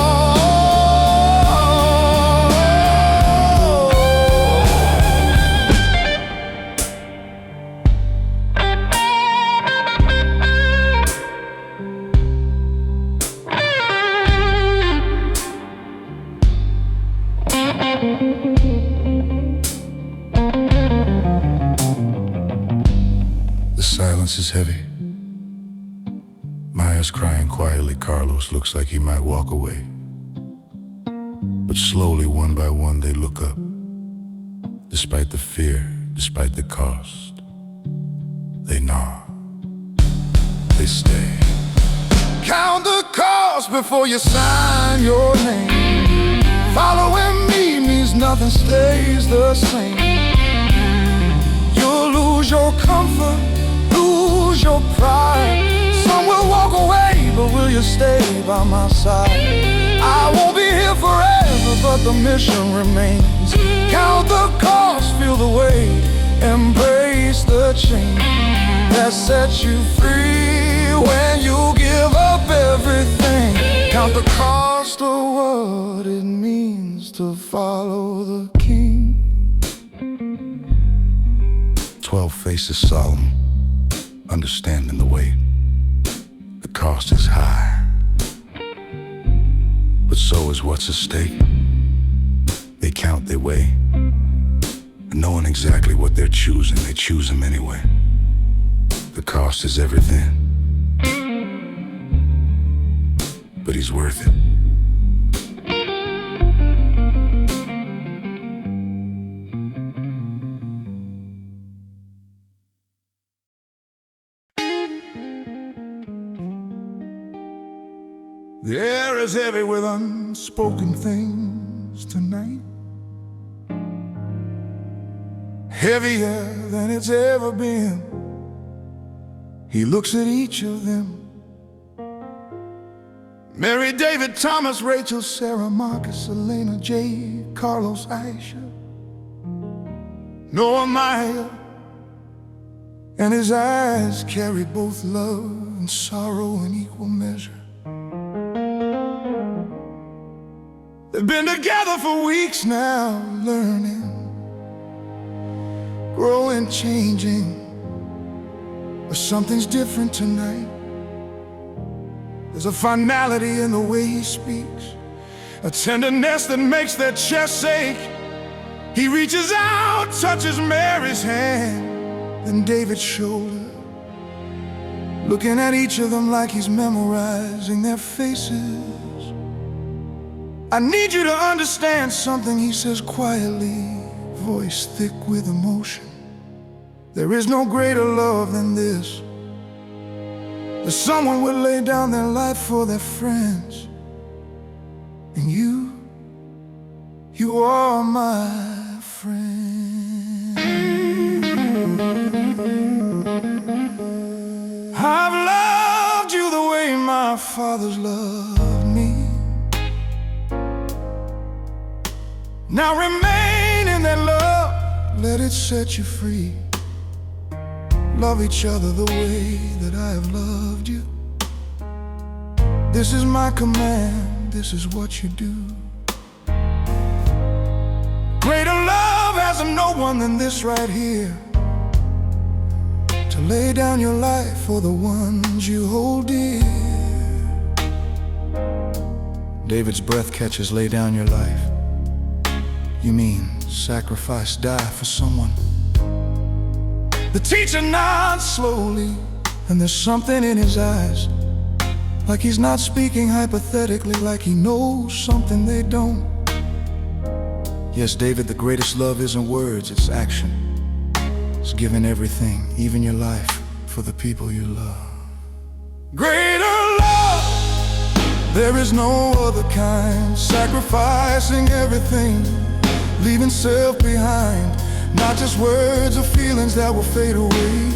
The silence is heavy. Maya's crying quietly. Carlos looks like he might walk away. But slowly, one by one, they look up. Despite the fear, despite the cost, they nod. They stay. Count the cost before you sign your name. Following me means nothing stays the same. You'll lose your comfort, lose your pride. Some will walk away, but will you stay by my side? I won't be here forever, but the mission remains. Count the cost, feel the weight, embrace the change that sets you free when you give up everything. Count the cost of what it means to follow the King. 12 faces solemn, understanding the weight. The cost is high, but so is what's at stake. They count their way, and knowing exactly what they're choosing, they choose them anyway. The cost is everything, but he's worth it. The air is heavy with unspoken things tonight, heavier than it's ever been. He looks at each of them: Mary, David, Thomas, Rachel, Sarah, Marcus, Elena, Jay, Carlos, Aisha, Noah, Maya. And his eyes carry both love and sorrow in equal measure. They've been together for weeks now, learning, growing, changing. But something's different tonight. There's a finality in the way he speaks, a tenderness that makes their chests ache. He reaches out, touches Mary's hand, then David's shoulder, looking at each of them like he's memorizing their faces. I need you to understand something, he says quietly, voice thick with emotion. There is no greater love than this, that someone would lay down their life for their friends. And you are my friend. I've loved you the way fathers loved me. Now remain in that love, let it set you free. Love each other the way that I have loved you. This is my command, this is what you do. Greater love has no one than this right here, to lay down your life for the ones you hold dear. David's breath catches, lay down your life. You mean sacrifice, die for someone. The teacher nods slowly, and there's something in his eyes, like he's not speaking hypothetically, like he knows something they don't. Yes, David, the greatest love isn't words, it's action. It's giving everything, even your life, for the people you love. Greater love, there is no other kind. Sacrificing everything, leaving self behind. Not just words or feelings that will fade away,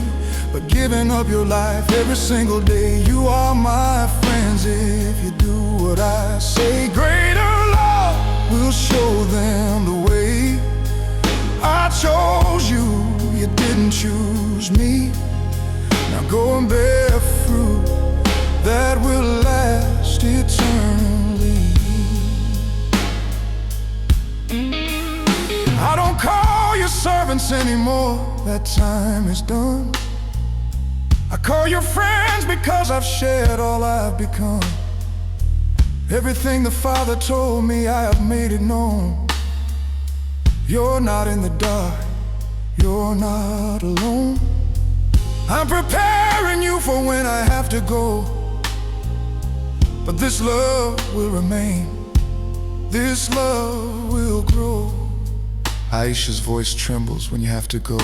but giving up your life every single day. You are my friends if you do what I say. Greater love will show them the way. I chose you, you didn't choose me. Now go and bear fruit that will last eternally. I don't call you servants anymore, that time is done. I call you friends because I've shared all I've become. Everything the Father told me, I have made it known. You're not in the dark, you're not alone. I'm preparing you for when I have to go, but this love will remain, this love will grow. Aisha's voice trembles when you have to go.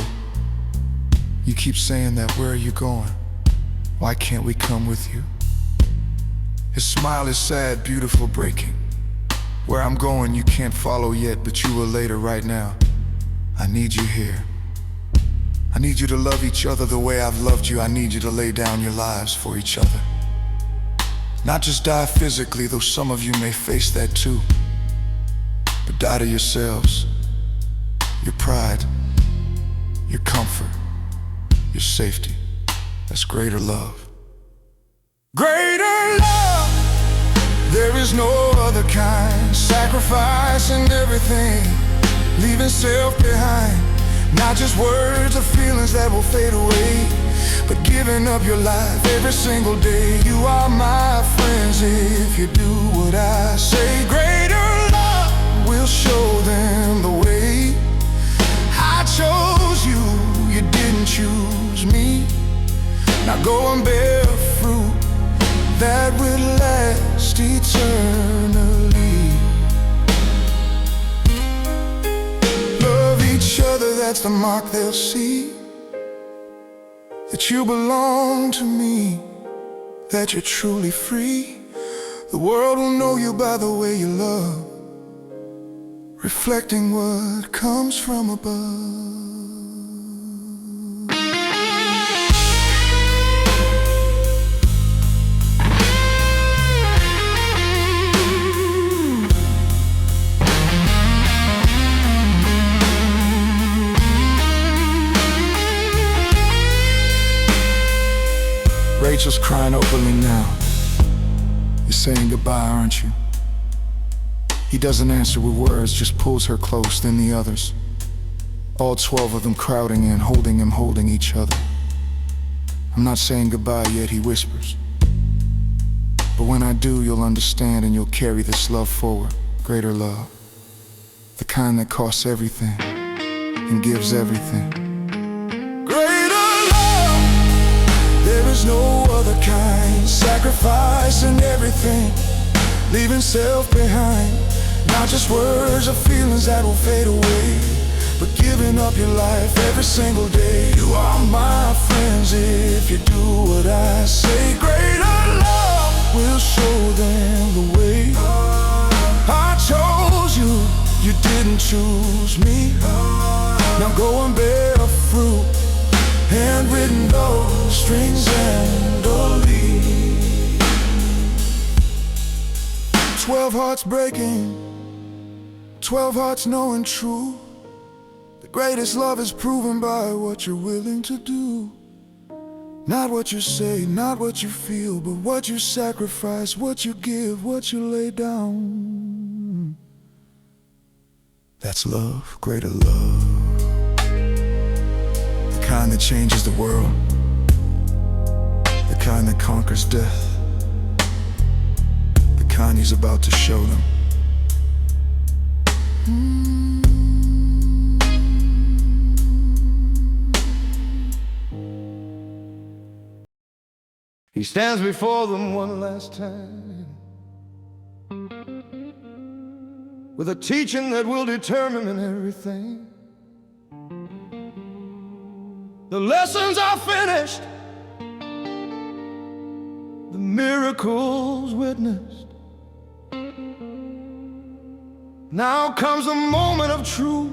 You keep saying that, where are you going? Why can't we come with you? His smile is sad, beautiful, breaking. Where I'm going you can't follow yet, but you will later. Right now, I need you here. I need you to love each other the way I've loved you. I need you to lay down your lives for each other. Not just die physically, though some of you may face that too, but die to yourselves, your pride, your comfort, your safety. That's greater love. Greater love, there is no other kind. Sacrificing everything, leaving self behind. Not just words or feelings that will fade away, but giving up your life every single day. You are my friends if you do what I say. Greater love will show them the way. I chose you, you didn't choose me. Now go and bear fruit that will last eternally. Love each other, that's the mark they'll see, that you belong to me, that you're truly free. The world will know you by the way you love, reflecting what comes from above. Rachel's crying openly now. You're saying goodbye, aren't you? He doesn't answer with words, just pulls her close, then the others. All 12 of them crowding in, holding him, holding each other. I'm not saying goodbye yet, he whispers. But when I do, you'll understand and you'll carry this love forward. Greater love. The kind that costs everything and gives everything. There is no other kind. Sacrificing everything, leaving self behind. Not just words or feelings that will fade away, but giving up your life every single day. You are my friends if you do what I say. Greater love will show them the way. I chose you, you didn't choose me. Now go and bear fruit, handwritten gold, strings and a leaf. 12 hearts breaking, 12 hearts knowing true. The greatest love is proven by what you're willing to do. Not what you say, not what you feel, but what you sacrifice, what you give, what you lay down. That's love, greater love. The kind that changes the world, the kind that conquers death, the kind he's about to show them. He stands before them one last time with a teaching that will determine everything. The lessons are finished, the miracles witnessed. Now comes the moment of truth.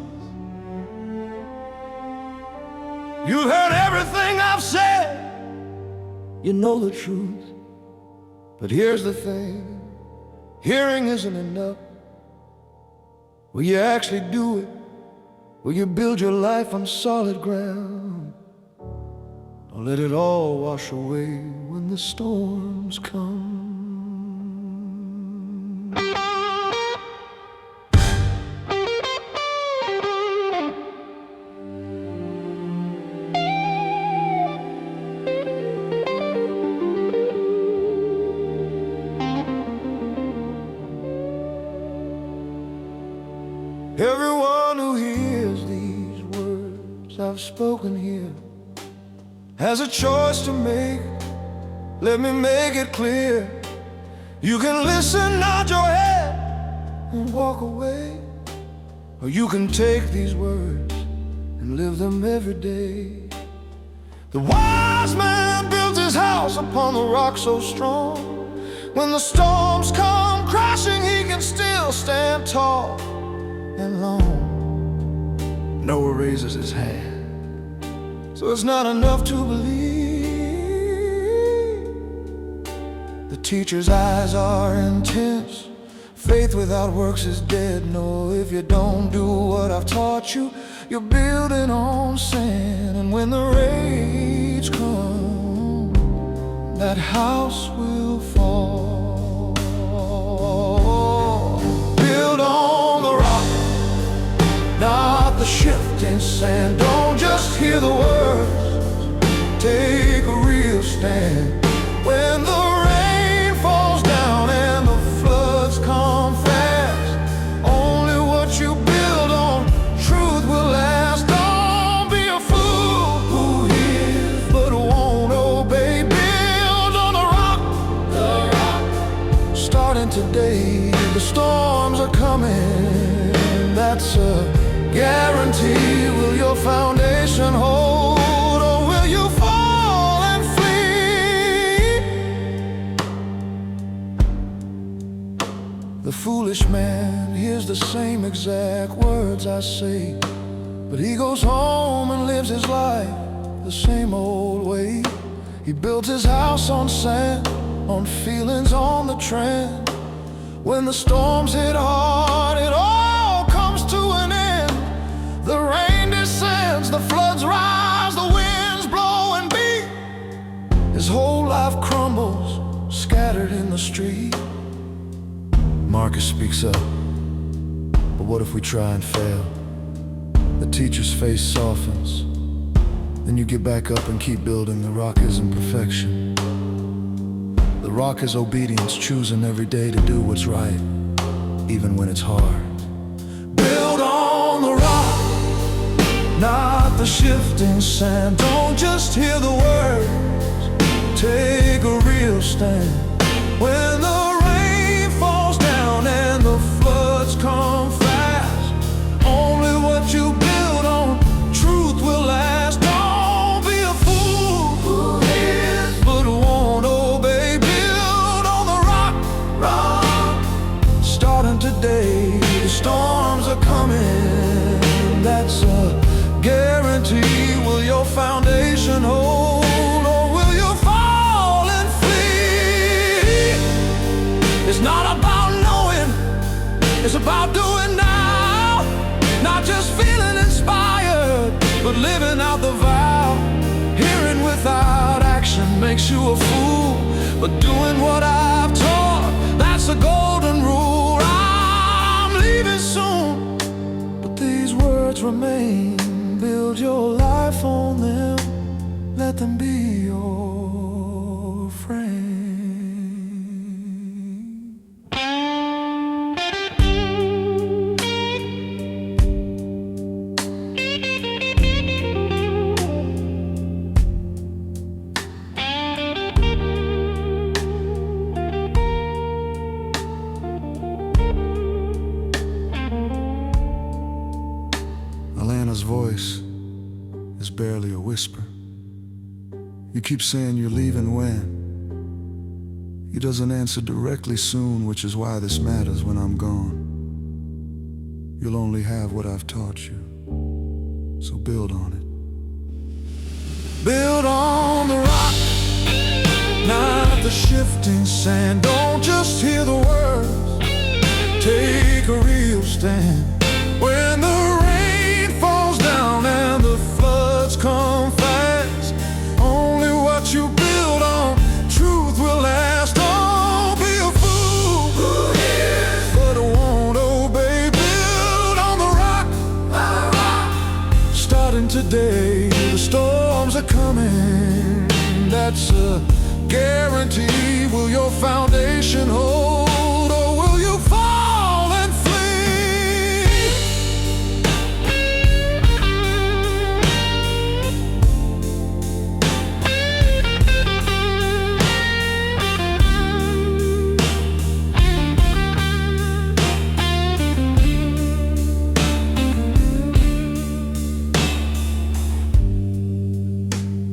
You've heard everything I've said, you know the truth. But here's the thing, hearing isn't enough. Will you actually do it? Will you build your life on solid ground? Or let it all wash away when the storms come? Everyone who hears these words I've spoken here has a choice to make. Let me make it clear. You can listen, nod your head, and walk away. Or you can take these words and live them every day. The wise man builds his house upon the rock so strong. When the storms come crashing, he can still stand tall and long. Noah raises his hand, so it's not enough to believe. The teacher's eyes are intense. Faith without works is dead. No, if you don't do what I've taught you, you're building on sand. And when the rage comes, that house will fall. Build on the rock, not the shifting sand. Don't just hear the words, take a real stand. When the rain falls down and the floods come fast, only what you build on truth will last. Don't be a fool who hears but won't obey. Build on the rock, starting today. The storms are coming, that's a guarantee. Will your foundation hold, or will you fall and flee? The foolish man hears the same exact words I say, but he goes home and lives his life the same old way. He builds his house on sand, on feelings, on the trend. When the storms hit hard, it all comes to an end. The rain descends, the floods rise, the winds blow and beat. His whole life crumbles, scattered in the street. Marcus speaks up, but what if we try and fail? The teacher's face softens. Then you get back up and keep building. The rock isn't perfection. The rock is obedience, choosing every day to do what's right, even when it's hard. Build on the rock, not the shifting sand. Don't just hear the words, take a real stand. When the rain falls down and the floods come fast, only what you build on truth will last. Don't be a fool who hears but won't obey. Build on the rock, starting today. The storms are coming, that's a guarantee. Will your foundation hold, or will you fall and flee? makes you a fool, but doing what I've taught, that's the golden rule. I'm leaving soon, but these words remain. Build your life on them, let them be your friend. Alana's voice is barely a whisper. You keep saying you're leaving when? He doesn't answer directly soon, which is why this matters when I'm gone. You'll only have what I've taught you, so build on it. Build on the rock, not the shifting sand. Don't just hear the words, take a real stand. When the rain falls down and the floods come fast, only what you build on, truth will last. Don't be a fool but won't obey. Build on the rock, starting today. The storms are coming, that's a guarantee. Will your foundation hold, or will you fall and flee?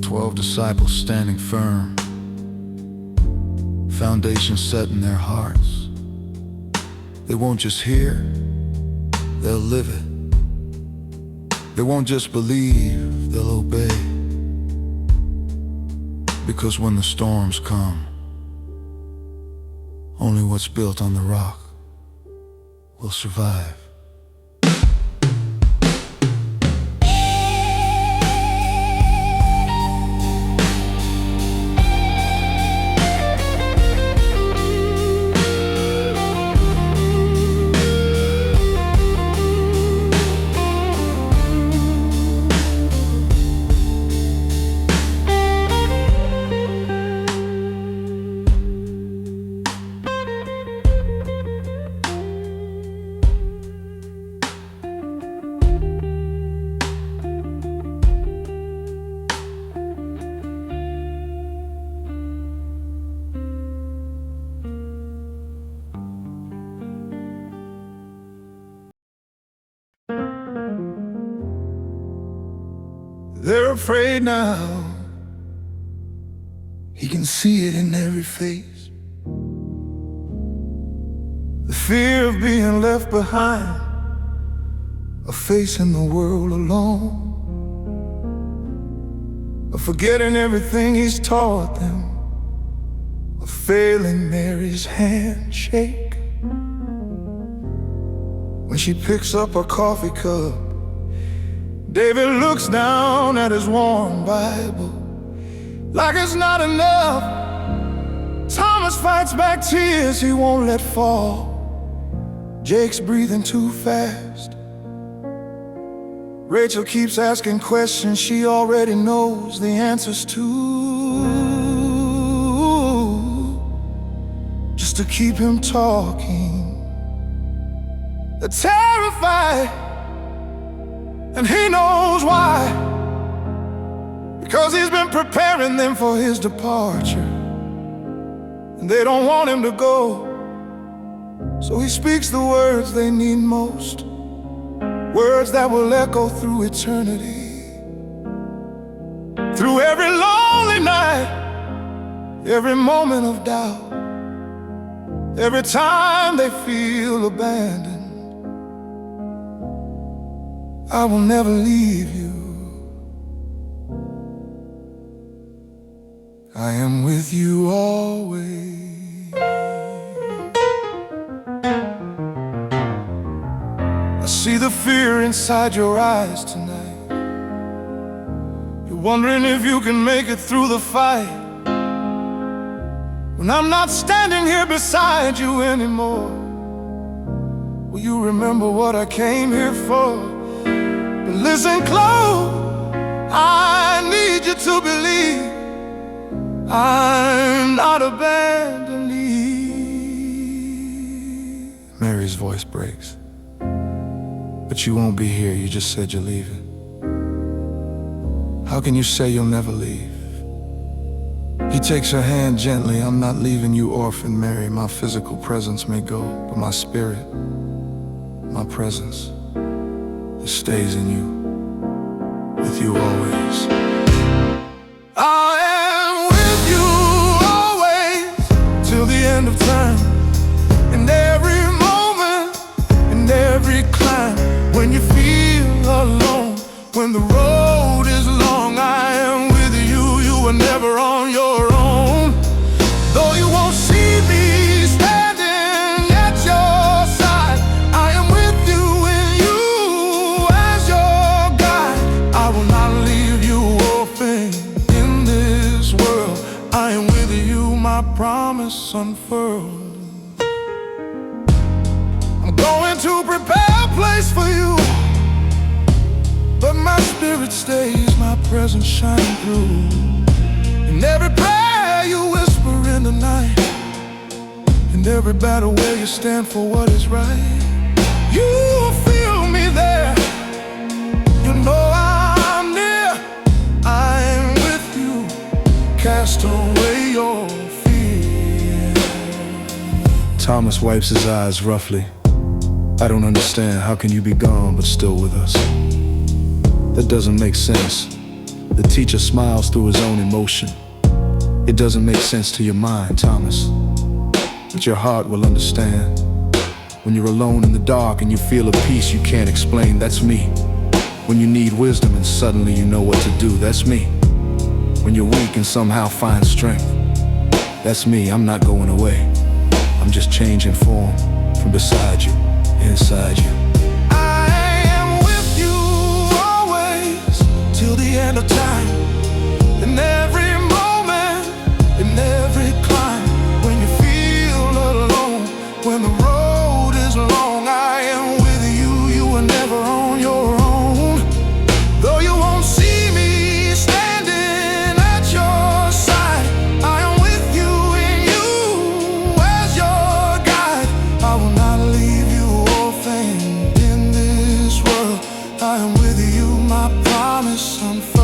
12 disciples standing firm, foundation set in their hearts. They won't just hear, they'll live it. They won't just believe, they'll obey. Because when the storms come, only what's built on the rock will survive. They're afraid now, he can see it in every face. The fear of being left behind, of facing the world alone, of forgetting everything he's taught them, of failing Mary's handshake. When she picks up her coffee cup, David looks down at his worn Bible like it's not enough. Thomas fights back tears he won't let fall. Jake's breathing too fast. Rachel keeps asking questions she already knows the answers to, just to keep him talking. They're terrified, and he knows why, because he's been preparing them for his departure, and they don't want him to go. So he speaks the words they need most, words that will echo through eternity, through every lonely night, every moment of doubt, every time they feel abandoned. I will never leave you. I am with you always. I see the fear inside your eyes tonight. You're wondering if you can make it through the fight. when I'm not standing here beside you anymore, will you remember what I came here for? But listen close, I need you to believe I'm not abandoning. Mary's voice breaks. But you won't be here, you just said you're leaving. How can you say you'll never leave? He takes her hand gently. I'm not leaving you orphan, Mary. My physical presence may go, but my spirit, my presence, it stays in you, with you always. I am with you always, till the end of time. In every moment, in every climb, when you feel alone, when the road is long, I am with you, you are never on your own. Though you won't see me standing at your side, I am with you and you as your guide. I will not leave you orphan in this world. I am with you, my promise unfurled. I'm going to prepare a place for you, but my spirit stays, my presence shining through. In every prayer you whisper in the night, in every battle where you stand for what is right, you feel me there. You know I'm near, I'm with you. Cast away your fear. Thomas wipes his eyes roughly. I don't understand, how can you be gone but still with us? That doesn't make sense. The teacher smiles through his own emotion. It doesn't make sense to your mind, Thomas, but your heart will understand. When you're alone in the dark and you feel a peace you can't explain, that's me. When you need wisdom and suddenly you know what to do, that's me. When you're weak and somehow find strength, that's me. I'm not going away, I'm just changing form from beside you, inside you. Till the end of time, in every moment, in every climb, when you feel alone, when the road is long, I am with you, you are never on your own. Though you won't see me standing at your side, I am with you and you as your guide. I will not leave you orphan in this world. I am with you, my promise unfurled.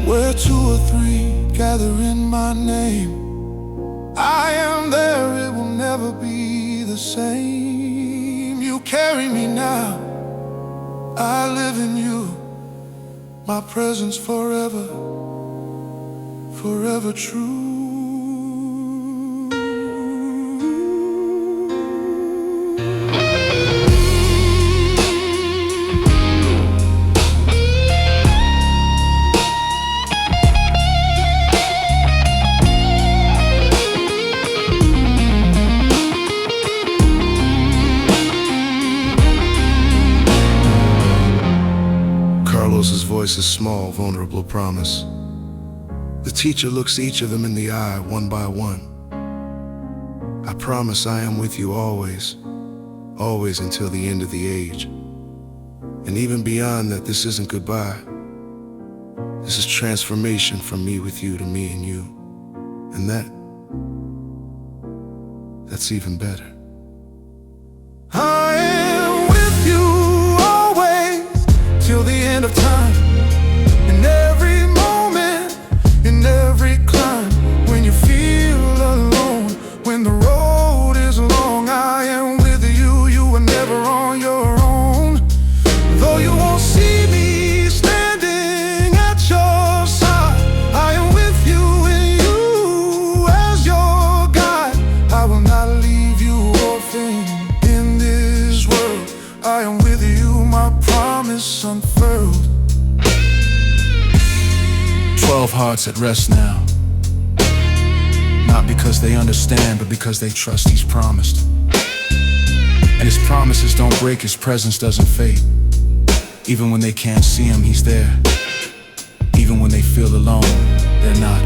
Where two or three gather in my name, I am there, it will never be the same. You carry me now, I live in you, my presence forever, forever true. Carlos's voice is small, vulnerable promise. The teacher looks each of them in the eye, one by one. I promise I am with you always, always until the end of the age. And even beyond that, this isn't goodbye. This is transformation from me with you to me and you. And that's even better. I am with you always, till the end of time. In every moment, in every climb, when you feel alone, when the road is long, I am with you, you are never on your own. Though you won't see me standing at your side, I am with you and you as your guide. I will not leave you orphan in this world. I am with you, my promise unfurled. 12 hearts at rest now, not because they understand, but because they trust He's promised. And His promises don't break, His presence doesn't fade. Even when they can't see Him, He's there. Even when they feel alone, they're not.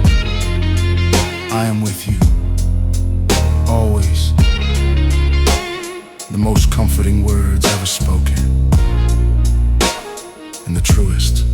I am with you. with you, always. The most comforting words ever spoken, and the truest.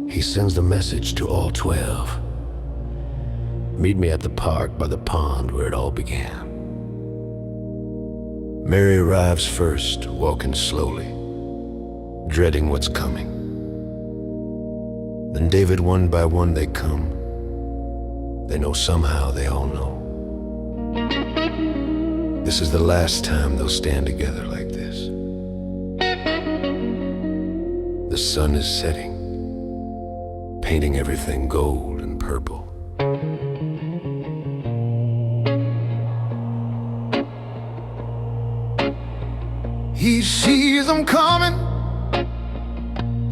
He sends the message to all 12. Meet me at the park by the pond where it all began. Mary arrives first, walking slowly, dreading what's coming. Then David, one by one, they come. They know somehow, they all know. This is the last time they'll stand together like this. The sun is setting, painting everything gold and purple. He sees them coming,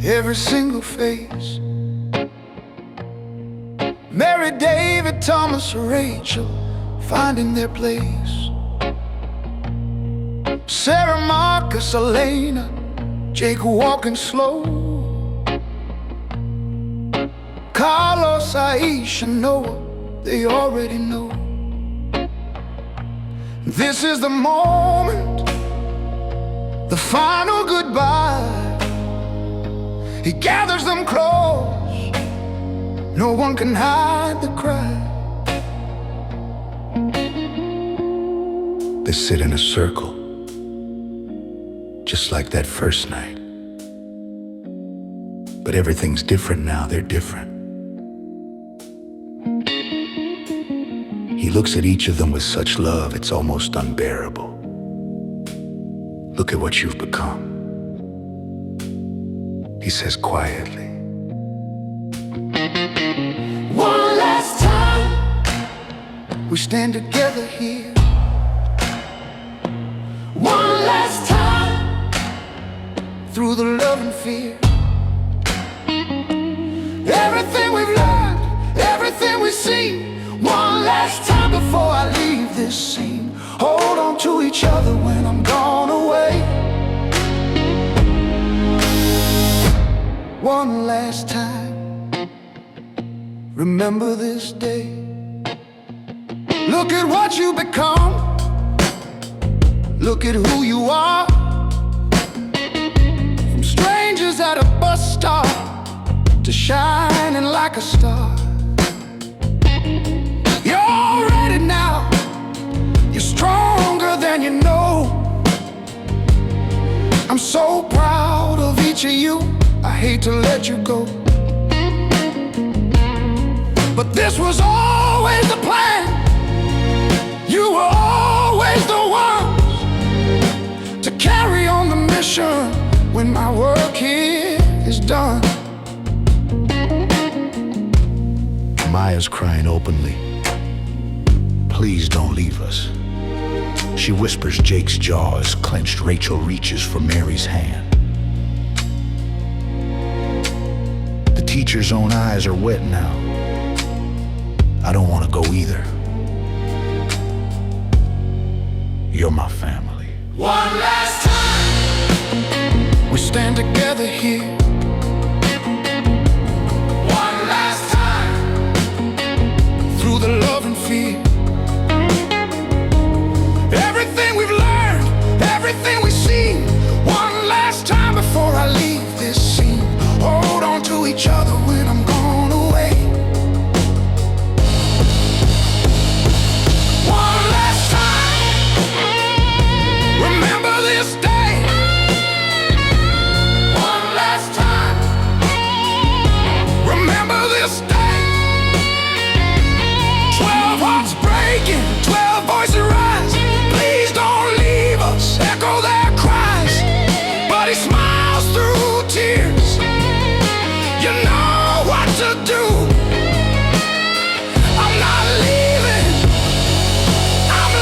every single face. Mary, David, Thomas, Rachel, finding their place. Sarah, Marcus, Elena, Jake walking slow. Carlos, Aisha, Noah, they already know. This is the moment, the final goodbye. He gathers them close, no one can hide the cry. They sit in a circle, just like that first night. But everything's different now, they're different. He looks at each of them with such love, it's almost unbearable. Look at what you've become, he says quietly. One last time, we stand together here. One last time, through the love and fear. Everything we've learned, everything we've seen. One last time before I leave this scene. Hold on to each other when I'm gone away. One last time, remember this day. Look at what you become, look at who you are. From strangers at a bus stop to shining like a star. You're ready now, you're stronger than you know. I'm so proud of each of you, I hate to let you go. But this was always the plan. You were always the ones to carry on the mission when my work here is done. Maya's crying openly. Please don't leave us. She whispers, Jake's jaw is clenched. Rachel reaches for Mary's hand. The teacher's own eyes are wet now. I don't want to go either. You're my family. One last time, we stand together here. One last time, through the love and fear. Everything we've learned, everything we've seen. One last time before I leave this scene. Hold on to each other when I'm gone away. speaking, 12 voices rise. Please don't leave us, echo their cries. But he smiles through tears. You know what to do. I'm not leaving, I'm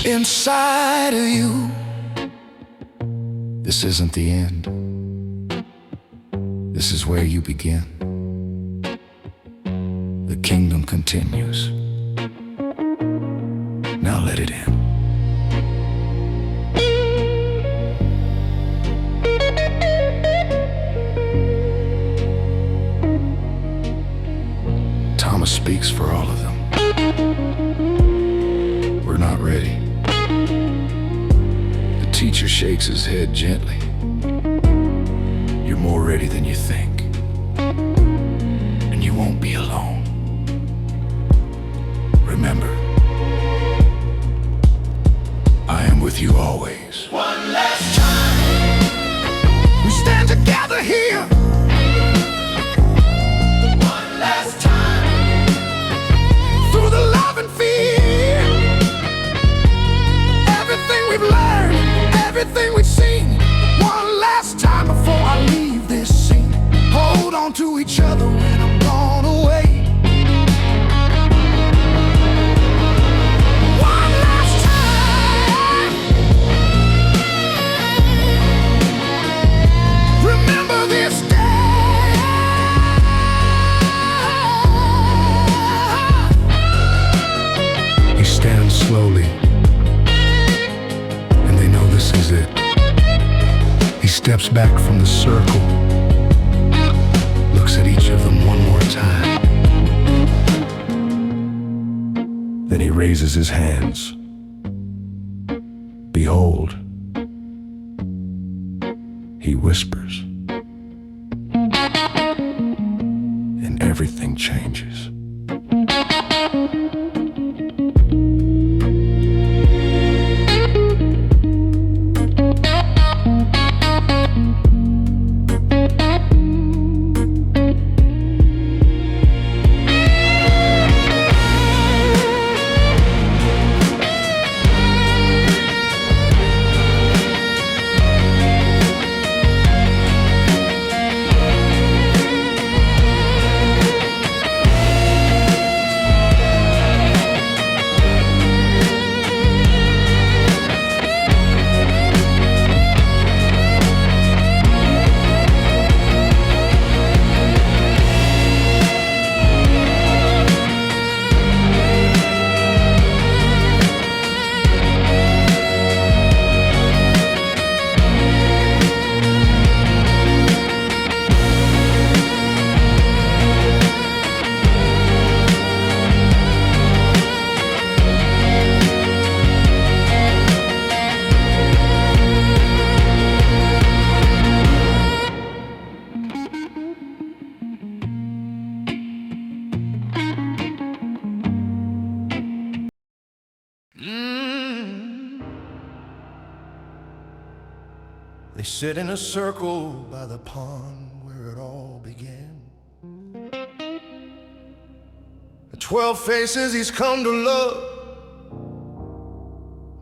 living inside of you. This isn't the end. This is where you begin. The kingdom continues. Now let it in. Thomas speaks for all of them. We're not ready. The teacher shakes his head gently. You're more ready than you think. And you won't be alone. Remember, I am with you always. One last time, we stand together here. One last time, through the love and fear. Everything we've learned, everything we've seen. One last time before I leave this scene. Hold on to each other when I'm gone away. Slowly, and they know this is it. He steps back from the circle, looks at each of them one more time. Then he raises his hands. Behold, he whispers, and everything changes. They sit in a circle by the pond where it all began. The 12 faces he's come to love: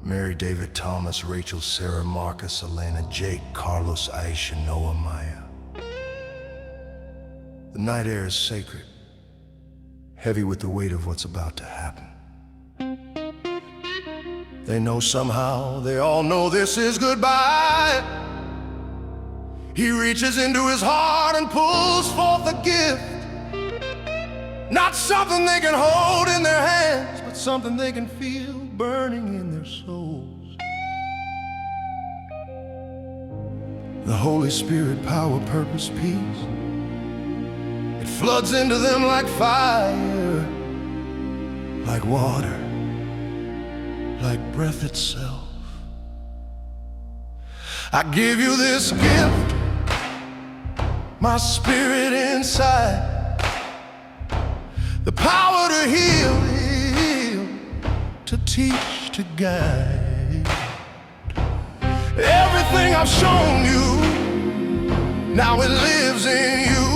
Mary, David, Thomas, Rachel, Sarah, Marcus, Elena, Jake, Carlos, Aisha, Noah, Maya. The night air is sacred, heavy with the weight of what's about to happen. They know somehow, they all know this is goodbye. He reaches into his heart and pulls forth a gift. Not something they can hold in their hands, but something they can feel burning in their souls. The Holy Spirit, power, purpose, peace. It floods into them like fire, like water, like breath itself. I give you this gift, my spirit inside, the power to heal, to teach, to guide. Everything I've shown you, now it lives in you.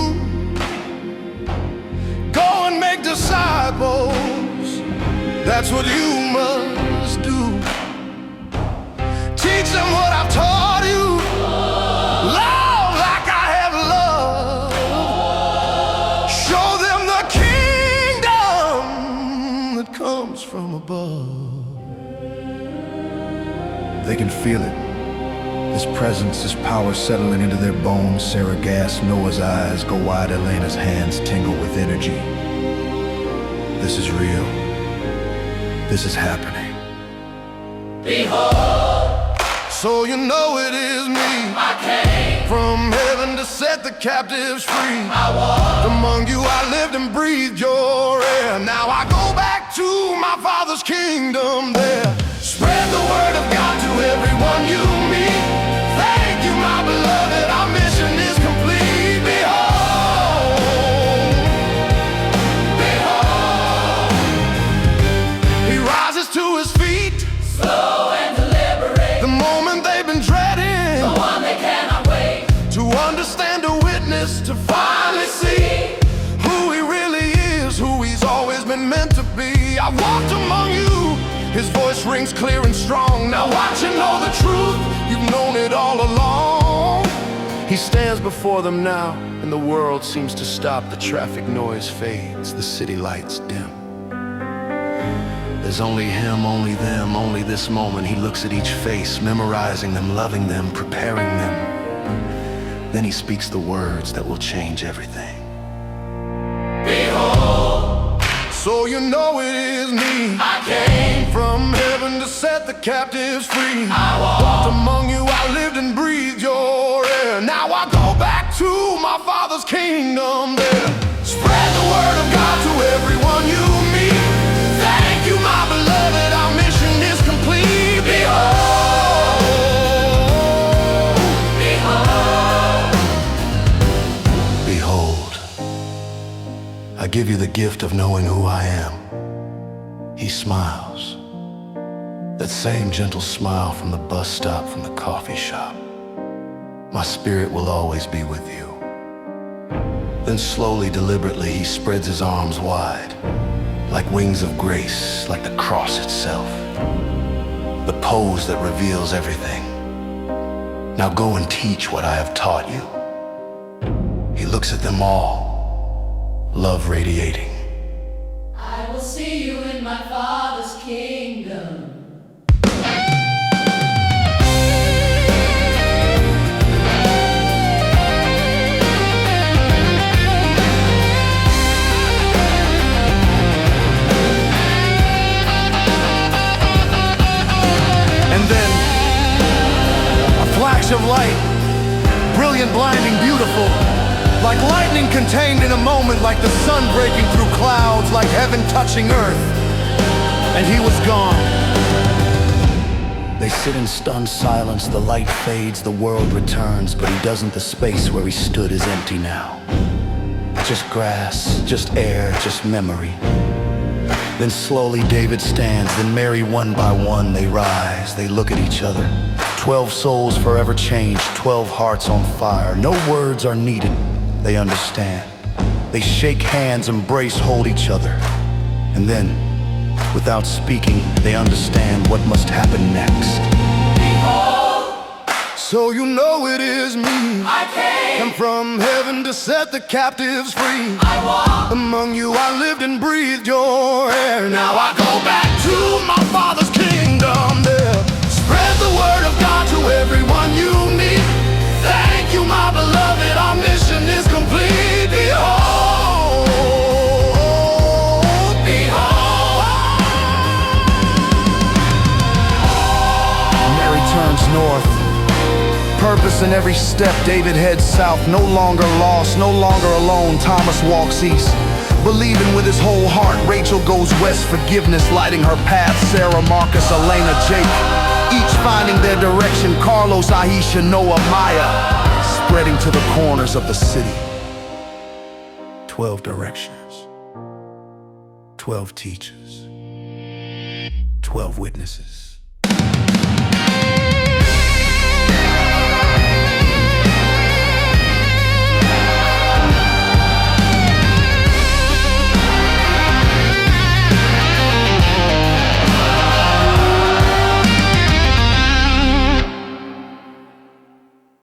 Go and make disciples, That's what you must do. Teach them what I've taught you. Love like I have loved. Show them the kingdom that comes from above. They can feel it. This presence, this power settling into their bones. Sarah gasps, Noah's eyes go wide, Elena's hands tingle with energy. This is real. This is happening. So you know it is me. I came From heaven to set the captives free. I walked Among you I lived and breathed your air. Now I go back to my Father's kingdom there. Spread the word of God to everyone you meet. Thank you, my beloved, our mission is complete. Behold, behold. He rises to his feet. Slow and deliberate, The moment they've been dreading. the one they cannot wait To understand, to witness, to finally see who he really is, who he's always been meant to be. I walked among you. His voice rings clear and strong. Now watch and know the truth. You've known it all along. He stands before them now, and the world seems to stop. The traffic noise fades, the city lights dim. There's only him, only them, only this moment. He looks at each face, memorizing them, loving them, preparing them. Then he speaks the words that will change everything. So you know it is me. I came From heaven to set the captives free. I walked Among you I lived and breathed your air. Now I go back to my Father's kingdom there. Spread the word of God to everyone you meet. Thank you, my beloved, our mission is complete. Behold, behold. Behold, I give you the gift of knowing who I am. He smiles. That same gentle smile from the bus stop, from the coffee shop. My spirit will always be with you. Then slowly, deliberately, he spreads his arms wide, like wings of grace, like the cross itself. The pose that reveals everything. Now go and teach what I have taught you. He looks at them all, love radiating. I will see you in my Father's kingdom. And then a flash of light, brilliant, blinding, beautiful, like lightning contained in a moment, like the sun breaking through clouds, like heaven touching earth. And he was gone. They sit in stunned silence, the light fades, the world returns, but he doesn't. The space where he stood is empty now. Just grass, just air, just memory. Then slowly David stands, then Mary, one by one, they rise, they look at each other. 12 souls forever changed, 12 hearts on fire. No words are needed, they understand. They shake hands, embrace, hold each other. And then, without speaking, they understand what must happen next. So you know it is me. I came Come from heaven to set the captives free. I walked Among you I lived and breathed your air. Now I go back to my Father's kingdom there. Spread the word of God to everyone you meet. Thank you, my beloved, our mission is complete. Behold, behold. Mary turns north, purpose in every step. David heads south, no longer lost, no longer alone. Thomas walks east, believing with his whole heart. Rachel goes west, forgiveness lighting her path. Sarah, Marcus, Elena, Jake, each finding their direction. Carlos, Aisha, Noah, Maya, spreading to the corners of the city. 12 directions, 12 teachers, 12 witnesses.